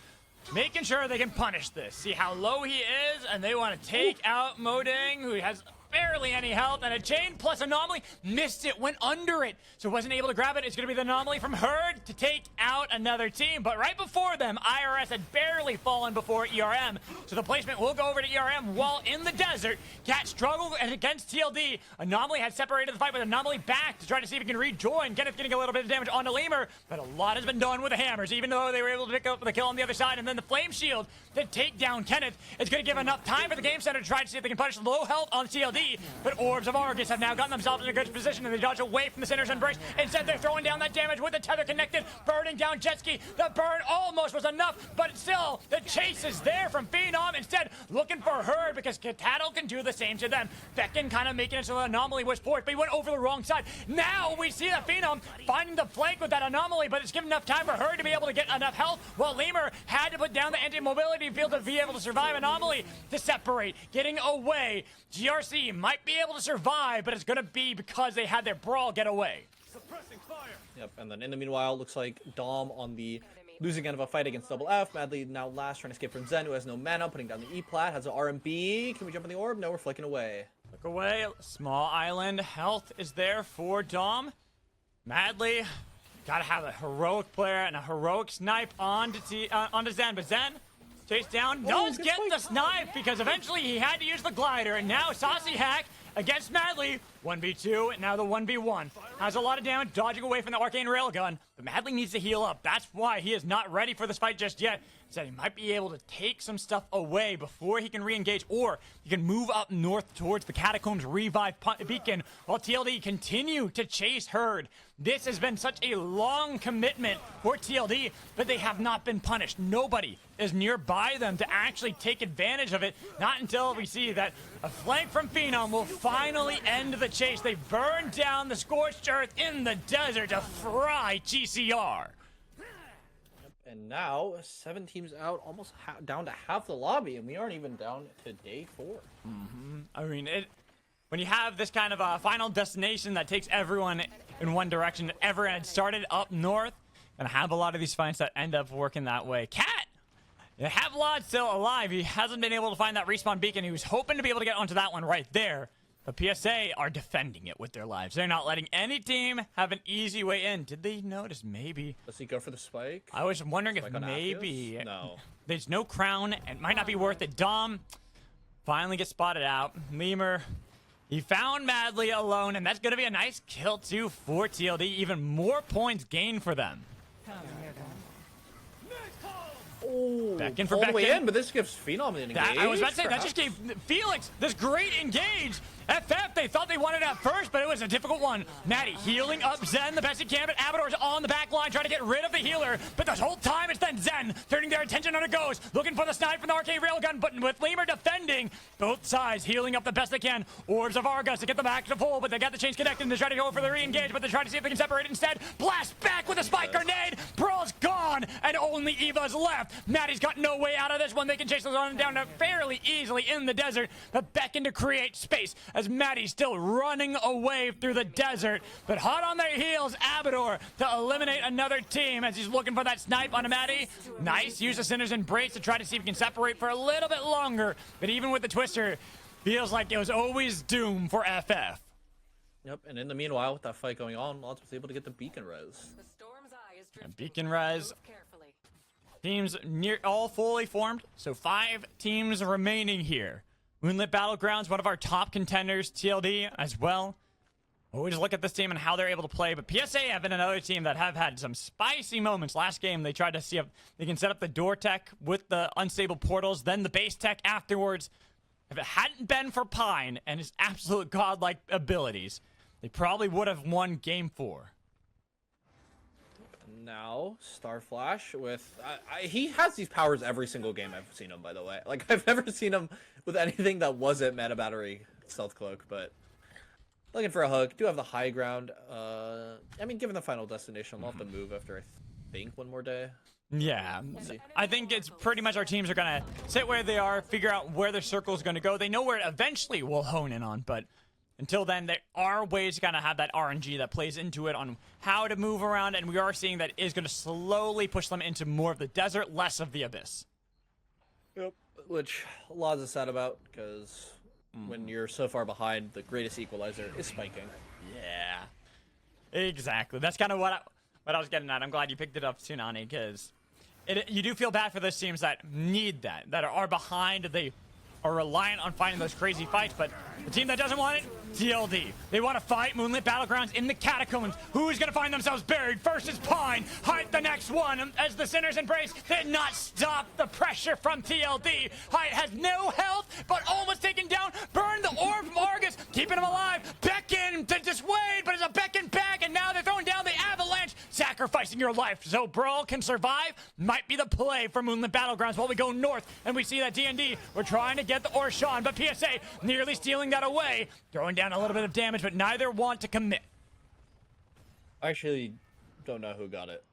making sure they can punish this. See how low he is, and they want to take out Modang, who has barely any health, and a chain plus anomaly missed it, went under it, so wasn't able to grab it. It's going to be the anomaly from Herd to take out another team, but right before them, IRS had barely fallen before ERM, so the placement will go over to ERM while in the desert. Cat struggled against TLD. Anomaly had separated the fight with Anomaly back to try to see if he can rejoin. Kenneth getting a little bit of damage onto Lemur, but a lot has been done with the hammers, even though they were able to pick up the kill on the other side, and then the Flame Shield to take down Kenneth. It's going to give enough time for the Game Center to try to see if they can punish the low health on TLD, but Orbs of Argus have now gotten themselves in a good position, and they dodge away from the Sinner's Embrace. Instead, they're throwing down that damage with the tether connected, burning down Jetski. The burn almost was enough, but still, the chase is there from Phenom. Instead, looking for Herd, because Katato can do the same to them. Becken kind of making it so the Anomaly was forced, but he went over the wrong side. Now, we see that Phenom finding the flank with that Anomaly, but it's given enough time for Herd to be able to get enough health, while Lemur had to put down the anti-mobility field to be able to survive. Anomaly to separate, getting away. GRC might be able to survive, but it's going to be because they had their Brall get away. Yep, and then in the meanwhile, looks like Dom on the losing end of a fight against Double F. Madly now last trying to escape from Zen, who has no mana, putting down the E-plat, has an RMB. Can we jump in the orb? No, we're flicking away. Look away. Small island. Health is there for Dom. Madly, gotta have a heroic player and a heroic snipe onto Zen, but Zen chase down, does get the snipe because eventually he had to use the glider, and now Saucy Hack against Madly, 1v2, and now the 1v1. Has a lot of damage, dodging away from the Arcane Railgun, but Madly needs to heal up. That's why he is not ready for this fight just yet. Said he might be able to take some stuff away before he can re-engage, or he can move up north towards the Catacombs Revive Beacon, while TLD continue to chase Herd. This has been such a long commitment for TLD, but they have not been punished. Nobody is nearby them to actually take advantage of it, not until we see that a flank from Phenom will finally end the chase. They burn down the scorched earth in the desert to fry GCR. And now, 7 teams out, almost down to half the lobby, and we aren't even down to day 4. I mean, when you have this kind of a final destination that takes everyone in one direction, everyone had started up north, and have a lot of these fights that end up working that way. Cat! Havlod still alive. He hasn't been able to find that respawn beacon. He was hoping to be able to get onto that one right there. The PSA are defending it with their lives. They're not letting any team have an easy way in. Did they notice? Maybe. Does he go for the spike? I was wondering if Spike on maybe. Appius? No. There's no crown. It might not be worth it. Dom finally gets spotted out. Lemur, he found Madly alone, and that's going to be a nice kill, too, for TLD. Even more points gained for them. Oh, Becken for all the way Becken. in, but this gives Phenom an engage. I was about to say, that perhaps? just gave Felix this great engage. FF, they thought they wanted it at first, but it was a difficult one. Maddie healing up Zen the best he can, but Abador's on the back line trying to get rid of the healer. But this whole time it's then Zen turning their attention on a ghost, looking for the snipe from the arcade railgun, but with Lemur defending, both sides healing up the best they can. Orbs of Argus to get them back to full, but they got the chains connected and they're trying to go for the re-engage, but they're trying to see if they can separate it instead. Blast back with a spike grenade. Brawl's gone, and only Eva's left. Maddie's got no way out of this one. They can chase those on down fairly easily in the desert, but Becken to create space as Maddie's still running away through the desert, but hot on their heels, Abador to eliminate another team as he's looking for that snipe on Maddie. Nice, use the Sinner's Embrace to try to see if he can separate for a little bit longer, but even with the Twister, feels like it was always doom for FF. Yep, and in the meanwhile, with that fight going on, Lots was able to get the beacon res. The storm's eye is drifting. Beacon res. Move carefully. Teams near all fully formed, so 5 teams remaining here. Moonlit Battlegrounds, one of our top contenders, TLD as well. Always look at this team and how they're able to play, but PSA have been another team that have had some spicy moments. Last game, they tried to see if they can set up the door tech with the unstable portals, then the base tech afterwards. If it hadn't been for Pine and his absolute godlike abilities, they probably would have won game 4. Now, Starflash with... he has these powers every single game I've seen him, by the way. Like, I've never seen him with anything that wasn't Mana Battery Stealth Cloak, but... Looking for a hook. Do have the high ground. I mean, given the final destination, I'll have to move after, I think, one more day. Yeah, see. I think it's pretty much our teams are going to sit where they are, figure out where their circle is going to go. They know where it eventually will hone in on, but until then, there are ways to kind of have that RNG that plays into it on how to move around, and we are seeing that is going to slowly push them into more of the desert, less of the abyss. Yep. Which Laws is sad about, because when you're so far behind, the greatest equalizer is spiking. Yeah, exactly. That's kind of what I was getting at. I'm glad you picked it up, Tsunami, because you do feel bad for those teams that need that are behind. They are reliant on fighting those crazy fights, but the team that doesn't want it, TLD. They want to fight Moonlit Battlegrounds in the catacombs. Who's going to find themselves buried? First is Pine. Height the next one. As the Sinner's Embrace did not stop the pressure from TLD. Height has no health, but almost taken down. Burn the orb from Argus, keeping him alive. Beckon to dissuade, but it's a Beckon back, and now they're throwing down the avalanche, sacrificing your life so Brall can survive. Might be the play for Moonlit Battlegrounds while we go north, and we see that D&D, we're trying to get the Orshan, but PSA nearly stealing that away. Throwing down a little bit of damage, but neither want to commit. I actually don't know who got it.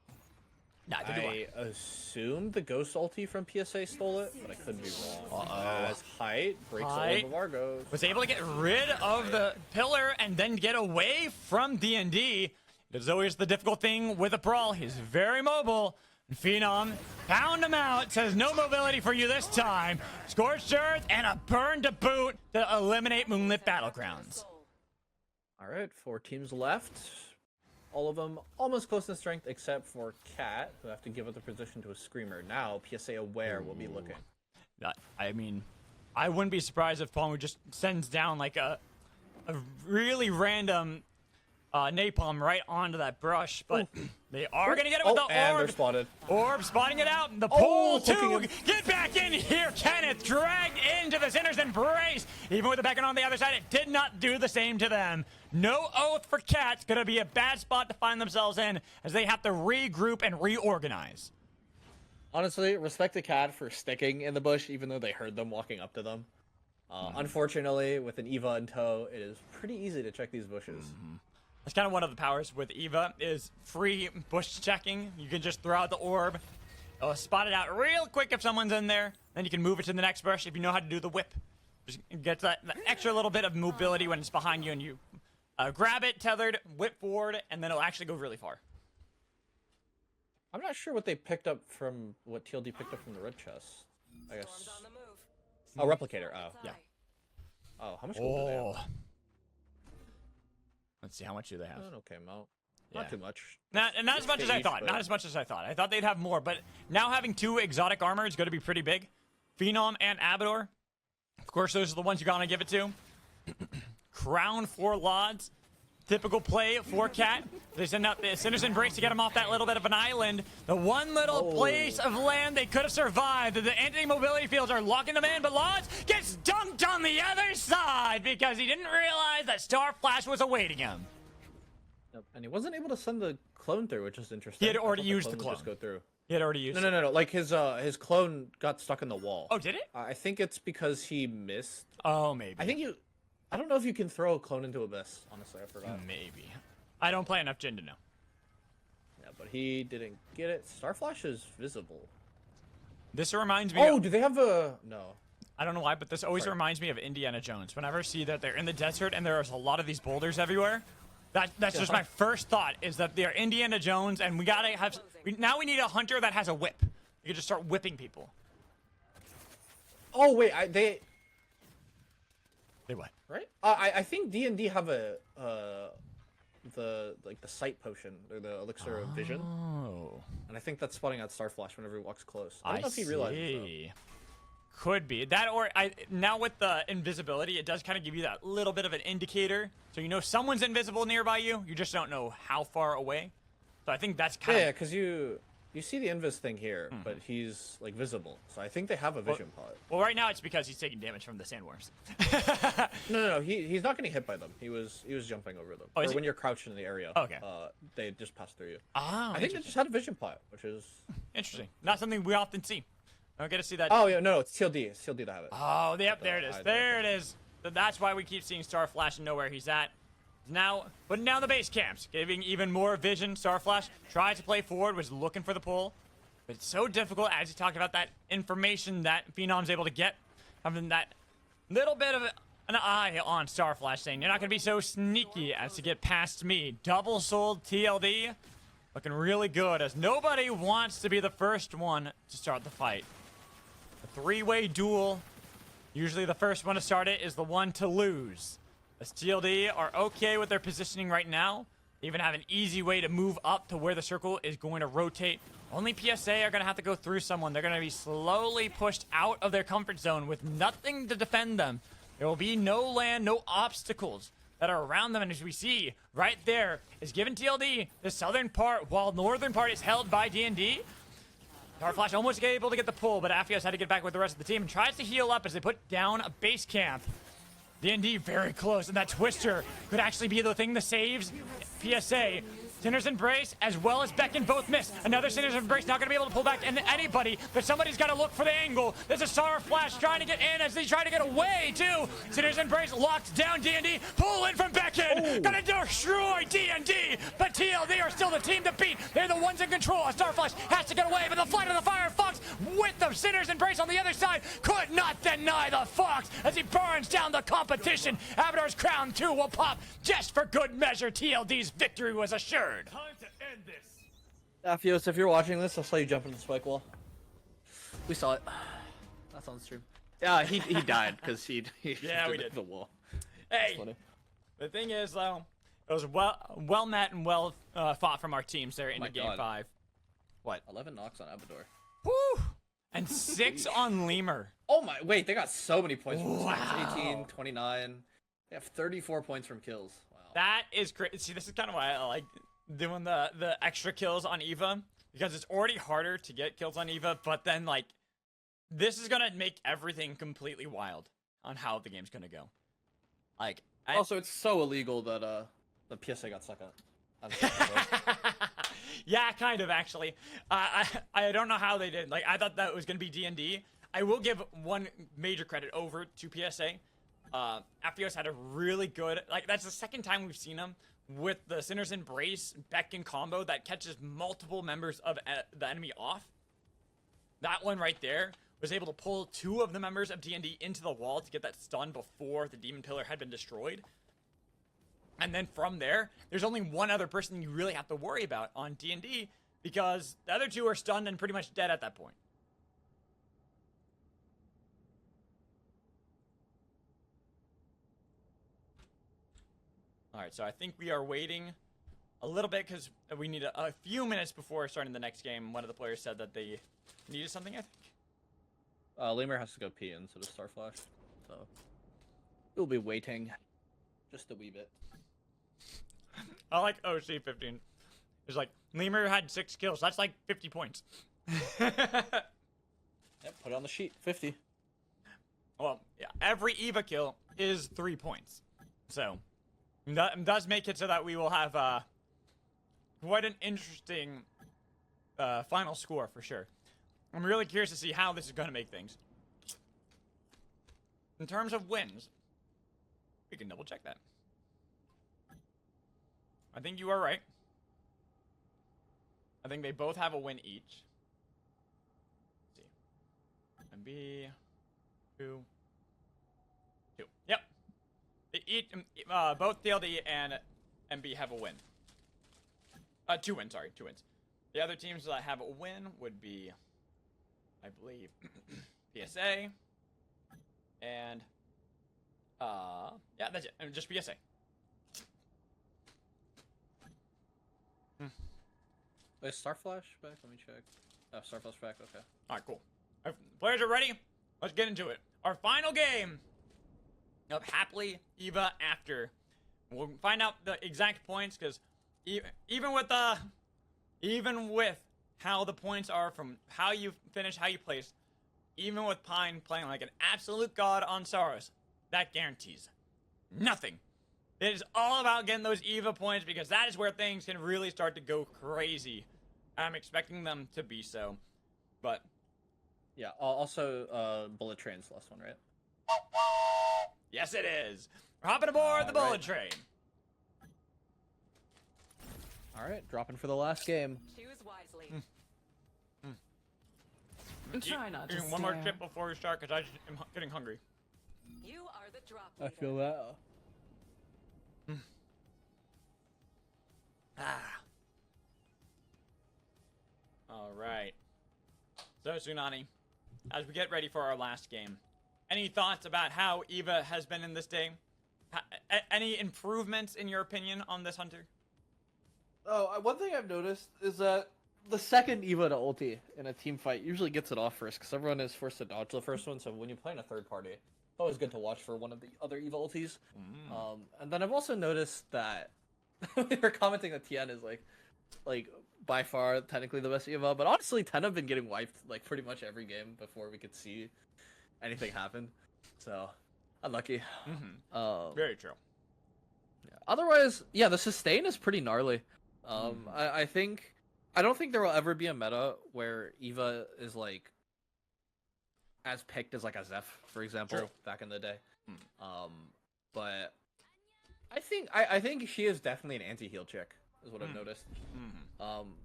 Neither do I. Assume the Ghost ulti from PSA stole it, but I could be wrong. As Height breaks the orb of Argos. Was able to get rid of the pillar and then get away from D&D. There's always the difficult thing with a Brall. He's very mobile. Phenom found him out, says no mobility for you this time. Scorched Earth and a burn to boot to eliminate Moonlit Battlegrounds. All right, 4 teams left. All of them almost close in strength, except for Cat, who have to give up the position to a Screamer. Now, PSA Aware will be looking. I mean, I wouldn't be surprised if Palmu just sends down like a really random napalm right onto that brush, but they are going to get it with the and orb. they're spotted. Orb spotting it out. The pull hooking two. him. Get back in here, Kenneth. Dragged into the Sinner's Embrace. Even with the Beacon on the other side, it did not do the same to them. No oath for Cats. Going to be a bad spot to find themselves in as they have to regroup and reorganize. Honestly, respect the Cat for sticking in the bush, even though they heard them walking up to them. Unfortunately, with an Eva in tow, it is pretty easy to check these bushes. That's kind of one of the powers with Eva is free bush checking. You can just throw out the orb, spot it out real quick if someone's in there. Then you can move it to the next bush if you know how to do the whip. Just get that extra little bit of mobility when it's behind you and you grab it, tethered, whip forward, and then it'll actually go really far. I'm not sure what they picked up from what TLD picked up from the red chest. I guess. Oh, replicator. Oh, Yeah. Oh, how much gold do they have? Let's see, how much do they have? An okay amount. Yeah. Not too much. Not as much as I Stage, thought. but- Not as much as I thought. I thought they'd have more, but now having 2 exotic armor is going to be pretty big. Phenom and Abador. Of course, those are the ones you're going to give it to. Crown 4 Lods. Typical play for Cat. They send out the Sinner's Embrace to get him off that little bit of an island. The one little place of land they could have survived. The anti-mobility fields are locking them in, but Lods gets dunked on the other side because he didn't realize that Star Flash was awaiting him. Yep. And he wasn't able to send the clone through, which is interesting. He had I already thought used the would clone. Just go through. He had already used No. Like his clone got stuck in the wall. Oh, did it? I think it's because he missed. Oh, maybe. I don't know if you can throw a clone into Abyss. Honestly, I forgot. Maybe. I don't play enough Jin to know. Yeah, but he didn't get it. Starflash is visible. This reminds me. Oh, do they have a no? I don't know why, but this always reminds me of Indiana Jones. Whenever I see that they're in the desert and there's a lot of these boulders everywhere, that's just my first thought is that they're Indiana Jones, and we gotta have. Now we need a hunter that has a whip. You can just start whipping people. Oh wait, they what? right? I think D&D have a the sight potion or the elixir of vision, Oh, and I think that's spotting out Starflash whenever he walks close. I I don't know if he realizes though. see. Could be that, or now with the invisibility, it does kind of give you that little bit of an indicator, so you know someone's invisible nearby you. You just don't know how far away. So I think that's kind Yeah, of because you see the invis thing here, but he's like visible. So I think they have a vision pod. well. Right now it's because he's taking damage from the sandworms. No, he's not getting hit by them. He was jumping over them. Oh, or is he? when you're crouched in the area, Okay. They just pass through you. Ah, I think they just had a vision pot, which is. interesting. Not something we often see. I don't get to see that. Oh yeah, no, it's TLD. It's TLD to have it. Oh, yep, there it is. I There it is. So that's why we keep seeing Starflash and know where he's at. Now, putting down the base camps, giving even more vision. Starflash tries to play forward, was looking for the pull. But it's so difficult, as you talked about, that information that Phenom's able to get. Having that little bit of an eye on Starflash, saying, you're not going to be so sneaky as to get past me. Double-souled TLD. Looking really good, as nobody wants to be the first one to start the fight. A 3-way duel. Usually the first one to start it is the one to lose. As TLD are okay with their positioning right now. They even have an easy way to move up to where the circle is going to rotate. Only PSA are going to have to go through someone. They're going to be slowly pushed out of their comfort zone with nothing to defend them. There will be no land, no obstacles that are around them. And as we see, right there is given TLD the southern part, while northern part is held by D&D. Starflash almost able to get the pull, but Aphios had to get back with the rest of the team and tries to heal up as they put down a base camp. D&D very close, and that Twister could actually be the thing that saves PSA. Sinner's Embrace as well as Beckon both miss. Another Sinner's Embrace not going to be able to pull back into anybody, but somebody's got to look for the angle. There's a Starflash trying to get in as they try to get away too. Sinner's Embrace locked down D&D. Pull in from Beckon. Gonna destroy D&D, but TLD are still the team to beat. They're the ones in control. Starflash has to get away, but the Flight of the Firefox with the Sinner's Embrace on the other side could not deny the Fox as he burns down the competition. Avatar's crown 2 will pop just for good measure. TLD's victory was assured. Time to end this. Aphios, if you're watching this, I saw you jump into the spike wall. We saw it. That's on stream. Yeah, he died because he Yeah, we did. the wall. Hey, Funny. the thing is though, it was well met and well fought from our teams there into My game God. 5. What? 11 knocks on Abador. Woo! And 6 on Lemur. Oh my, wait, they got so many points from this Wow. match. 18, 29. They have 34 points from kills. Wow. That is crazy. See, this is kind of why I like doing the extra kills on Eva, because it's already harder to get kills on Eva, but then like this is gonna make everything completely wild on how the game's gonna go. Like, Also, it's so illegal that the PSA got second. yeah, kind of actually. I don't know how they did. Like, I thought that was gonna be D&D. I will give one major credit over to PSA. Aphios had a really good, like, that's the second time we've seen him with the Sinner's Embrace Beckon combo that catches multiple members of the enemy off. That one right there was able to pull 2 of the members of D&D into the wall to get that stun before the Demon Pillar had been destroyed. And then from there, there's only one other person you really have to worry about on D&D because the other 2 are stunned and pretty much dead at that point. All right, so I think we are waiting a little bit because we need a few minutes before starting the next game. One of the players said that they needed something, I think. Lemur has to go pee instead of Starflash, so we'll be waiting just a wee bit. I like OC15. It's like, Lemur had 6 kills. That's like 50 points. Yep, put it on the sheet. 50. Well, yeah, every Eva kill is 3 points. So, that does make it so that we will have quite an interesting final score for sure. I'm really curious to see how this is going to make things. In terms of wins, we can double check that. I think you are right. I think they both have a win each. Let's see. MB, 2. Yep. They each, both TLD and MB have a win. 2 wins, sorry, 2 wins. The other teams that have a win would be, I believe, PSA, and, yeah, that's it, just PSA. Wait, Starflash back? Let me check. Oh, Starflash back, okay. Alright, cool. If players are ready, let's get into it. Our final game of Happily Eva After. We'll find out the exact points, because even with how the points are from how you finish, how you place, even with Pine playing like an absolute god on Saros, that guarantees nothing. It is all about getting those Eva points because that is where things can really start to go crazy. I'm expecting them to be so, but Yeah, also, Bullet Train's the last one, right? yes, it is. We're hopping aboard the bullet Alright. train. Alright, dropping for the last game. Choose wisely. Try not to One more stare. chip before we start because I'm getting hungry. You are the drop I leader. feel that. All right. So, Tsunami, as we get ready for our last game, Any thoughts about how Eva has been in this day? Any improvements in your opinion on this hunter? Oh, one thing I've noticed is that the second Eva to ulti in a team fight usually gets it off first, because everyone is forced to dodge the first one. So when you play in a third party, it's always good to watch for one of the other Eva ultis. And then I've also noticed that we were commenting that Tien is like by far technically the best Eva, but honestly, 10 have been getting wiped like pretty much every game before we could see anything happen. So unlucky. Very true. Yeah. Otherwise, yeah, the sustain is pretty gnarly. I don't think there will ever be a meta where Eva is like as picked as like a Zeph, for example, back in the day. But I think she is definitely an anti-heal chick, is what I've noticed.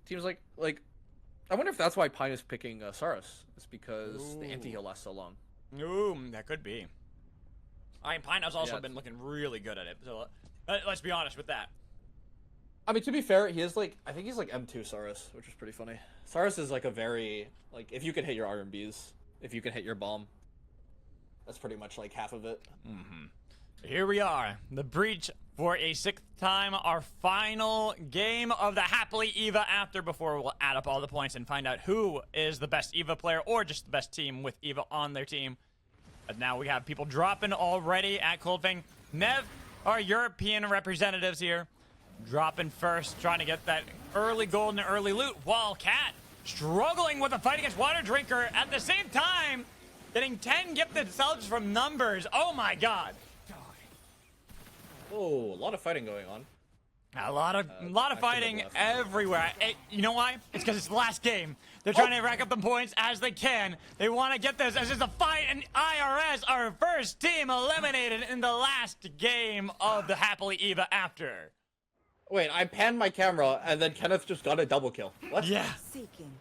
Teams like I wonder if that's why Pine is picking Saros. It's because the anti-heal lasts so long. Ooh, that could be. Pine has also been looking really good at it. So let's be honest with that. I mean, to be fair, he is like, I think he's like M2 Saros, which is pretty funny. Saros is like a very, like, if you can hit your RMBs, if you can hit your bomb, that's pretty much like half of it. Here we are, the breach for a 6th time, our final game of the Happily Eva After, before we'll add up all the points and find out who is the best Eva player or just the best team with Eva on their team. But now we have people dropping already at Coldfang. Nev, our European representatives here, dropping first, trying to get that early gold and early loot, while Cat struggling with a fight against Water Drinker at the same time, getting 10 gifted subs from Numbers. Oh my god. Oh, a lot of fighting going on. A lot of fighting everywhere. You know why? It's because it's the last game. They're trying to rack up the points as they can. They want to get this as it's a fight, and IRS, our first team, eliminated in the last game of the Happily Eva After. Wait, I panned my camera, and then Kenneth just got a double kill. What? Yeah. Seeking.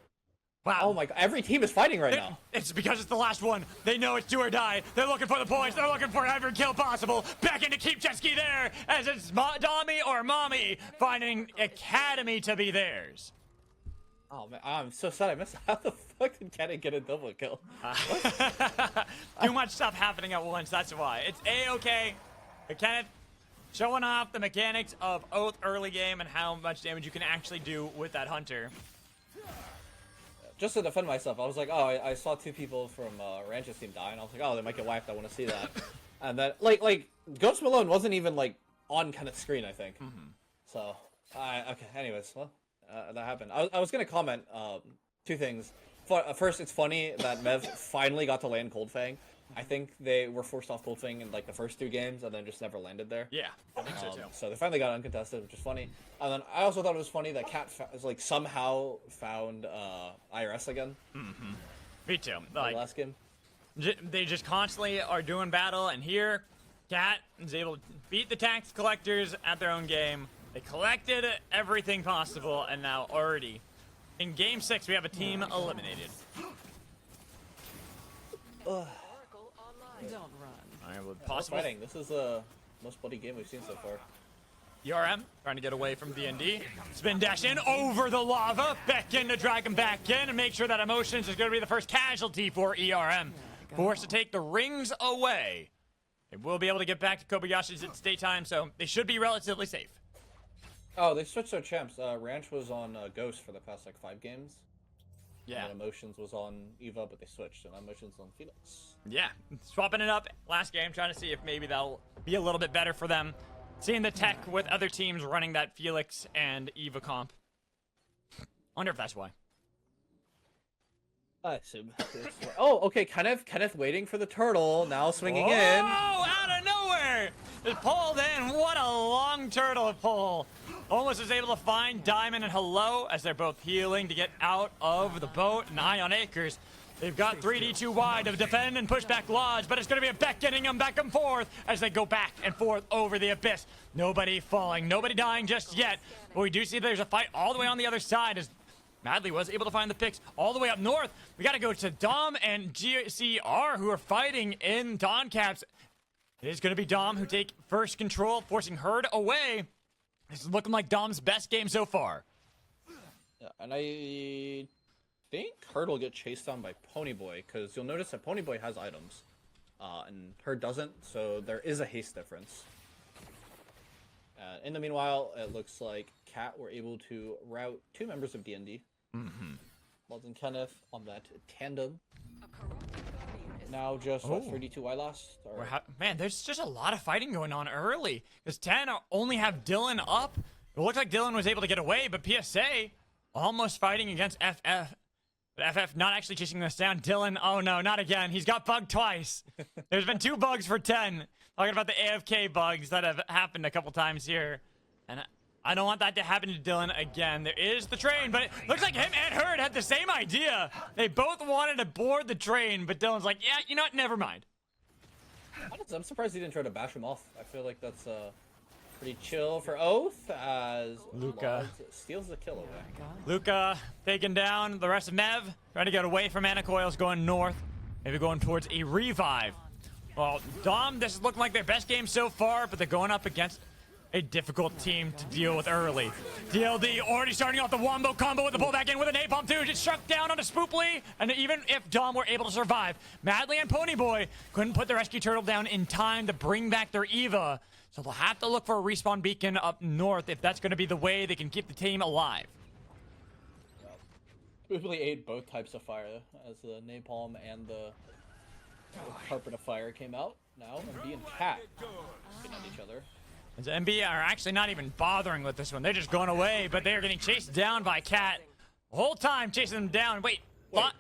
Wow. Oh my god, every team is fighting right now. It's because it's the last one. They know it's do or die. They're looking for the points. They're looking for every kill possible. Back into Keep Jet Ski there, as it's Dommy or Mommy finding Academy to be theirs. Oh man, I'm so sad I missed. How the fuck did Kenneth get a double kill? Too much stuff happening at once, that's why. It's A-okay. But Kenneth showing off the mechanics of Oath early game and how much damage you can actually do with that hunter. Just to defend myself, I was like, oh, I saw 2 people from Ranch's team die, and I was like, oh, they might get wiped. I want to see that. And then, like Ghost Malone wasn't even like on Kenneth's screen, I think. So, okay. Anyways, well, that happened. I was gonna comment 2 things. First, it's funny that Mev finally got to land Coldfang. I think they were forced off Coldfang in like the first 2 games, and then just never landed there. Yeah, I think so too. So they finally got uncontested, which is funny. And then I also thought it was funny that Cat like somehow found IRS again. Me too. The last game. They just constantly are doing battle, and here, Cat is able to beat the tax collectors at their own game. They collected everything possible, and now already in game 6 we have a team eliminated. Don't run. All right, well, Possible. Fighting. This is the most bloody game we've seen so far. ERM trying to get away from D&D. Spin dash in over the lava. Back in to drag him back in and make sure that Emotions is going to be the first casualty for ERM. Forced to take the rings away. They will be able to get back to Kobayashi's at state time, so they should be relatively safe. Oh, they switched their champs. Ranch was on Ghost for the past like 5 games. Yeah. And Emotions was on Eva, but they switched, and Emotions on Felix. Yeah, swapping it up last game, trying to see if maybe that'll be a little bit better for them. Seeing the tech with other teams running that Felix and Eva comp. Wonder if that's why. I assume. Oh, okay. Kenneth waiting for the turtle. Now swinging in. Oh, out of nowhere! Just pulled in. What a long turtle pull. Almost is able to find Diamond and Hello as they're both healing to get out of the boat. And Ion Acres, they've got 3D2 wide to defend and push back Lodge, but it's going to be a Beck getting them back and forth as they go back and forth over the abyss. Nobody falling, nobody dying just yet. But we do see there's a fight all the way on the other side as Madly was able to find the picks all the way up north. We got to go to Dom and GCR who are fighting in Dawn Caps. It is going to be Dom who take first control, forcing Herd away. This is looking like Dom's best game so far. Yeah, and I think Herd will get chased down by Ponyboy, because you'll notice that Ponyboy has items. and her doesn't, so there is a haste difference. In the meanwhile, it looks like Cat were able to route 2 members of D&D. Lods and Kenneth on that tandem. Now just 32 Y last. Man, there's just a lot of fighting going on early. Because 10 only have Dylan up. It looks like Dylan was able to get away, but PSA almost fighting against FF. But FF not actually chasing this down. Dylan, oh no, not again. He's got bugged twice. There's been 2 bugs for 10. Talking about the AFK bugs that have happened a couple times here. And I don't want that to happen to Dylan again. There is the train, but it looks like him and Hurd had the same idea. They both wanted to board the train, but Dylan's like, yeah, you know what, never mind. I'm surprised he didn't try to bash him off. I feel like that's pretty chill for Oath, as Luca steals the kill away. Luca taking down the rest of Mev, trying to get away from Mana Coils, going north, maybe going towards a revive. Well, Dom, this is looking like their best game so far, but they're going up against a difficult team to deal with early. DLD already starting off the wombo combo with the pullback in with a napalm too. Just struck down on a Spooply, and even if Dom were able to survive, Madly and Ponyboy couldn't put the rescue turtle down in time to bring back their Eva. So they'll have to look for a respawn beacon up north if that's going to be the way they can keep the team alive. Spooply ate both types of fire, as the napalm and the carpet of fire came out. Now MB and Cat looking at each other. As MB are actually not even bothering with this one. They're just going away, but they are getting chased down by Cat. The whole time chasing them down. Wait. What?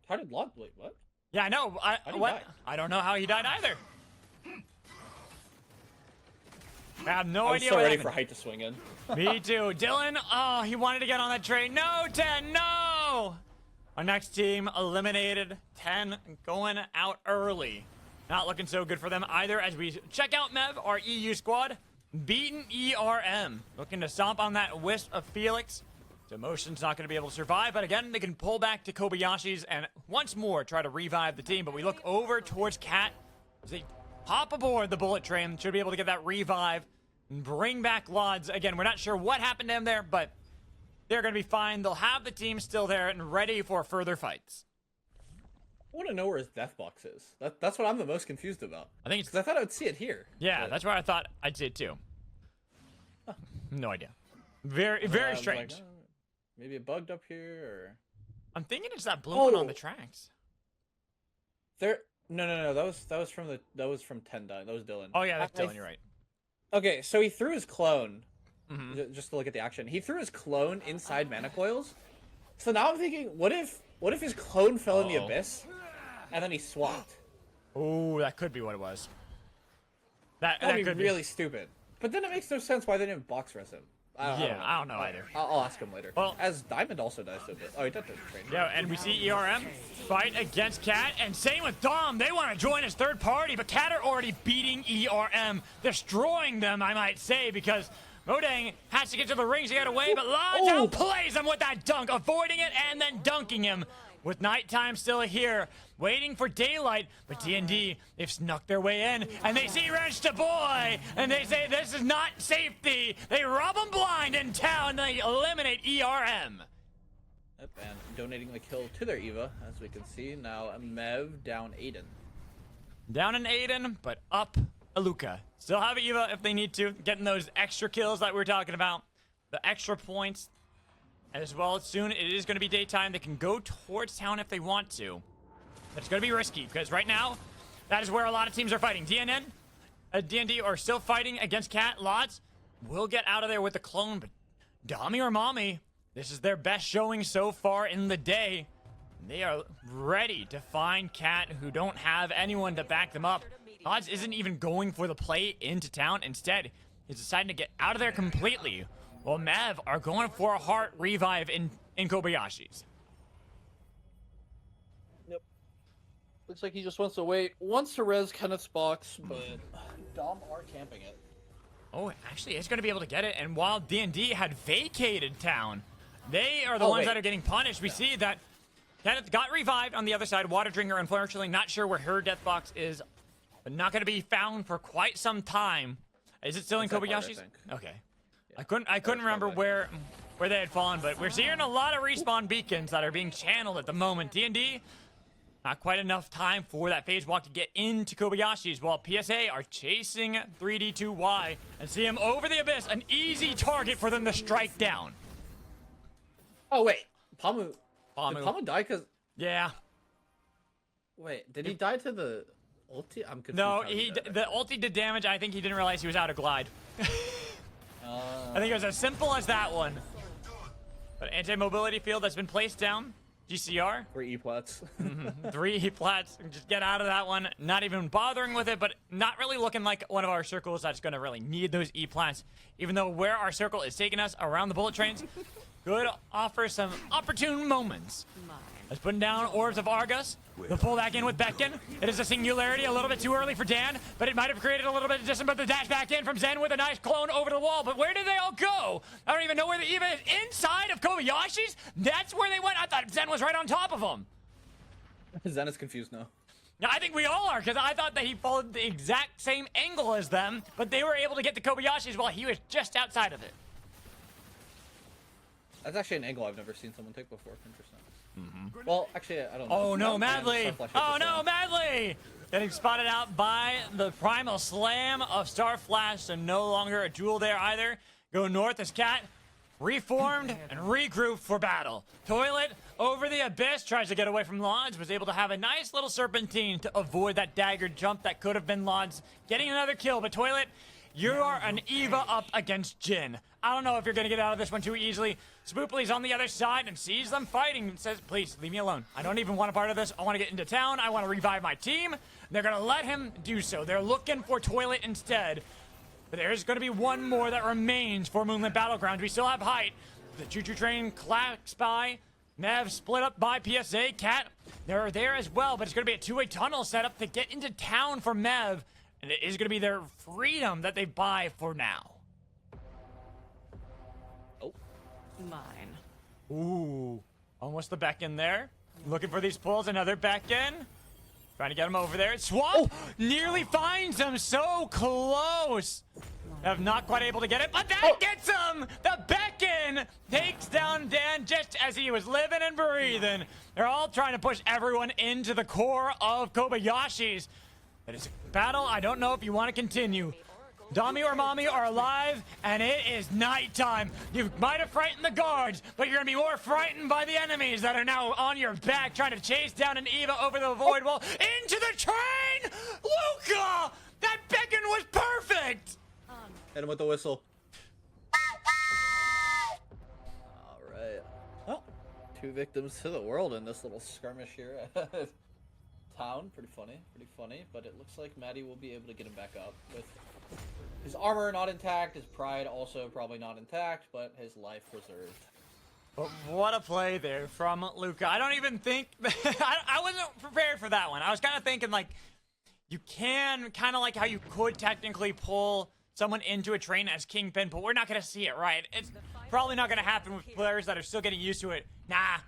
How did Log wait? What? Yeah, I know. I don't know how he died either. I have no idea. I'm so what ready happened. for Height to swing in. Me too. Dylan, oh, he wanted to get on that train. No, 10, no! Our next team eliminated. 10 going out early. Not looking so good for them either as we check out Mev, our EU squad. Beaten ERM. Looking to stomp on that wisp of Felix. So Motion's not going to be able to survive, but again, they can pull back to Kobayashi's and once more try to revive the team. But we look over towards Cat as they hop aboard the bullet train. Should be able to get that revive and bring back Lods. Again, we're not sure what happened to him there, but they're going to be fine. They'll have the team still there and ready for further fights. I want to know where his death box is. That's what I'm the most confused about. I think it's... Because I thought I would see it here. Yeah, but... that's where I thought I'd see it too. No idea. Very strange. Like, maybe it bugged up here, or... I'm thinking it's that blue one on the tracks. No. That was from Tenda. That was Dylan. Oh yeah, that's Dylan. You're right. Okay, so he threw his clone. Just to look at the action, he threw his clone inside mana coils. So now I'm thinking, what if his clone fell in the abyss, and then he swapped? Oh, that could be what it was. That could be really stupid. But then it makes no sense why they didn't box res him. I don't know either. I'll ask him later. Well, as Diamond also dies to a bit. Oh, he does the train. Yeah, and we see ERM fight against Cat, and same with Dom. They want to join as third party, but Cat are already beating ERM, destroying them, I might say, because Modang has to get to the rings to get away, but Lods outplays him with that dunk, avoiding it and then dunking him. With nighttime still here, waiting for daylight, but D&D, they've snuck their way in, and they see Wrench to Boy, and they say this is not safety. They rob him blind in town, and they eliminate ERM. Yep, and donating the kill to their Eva, as we can see. Now Mev down Aiden. Down an Aiden, but up a Luca. Still have Eva if they need to, getting those extra kills that we were talking about, the extra points. As well, soon it is going to be daytime. They can go towards town if they want to. But it's going to be risky, because right now, that is where a lot of teams are fighting. D&D are still fighting against Cat. Lots will get out of there with a clone, but Dami or Mommy, this is their best showing so far in the day. They are ready to find Cat, who don't have anyone to back them up. Lots isn't even going for the play into town. Instead, he's deciding to get out of there completely. Well, Mev are going for a heart revive in Kobayashi's. Yep. Looks like he just wants to wait. Wants to res Kenneth's box, but Dom are camping it. Oh, actually, it's going to be able to get it. And while D&D had vacated town, they are the ones that are getting punished. We see that Kenneth got revived on the other side. Water Drinker, unfortunately, not sure where her death box is, but not going to be found for quite some time. Is it still in Kobayashi's? Okay. I couldn't remember where they had fallen, but we're seeing a lot of respawn beacons that are being channeled at the moment. D&D Not quite enough time for that phase walk to get into Kobayashi's, while PSA are chasing 3D2Y and see him over the abyss. An easy target for them to strike down. Oh, wait. Pamu. Did Pamu. Pamu die because... Yeah. Wait, did he die to the ulti? I'm confused. No, how he died. the ulti did damage. I think he didn't realize he was out of glide. I think it was as simple as that one. But anti-mobility field that's been placed down. GCR. 3 E-plats. 3 E-plats. Just get out of that one. Not even bothering with it, but not really looking like one of our circles that's going to really need those E-plats. Even though where our circle is taking us around the bullet trains could offer some opportune moments. As putting down Orbs of Argus. The pull back in with Beckton. It is a singularity, a little bit too early for Dan, but it might have created a little bit of distance, but the dash back in from Zen with a nice clone over the wall. But where did they all go? I don't even know where the Eva is. Inside of Kobayashi's? That's where they went? I thought Zen was right on top of them. Zen is confused now. Now, I think we all are, because I thought that he followed the exact same angle as them, but they were able to get to Kobayashi's while he was just outside of it. That's actually an angle I've never seen someone take before. Interesting. Well, actually, I don't know. Oh no, Man, Madly! Starflash hit Oh the no, slam. Madly! Getting spotted out by the primal slam of Starflash, so no longer a Joule there either. Go north as Cat reformed and regrouped for battle. Toilet over the abyss, tries to get away from Lodge, was able to have a nice little serpentine to avoid that dagger jump that could have been Lodge. Getting another kill, but Toilet, you are an Eva up against Jin. I don't know if you're going to get out of this one too easily. Spooply's on the other side and sees them fighting and says, please, leave me alone. I don't even want a part of this. I want to get into town. I want to revive my team. They're going to let him do so. They're looking for Toilet instead. But there's going to be one more that remains for Moonlit Battlegrounds. We still have height. The choo-choo train clacks by. Nev split up by PSA. Cat, they're there as well, but it's going to be a two-way tunnel set up to get into town for Mev. And it is going to be their freedom that they buy for now. Mine. Ooh. Almost the back in there. Looking for these pulls. Another back in. Trying to get him over there. Swamp nearly finds him. So close. Have not quite able to get it, but that gets him! The Beckon takes down Dan just as he was living and breathing. They're all trying to push everyone into the core of Kobayashi's. It is a battle I don't know if you want to continue. Dami or Mommy are alive, and it is nighttime. You might have frightened the guards, but you're going to be more frightened by the enemies that are now on your back trying to chase down an Eva over the void wall into the train! Luca! That Beacon was perfect! Hit him with the whistle. Alright. Well, 2 victims to the world in this little skirmish here at town. Pretty funny. But it looks like Maddie will be able to get him back up with his armor not intact, his pride also probably not intact, but his life preserved. But what a play there from Luca. I don't even think... I wasn't prepared for that one. I was kind of thinking, like, you can, kind of like how you could technically pull someone into a train as Kingpin, but we're not going to see it, right? It's probably not going to happen with players that are still getting used to it. Nah.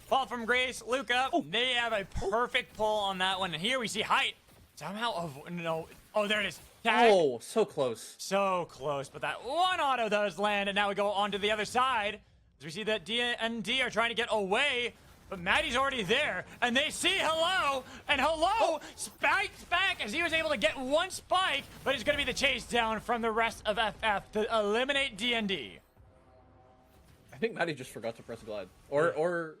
Fall from grace, Luca. They have a perfect pull on that one. And here we see height. Somehow, no. Oh, there it is. Tag. Oh, so close. So close, but that one auto does land, and now we go on to the other side. As we see that D and D are trying to get away, but Maddie's already there, and they see hello, and hello spikes back as he was able to get one spike, but it's going to be the chase down from the rest of FF to eliminate D&D. I think Maddie just forgot to press glide. Or...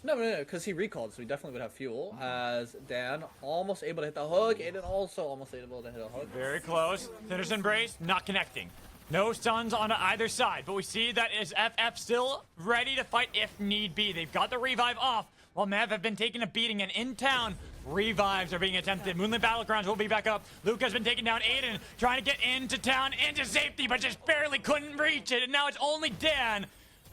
No, because he recalled, so he definitely would have fuel. As Dan almost able to hit the hook, and also almost able to hit a hook. Very close. Finish embrace, not connecting. No stuns on either side, but we see that is FF still ready to fight if need be. They've got the revive off, while Mav have been taking a beating, and in town, revives are being attempted. Moonlit Battlegrounds will be back up. Luca's been taking down Aiden, trying to get into town, into safety, but just barely couldn't reach it, and now it's only Dan.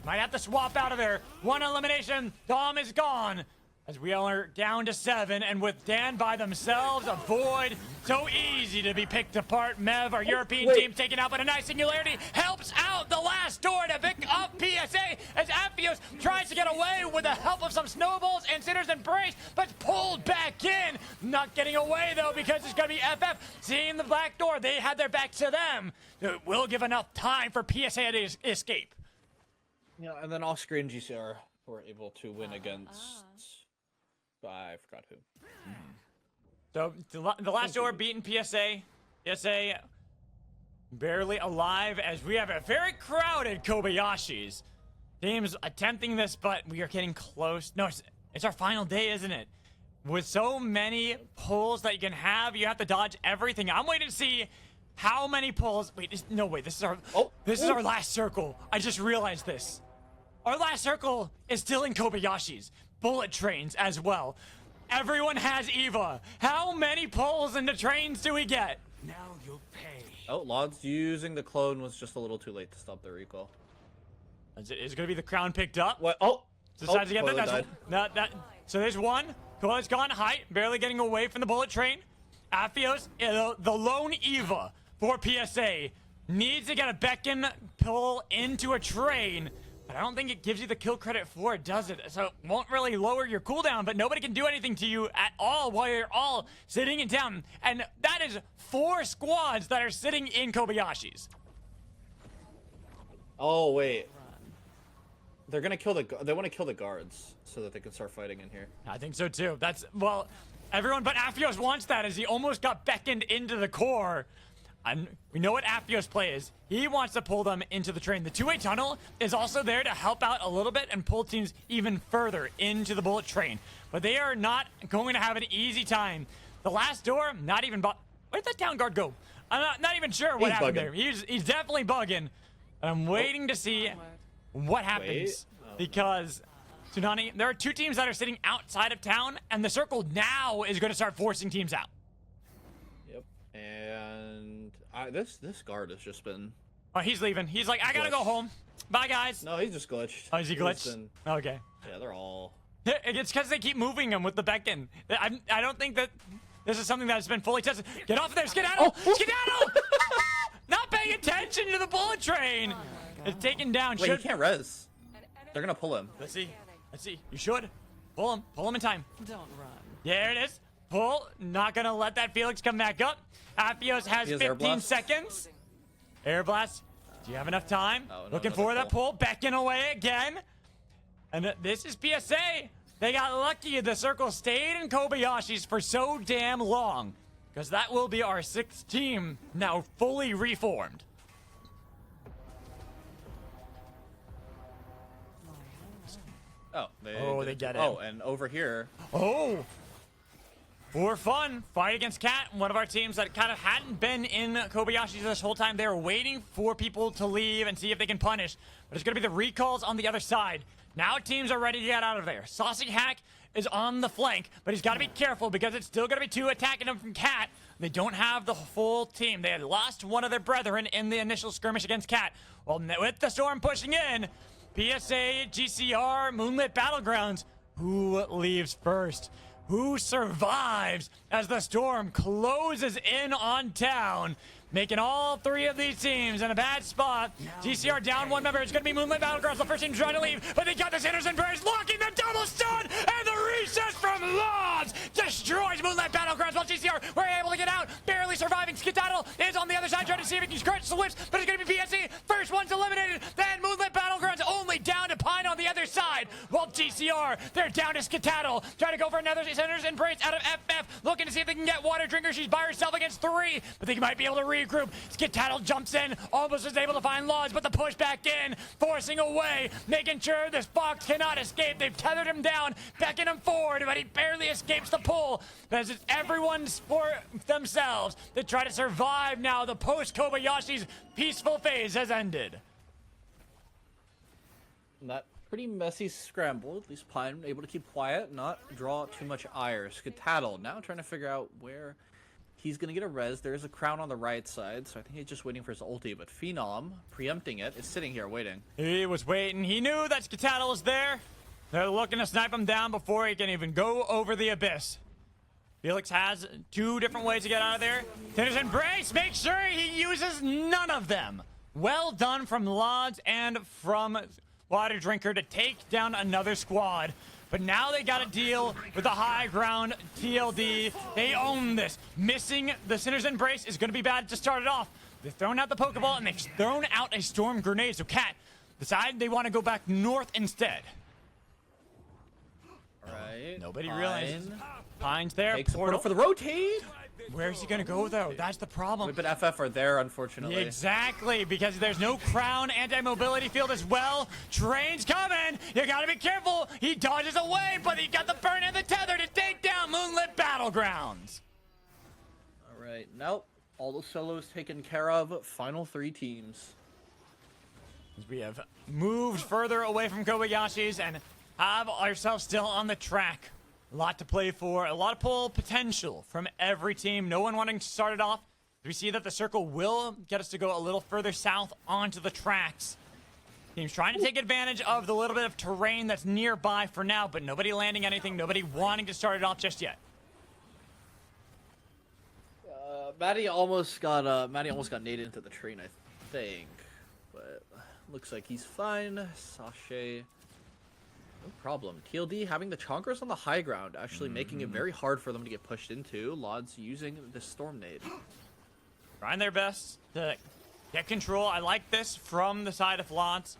Might have to swap out of there. One elimination. Dom is gone. As we are down to 7, and with Dan by themselves, a void. So easy to be picked apart. Mev, our European team, taken out, but a nice singularity helps out the last door to pick up PSA as Aphios tries to get away with the help of some snowballs and Sinner's Embrace, but pulled back in. Not getting away, though, because it's going to be FF seeing the black door. They had their back to them. It will give enough time for PSA to escape. Yeah, and then off-screen GCR were able to win against I forgot who. So the last door beaten PSA. PSA barely alive as we have a very crowded Kobayashi's. Teams attempting this, but we are getting close. No, it's our final day, isn't it? With so many pulls that you can have, you have to dodge everything. I'm waiting to see how many pulls. Wait, this is our this is our last circle. I just realized this. Our last circle is still in Kobayashi's. Bullet trains as well. Everyone has Eva. How many pulls into trains do we get? Now you'll pay. Oh, Lod's using the clone was just a little too late to stop the recall. Is it going to be the crown picked up? What? Oh! Decides to get Spoiler that. died. So there's one. Koala's gone height, barely getting away from the bullet train. Afios, the lone Eva for PSA, needs to get a beacon pull into a train. But I don't think it gives you the kill credit for it, does it? So it won't really lower your cooldown, but nobody can do anything to you at all while you're all sitting it down. And that is 4 squads that are sitting in Kobayashi's. Oh, wait. They're gonna kill they want to kill the guards so that they can start fighting in here. I think so too. That's, well, everyone but Afios wants that as he almost got beckoned into the core. And we know what Afios' play is. He wants to pull them into the train. The two-way tunnel is also there to help out a little bit and pull teams even further into the bullet train. But they are not going to have an easy time. The last door, not even where'd that town guard go? I'm not even sure what happened there. He's definitely bugging. And I'm waiting to see what happens. Because, Tsunami, there are 2 teams that are sitting outside of town, and the circle now is going to start forcing teams out. Yep. And this guard has just been... Oh, he's leaving. He's like, I gotta go home. Bye, guys. No, he's just glitched. Oh, is he glitched? Okay. Yeah, they're all... It's because they keep moving him with the beacon. I don't think that this is something that's been fully tested. Get off of there, skedaddle! Skedaddle! Not paying attention to the bullet train. It's taken down. Wait, he can't res. They're gonna pull him. Let's see. You should. Pull him in time. Don't run. There it is. Pull. Not gonna let that Felix come back up. Afios has 15 seconds. Air blast. Do you have enough time? Oh, no, looking for that pull. Backing away again. And this is PSA. They got lucky the circle stayed in Kobayashi's for so damn long. Because that will be our 6th team now fully reformed. Oh, they get it. Oh, and over here. Oh! For fun, fight against Cat, one of our teams that kind of hadn't been in Kobayashi this whole time. They were waiting for people to leave and see if they can punish. But it's going to be the recalls on the other side. Now teams are ready to get out of there. Saucy Hack is on the flank, but he's got to be careful because it's still going to be 2 attacking him from Cat. They don't have the full team. They had lost one of their brethren in the initial skirmish against Cat. Well, with the storm pushing in, PSA, GCR, Moonlit Battlegrounds, who leaves first? Who survives as the storm closes in on town, making all 3 of these teams in a bad spot. GCR down 1 member. It's going to be Moonlit Battlegrounds. The first team trying to leave, but they got the Sinners Embrace, locking the double stun, and the recess from Laws destroys Moonlit Battlegrounds while GCR were able to get out, barely surviving. Skedaddle is on the other side trying to see if he can scratch the lips, but it's going to be PSC. First one's eliminated, then Moonlit Battlegrounds only down to Pine on the other side, while GCR, they're down to Skedaddle, trying to go for another Sinners Embrace out of FF, looking to see if they can get Water Drinker. She's by herself against 3, but they might be able to regroup. Skedaddle jumps in, almost is able to find Laws, but the push back in, forcing away, making sure this Fox cannot escape. They've tethered him down, backing him forward, but he barely escapes the pull. As it's everyone's for themselves to try to survive now. The post-Kobayashi's peaceful phase has ended. That pretty messy scramble. At least Pine able to keep quiet, not draw too much ire. Skedaddle now trying to figure out where he's going to get a res. There's a crown on the right side, so I think he's just waiting for his ulti. But Phenom, preempting it, is sitting here waiting. He was waiting. He knew that Skedaddle was there. They're looking to snipe him down before he can even go over the abyss. Felix has 2 different ways to get out of there. Sinners Embrace, make sure he uses none of them. Well done from Lods and from Water Drinker to take down another squad. But now they got to deal with the high ground TLD. They own this. Missing the Sinner's Embrace is going to be bad to start it off. They've thrown out the Pokeball and they've thrown out a Storm Grenade. So Cat decide they want to go back north instead. Alright. Nobody realizes. Fine. Pine's there. Takes the Portal. portal for the rotate. Where's he gonna go though? That's the problem. Whip and FF are there, unfortunately. Exactly, because there's no crown anti-mobility field as well. Train's coming. You gotta be careful. He dodges away, but he got the burn and the tether to take down Moonlit Battlegrounds. Alright, nope. All the solos taken care of. Final 3 teams. We have moved further away from Kobayashi's and have ourselves still on the track. A lot to play for, a lot of pull potential from every team. No one wanting to start it off. We see that the circle will get us to go a little further south onto the tracks. Teams trying to take advantage of the little bit of terrain that's nearby for now, but nobody landing anything, nobody wanting to start it off just yet. Maddie almost got naded into the train, I think. But looks like he's fine. Sashay. No problem. TLD having the Chonkers on the high ground, actually making it very hard for them to get pushed into. Lod's using the Storm Nade. Trying their best to get control. I like this from the side of Lods.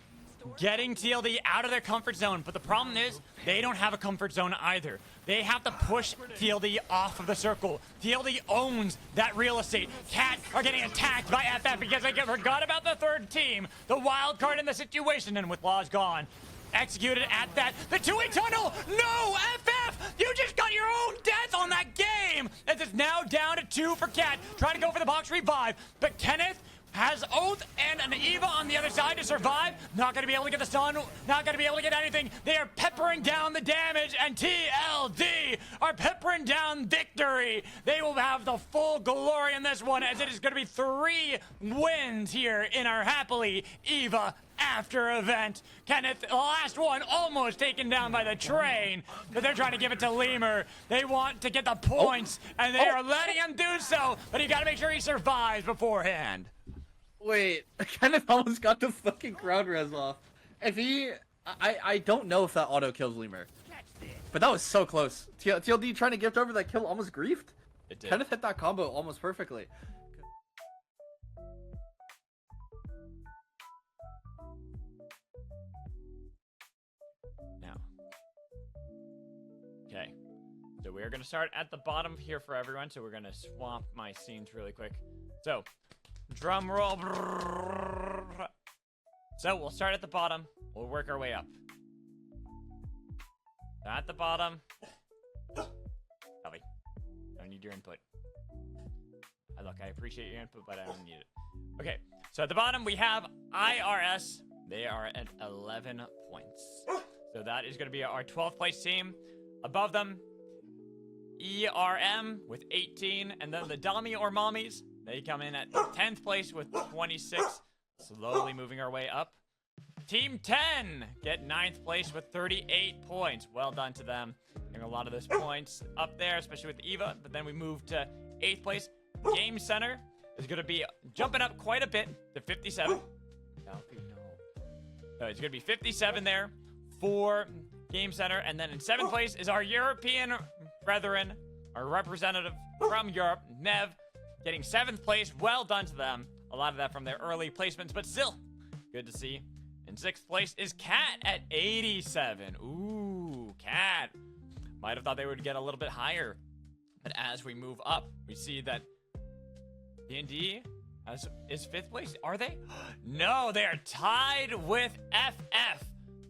Getting TLD out of their comfort zone, but the problem is they don't have a comfort zone either. They have to push TLD off of the circle. TLD owns that real estate. Cat are getting attacked by FF because they forgot about the third team, the wild card in the situation, and with Laws gone, executed at that. The two-way tunnel! No! FF! You just got your own death on that game! As it's now down to 2 for Cat, trying to go for the box revive, but Kenneth has Oath and an Eva on the other side to survive. Not going to be able to get the stun. Not going to be able to get anything. They are peppering down the damage, and TLD are peppering down victory. They will have the full glory in this one, as it is going to be 3 wins here in our Happily Eva After event. Kenneth, the last one, almost taken down by the train, but they're trying to give it to Lemur. They want to get the points, and they are letting him do so, but you got to make sure he survives beforehand. Wait, I kind of almost got the fucking ground res off. If he... I don't know if that auto kills Lemur. But that was so close. TLD trying to gift over that kill almost griefed. It did. Kenneth hit that combo almost perfectly. Now. Okay. So we're going to start at the bottom here for everyone. So we're going to swap my scenes really quick. So, drum roll. So we'll start at the bottom. We'll work our way up. At the bottom. Ellie, I don't need your input. Look, I appreciate your input, but I don't need it. Okay, so at the bottom we have IRS. They are at 11 points. So that is going to be our 12th place team. Above them, ERM with 18. And then the Dami or Mommies, they come in at 10th place with 26. Slowly moving our way up. Team 10 get 9th place with 38 points. Well done to them. Getting a lot of those points up there, especially with Eva. But then we move to 8th place. Game Center is going to be jumping up quite a bit to 57. No. So it's going to be 57 there for Game Center. And then in 7th place is our European brethren, our representative from Europe, Nev, getting 7th place. Well done to them. A lot of that from their early placements, but still good to see. In 6th place is Cat at 87. Ooh, Cat. Might have thought they would get a little bit higher. But as we move up, we see that D&D is 5th place. Are they? No, they are tied with FF.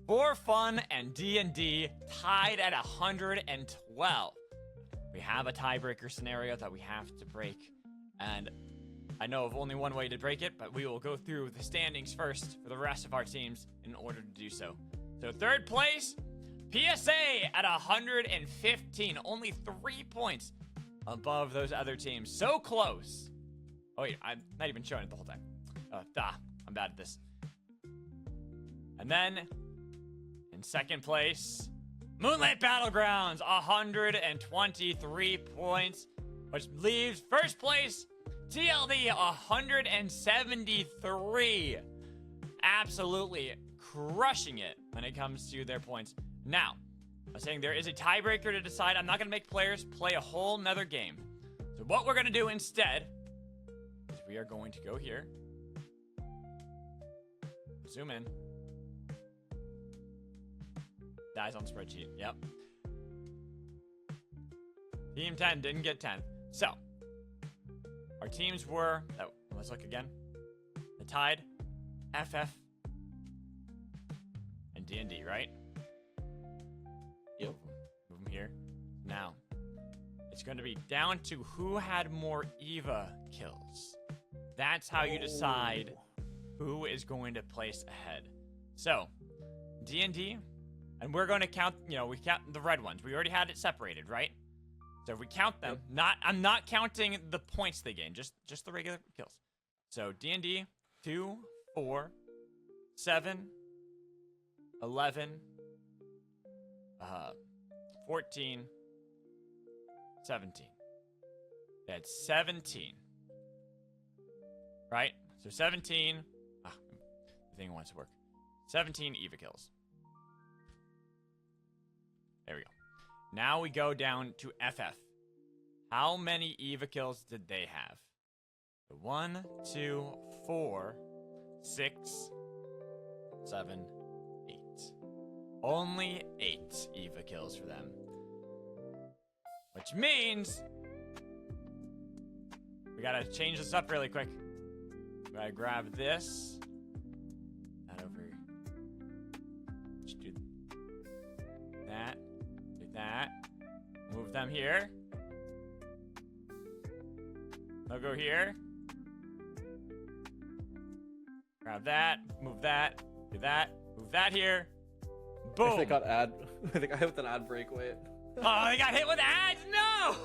For Fun and D&D tied at 112. We have a tiebreaker scenario that we have to break. And I know of only one way to break it, but we will go through the standings first for the rest of our teams in order to do so. So 3rd place, PSA at 115. Only 3 points above those other teams. So close. Oh wait, I'm not even showing it the whole time. I'm bad at this. And then, in 2nd place, Moonlight Battlegrounds, 123 points, which leaves 1st place, TLD, 173. Absolutely crushing it when it comes to their points. Now, I'm saying there is a tiebreaker to decide. I'm not going to make players play a whole nother game. So what we're going to do instead is we are going to go here. Zoom in. That is on the spreadsheet. Yep. Team 10 didn't get 10th. So, our teams were, let's look again. The Tide, FF, and D&D, right? Yep. Move them here. Now, it's going to be down to who had more Eva kills. That's how you decide who is going to place ahead. So, D&D, and we're going to count, we count the red ones. We already had it separated, right? So if we count them, I'm not counting the points they gain, just the regular kills. So D&D, 2, 4, 7, 11, 14, 17. They had 17. Right? So 17. The thing wants to work. 17 Eva kills. There we go. Now we go down to FF. How many Eva kills did they have? 1, 2, 4, 6, 7, 8. Only 8 Eva kills for them. Which means we gotta change this up really quick. We gotta grab this. That over here. Just do that. Do that. Move them here. They'll go here. Grab that. Move that. Do that. Move that here. Boom. I think I hit with an ad break. Wait. Oh, I got hit with ads. No.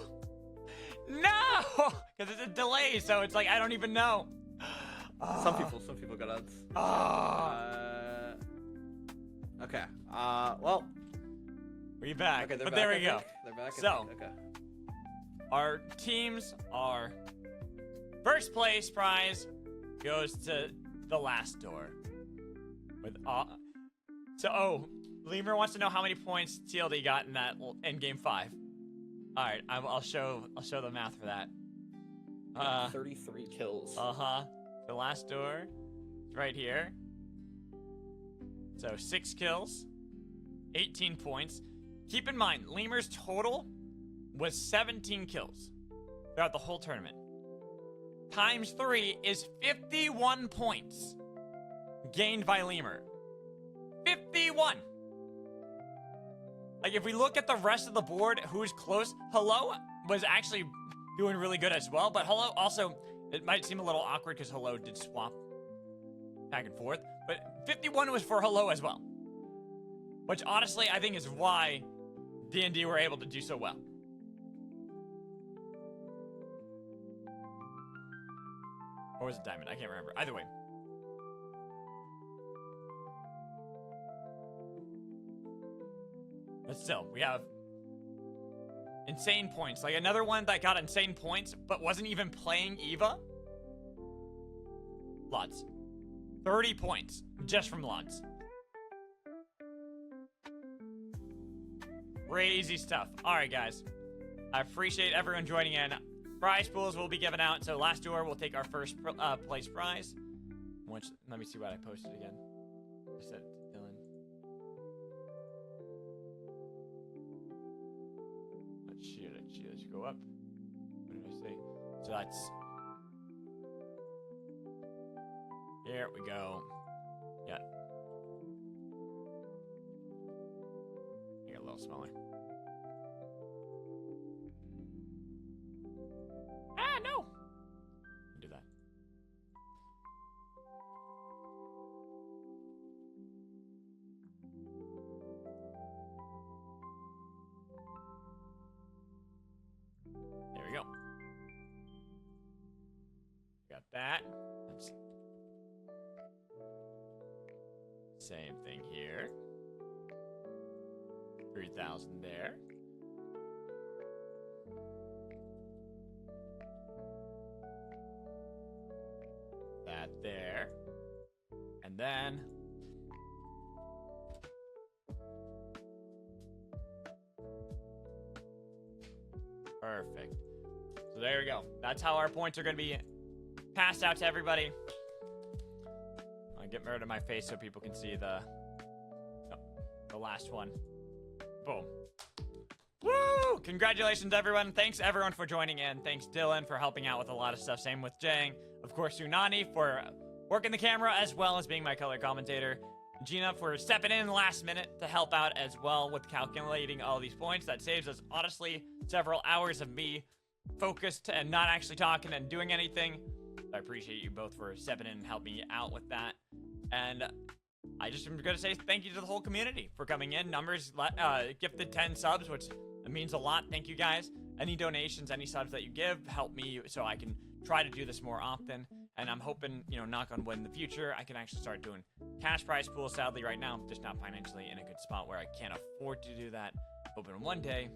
No. Because it's a delay, so it's like I don't even know. Some people got ads. Okay. Well. We're back. Okay, but back, there we go. They're back. So, okay. Our teams are first place prize goes to the last door. With Lemur wants to know how many points TLD got in that end game 5. All right, I'll show the math for that. 33 kills. The last door is right here. So 6 kills, 18 points. Keep in mind, Lemur's total was 17 kills throughout the whole tournament. Times 3 is 51 points gained by Lemur. 51! Like, if we look at the rest of the board, who's close, Hello was actually doing really good as well, but Hello also, it might seem a little awkward because Hello did swap back and forth, but 51 was for Hello as well. Which, honestly, I think is why D&D were able to do so well. Or was it Diamond? I can't remember. Either way. But still, we have insane points. Like another one that got insane points, but wasn't even playing Eva. Lots. 30 points just from Lots. Crazy stuff. All right, guys. I appreciate everyone joining in. Prize pools will be given out. So last door, we'll take our first place prize. Which, let me see what I posted again. I said Dylan. Let's go up. What did I say? So that's... Here we go. Yeah. Make it a little smaller. Ah, no! Do that. There we go. Got that. That's same thing here. 3,000 there. That there. And then perfect. So there we go. That's how our points are going to be passed out to everybody. I'll get rid of my face so people can see the last one. Boom. Woo! Congratulations, everyone. Thanks, everyone, for joining in. Thanks, Dylan, for helping out with a lot of stuff. Same with Jang. Of course, Unani for working the camera as well as being my color commentator. Gina for stepping in last minute to help out as well with calculating all these points. That saves us, honestly, several hours of me focused and not actually talking and doing anything. I appreciate you both for stepping in and helping me out with that. And I just am going to say thank you to the whole community for coming in. Numbers gifted 10 subs, which means a lot. Thank you guys. Any donations, any subs that you give help me so I can try to do this more often. And I'm hoping, you know, knock on wood, in the future, I can actually start doing cash prize pools. Sadly, right now, I'm just not financially in a good spot where I can't afford to do that. Hoping one day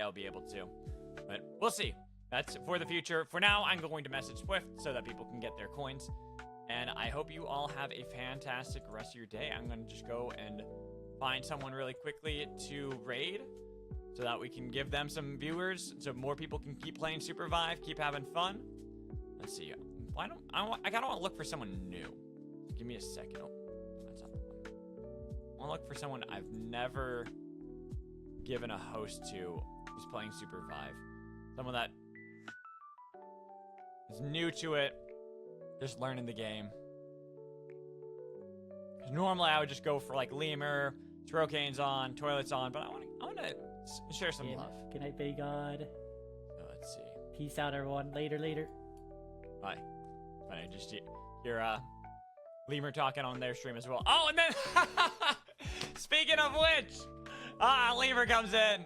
I'll be able to. But we'll see. That's for the future. For now, I'm going to message Swift so that people can get their coins. And I hope you all have a fantastic rest of your day. I'm going to just go and find someone really quickly to raid so that we can give them some viewers so more people can keep playing Supervive, keep having fun. Let's see. I kind of want to look for someone new. Give me a second. Oh, that's not the one. I want to look for someone I've never given a host to who's playing Supervive. Someone that is new to it, just learning the game. 'Cause normally I would just go for like Lemur, Throcane's on, Toilet's on, but I want to share some love. Good night, Bay God. So let's see. Peace out, everyone. Later. Bye. I just hear Lemur talking on their stream as well. Oh, and then speaking of which, Lemur comes in.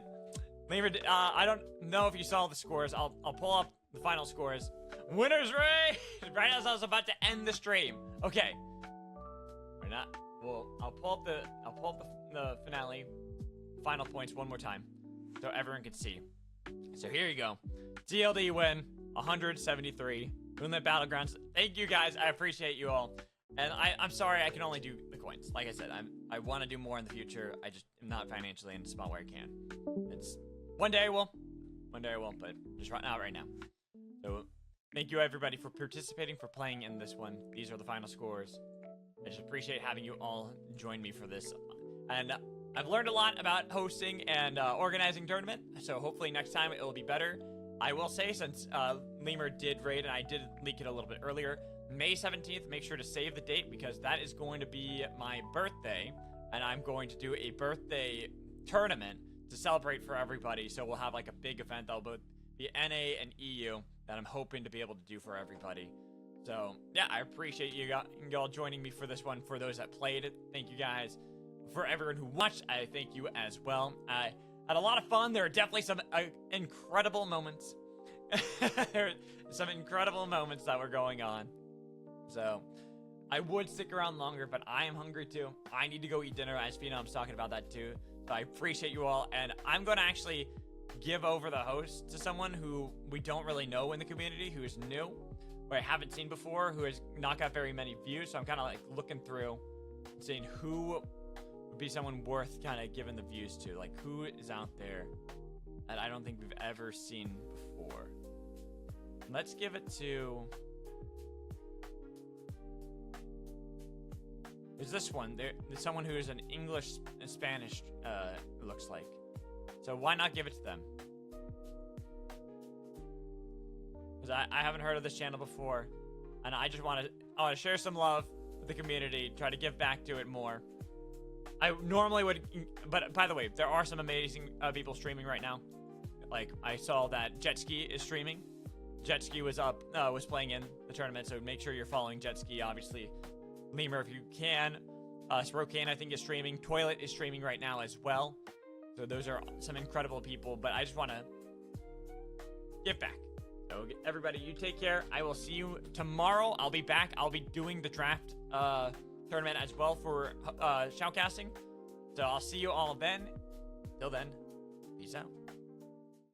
Lemur, I don't know if you saw the scores. I'll pull up the final scores. Winners race right as I was about to end the stream. Okay, we're not. Well, I'll pull up the finale, final points one more time, so everyone can see. So here you go. TLD win 173. Moonlit Battlegrounds. Thank you guys. I appreciate you all. And I'm sorry I can only do the coins. Like I said, I want to do more in the future. I just am not financially in a spot where I can. It's one day I will, but just not right now. So thank you everybody for participating, for playing in this one. These are the final scores. I just appreciate having you all join me for this. And I've learned a lot about hosting and organizing tournament. So hopefully next time it will be better. I will say, since Lemur did raid and I did leak it a little bit earlier, May 17th, make sure to save the date because that is going to be my birthday, and I'm going to do a birthday tournament to celebrate for everybody. So we'll have like a big event that'll both be NA and EU that I'm hoping to be able to do for everybody. So yeah, I appreciate you all joining me for this one. For those that played it, thank you guys. For everyone who watched, I thank you as well. I had a lot of fun. There are definitely some incredible moments. There are some incredible moments that were going on. So I would stick around longer, but I am hungry too. I need to go eat dinner, as Phenom's talking about that too. So I appreciate you all, and I'm going to actually give over the host to someone who we don't really know in the community, who is new, who I haven't seen before, who has not got very many views. So I'm kind of like looking through and seeing who would be someone worth kind of giving the views to. Like, who is out there that I don't think we've ever seen before. Let's give it to... There's this one. There's someone who is an English and Spanish, it looks like. So why not give it to them? Because I haven't heard of this channel before, and I just want to share some love with the community, try to give back to it more. I normally would, but by the way, there are some amazing people streaming right now. Like, I saw that Jetski is streaming. Jetski was playing in the tournament, so make sure you're following Jetski, obviously. Lemur, if you can. Srokane, I think, is streaming. Toilet is streaming right now as well. So those are some incredible people, but I just want to give back. So everybody, you take care. I will see you tomorrow. I'll be back. I'll be doing the draft tournament as well for shoutcasting. So I'll see you all then. Till then, peace out.